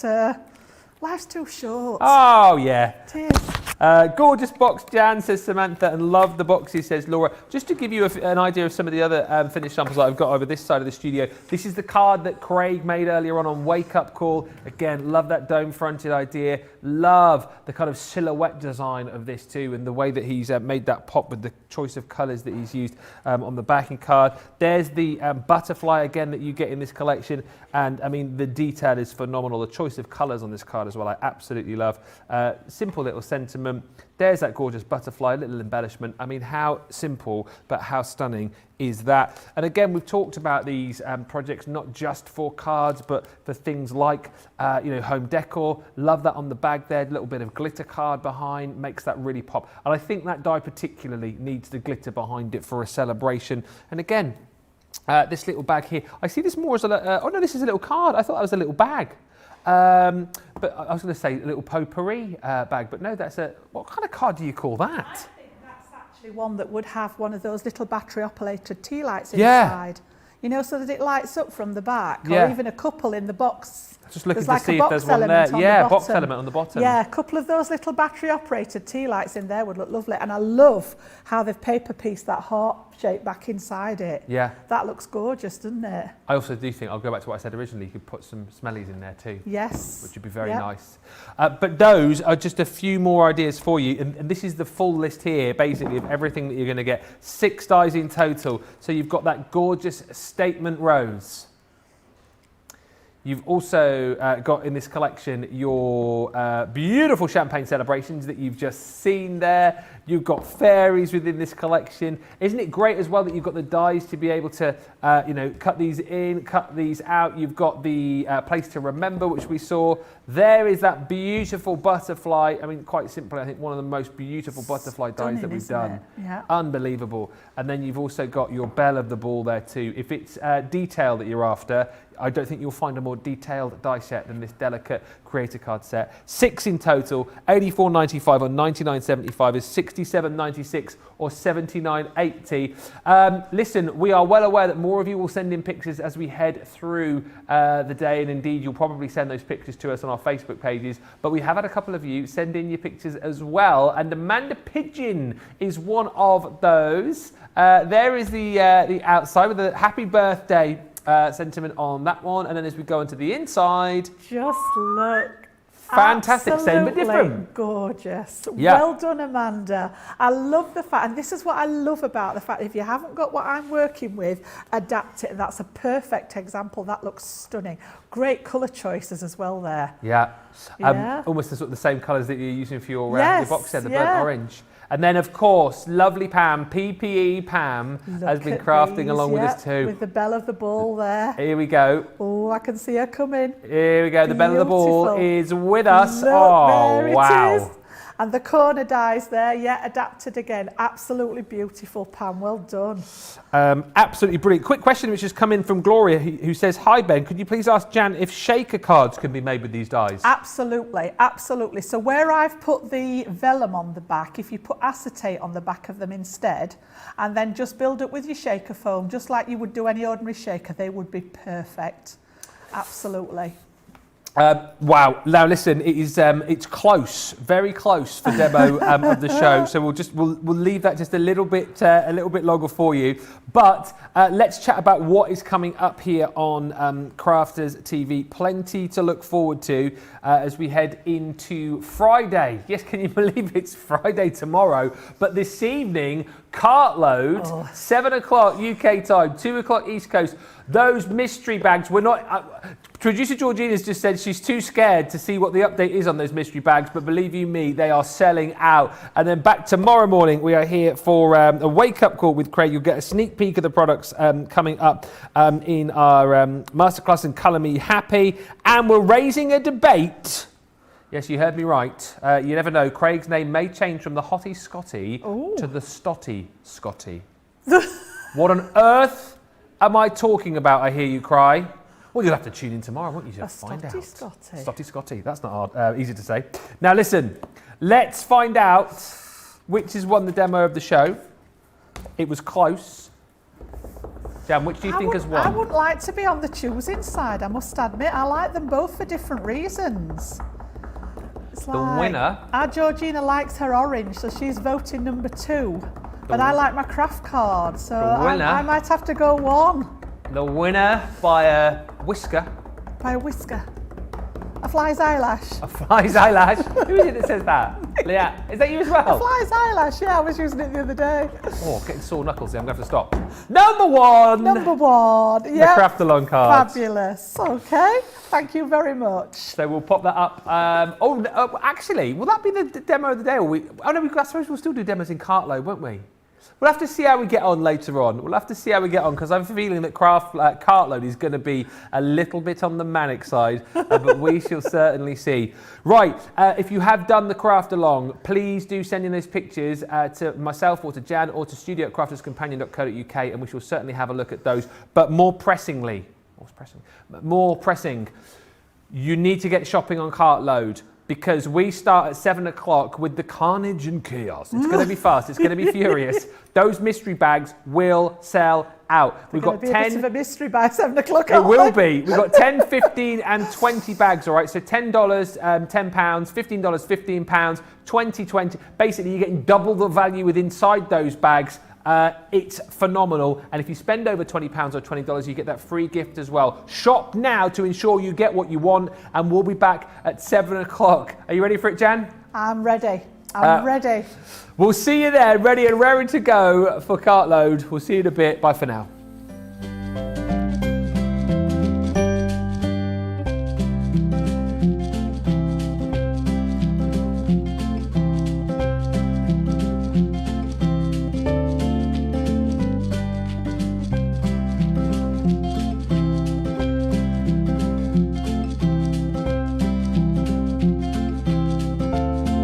life's too short. Oh, yeah. It is. Gorgeous box, Jan, says Samantha, and love the boxes, says Laura. Just to give you an idea of some of the other finished samples that I've got over this side of the studio, this is the card that Craig made earlier on Wake Up Call. Again, love that dome-fronted idea. Love the kind of silhouette design of this too, and the way that he's made that pop with the choice of colours that he's used on the backing card. There's the butterfly again that you get in this collection, and I mean the detail is phenomenal. The choice of colours on this card as well, I absolutely love. Simple little sentiment. There's that gorgeous butterfly, little embellishment. I mean, how simple but how stunning is that? And again, we've talked about these projects not just for cards but for things like home decor. Love that on the bag there, a little bit of glitter card behind, makes that really pop. And I think that die particularly needs the glitter behind it for a celebration. And again, this little bag here, I see this more as a oh no, this is a little card. I thought that was a little bag. But I was going to say a little potpourri bag, but no, that's what kind of card do you call that? I think that's actually one that would have one of those little battery-operated tea lights inside. You know, so that it lights up from the back, or even a couple in the box. Just looking to see if there's one there. Yeah, box element on the bottom. Yeah, a couple of those little battery-operated tea lights in there would look lovely. And I love how they've paper-pieced that heart shape back inside it. Yeah. That looks gorgeous, doesn't it? I also do think, I'll go back to what I said originally, you could put some smellies in there too. Yes. Which would be very nice. But those are just a few more ideas for you. And this is the full list here, basically, of everything that you're going to get. 6 dies in total. So you've got that gorgeous statement rose. You've also got in this collection your beautiful champagne celebrations that you've just seen there. You've got fairies within this collection. Isn't it great as well that you've got the dies to be able to, cut these in, cut these out. You've got the place to remember, which we saw. There is that beautiful butterfly. I mean, quite simply, I think one of the most beautiful butterfly dies that we've done. Yeah. Unbelievable. And then you've also got your bell of the ball there too. If it's detail that you're after, I don't think you'll find a more detailed die set than this delicate creator card set. 6 in total, $84.95 or $99.75 is $67.96 or $79.80. Listen, we are well aware that more of you will send in pictures as we head through the day, and indeed you'll probably send those pictures to us on our Facebook pages, but we have had a couple of you send in your pictures as well, and Amanda Pigeon is one of those. There is the outside with the happy birthday sentiment on that one, and then as we go into the inside, just look fantastic, same but different. Gorgeous. Yeah. Well done, Amanda. I love the fact, and this is what I love about the fact, if you haven't got what I'm working with, adapt it. That's a perfect example. That looks stunning. Great colour choices as well there. Yeah. Almost the, sort of the same colours that you're using for your box set, the burnt orange. And then, of course, lovely Pam, PPE Pam, has been crafting along with us too. With the bell of the ball there. Here we go. Oh, I can see her coming. Here we go. The bell of the ball is with us. Look, oh, there wow. It is. And the corner dies there, adapted again. Absolutely beautiful, Pam. Well done. Absolutely brilliant. Quick question which has come in from Gloria, who says, hi Ben, could you please ask Jan if shaker cards can be made with these dies? Absolutely, absolutely. So where I've put the vellum on the back, if you put acetate on the back of them instead, and then just build it with your shaker foam, just like you would do any ordinary shaker, they would be perfect. Absolutely. Wow. Now listen, it is it's close, very close for demo of the show. So we'll leave that just a little bit longer for you. But let's chat about what is coming up here on Crafters TV. Plenty to look forward to as we head into Friday. Yes, can you believe it's Friday tomorrow? But this evening, Cartload, 7 o'clock UK time, 2 o'clock East Coast. Those mystery bags, we're not... Producer Georgina's just said she's too scared to see what the update is on those mystery bags, but believe you me, they are selling out. And then back tomorrow morning, we are here for a wake-up call with Craig. You'll get a sneak peek of the products coming up in our masterclass in Colour Me Happy. And we're raising a debate. Yes, you heard me right. You never know. Craig's name may change from the Hottie Scotty to the Stotty Scotty. What on earth am I talking about, I hear you cry? Well, you'll have to tune in tomorrow, won't you, to find out. Stotty Scotty. That's not hard, easy to say. Now listen, let's find out which has won the demo of the show. It was close. Jan, which do you think has won? I wouldn't like to be on the choosing side, I must admit. I like them both for different reasons. looks The like. winner. Our Georgina likes her orange, so she's voting number 2. But I like my craft card, so I might have to go 1. The winner by a whisker. By a whisker. A fly's eyelash. A fly's eyelash. Who is it that says that? Leah, is that you as well? A fly's eyelash, yeah, I was using it the other day. Oh, getting sore knuckles there. I'm going to have to stop. Number 1. Number 1, yeah. The craft along card. Fabulous. Okay, thank you very much. So we'll pop that up. Actually, will that be the demo of the day? Or I suppose we'll still do demos in Cartload, won't we? We'll have to see how we get on later on. We'll have to see how we get on, because I'm feeling that Cartload is going to be a little bit on the manic side, but we shall certainly see. Right, if you have done the craft along, please do send in those pictures to myself or to Jan or to studio@crafterscompanion.co.uk, and we shall certainly have a look at those. But more pressing, you need to get shopping on Cartload, because we start at 7 o'clock with the carnage and chaos. It's going to be fast. It's going to be furious. Those mystery bags will sell out. We've got 10. A bit of a mystery by 7 o'clock. It will be. We've got 10, 15, and 20 bags. All right. So $10, £10, $15, £15, 20, 20. Basically, you're getting double the value with inside those bags. It's phenomenal, and if you spend over £20 or $20, you get that free gift as well. Shop now to ensure you get what you want, and we'll be back at 7 o'clock. Are you ready for it, Jan? I'm ready. I'm ready. We'll see you there, ready and raring to go for Cartload. We'll see you in a bit. Bye for now.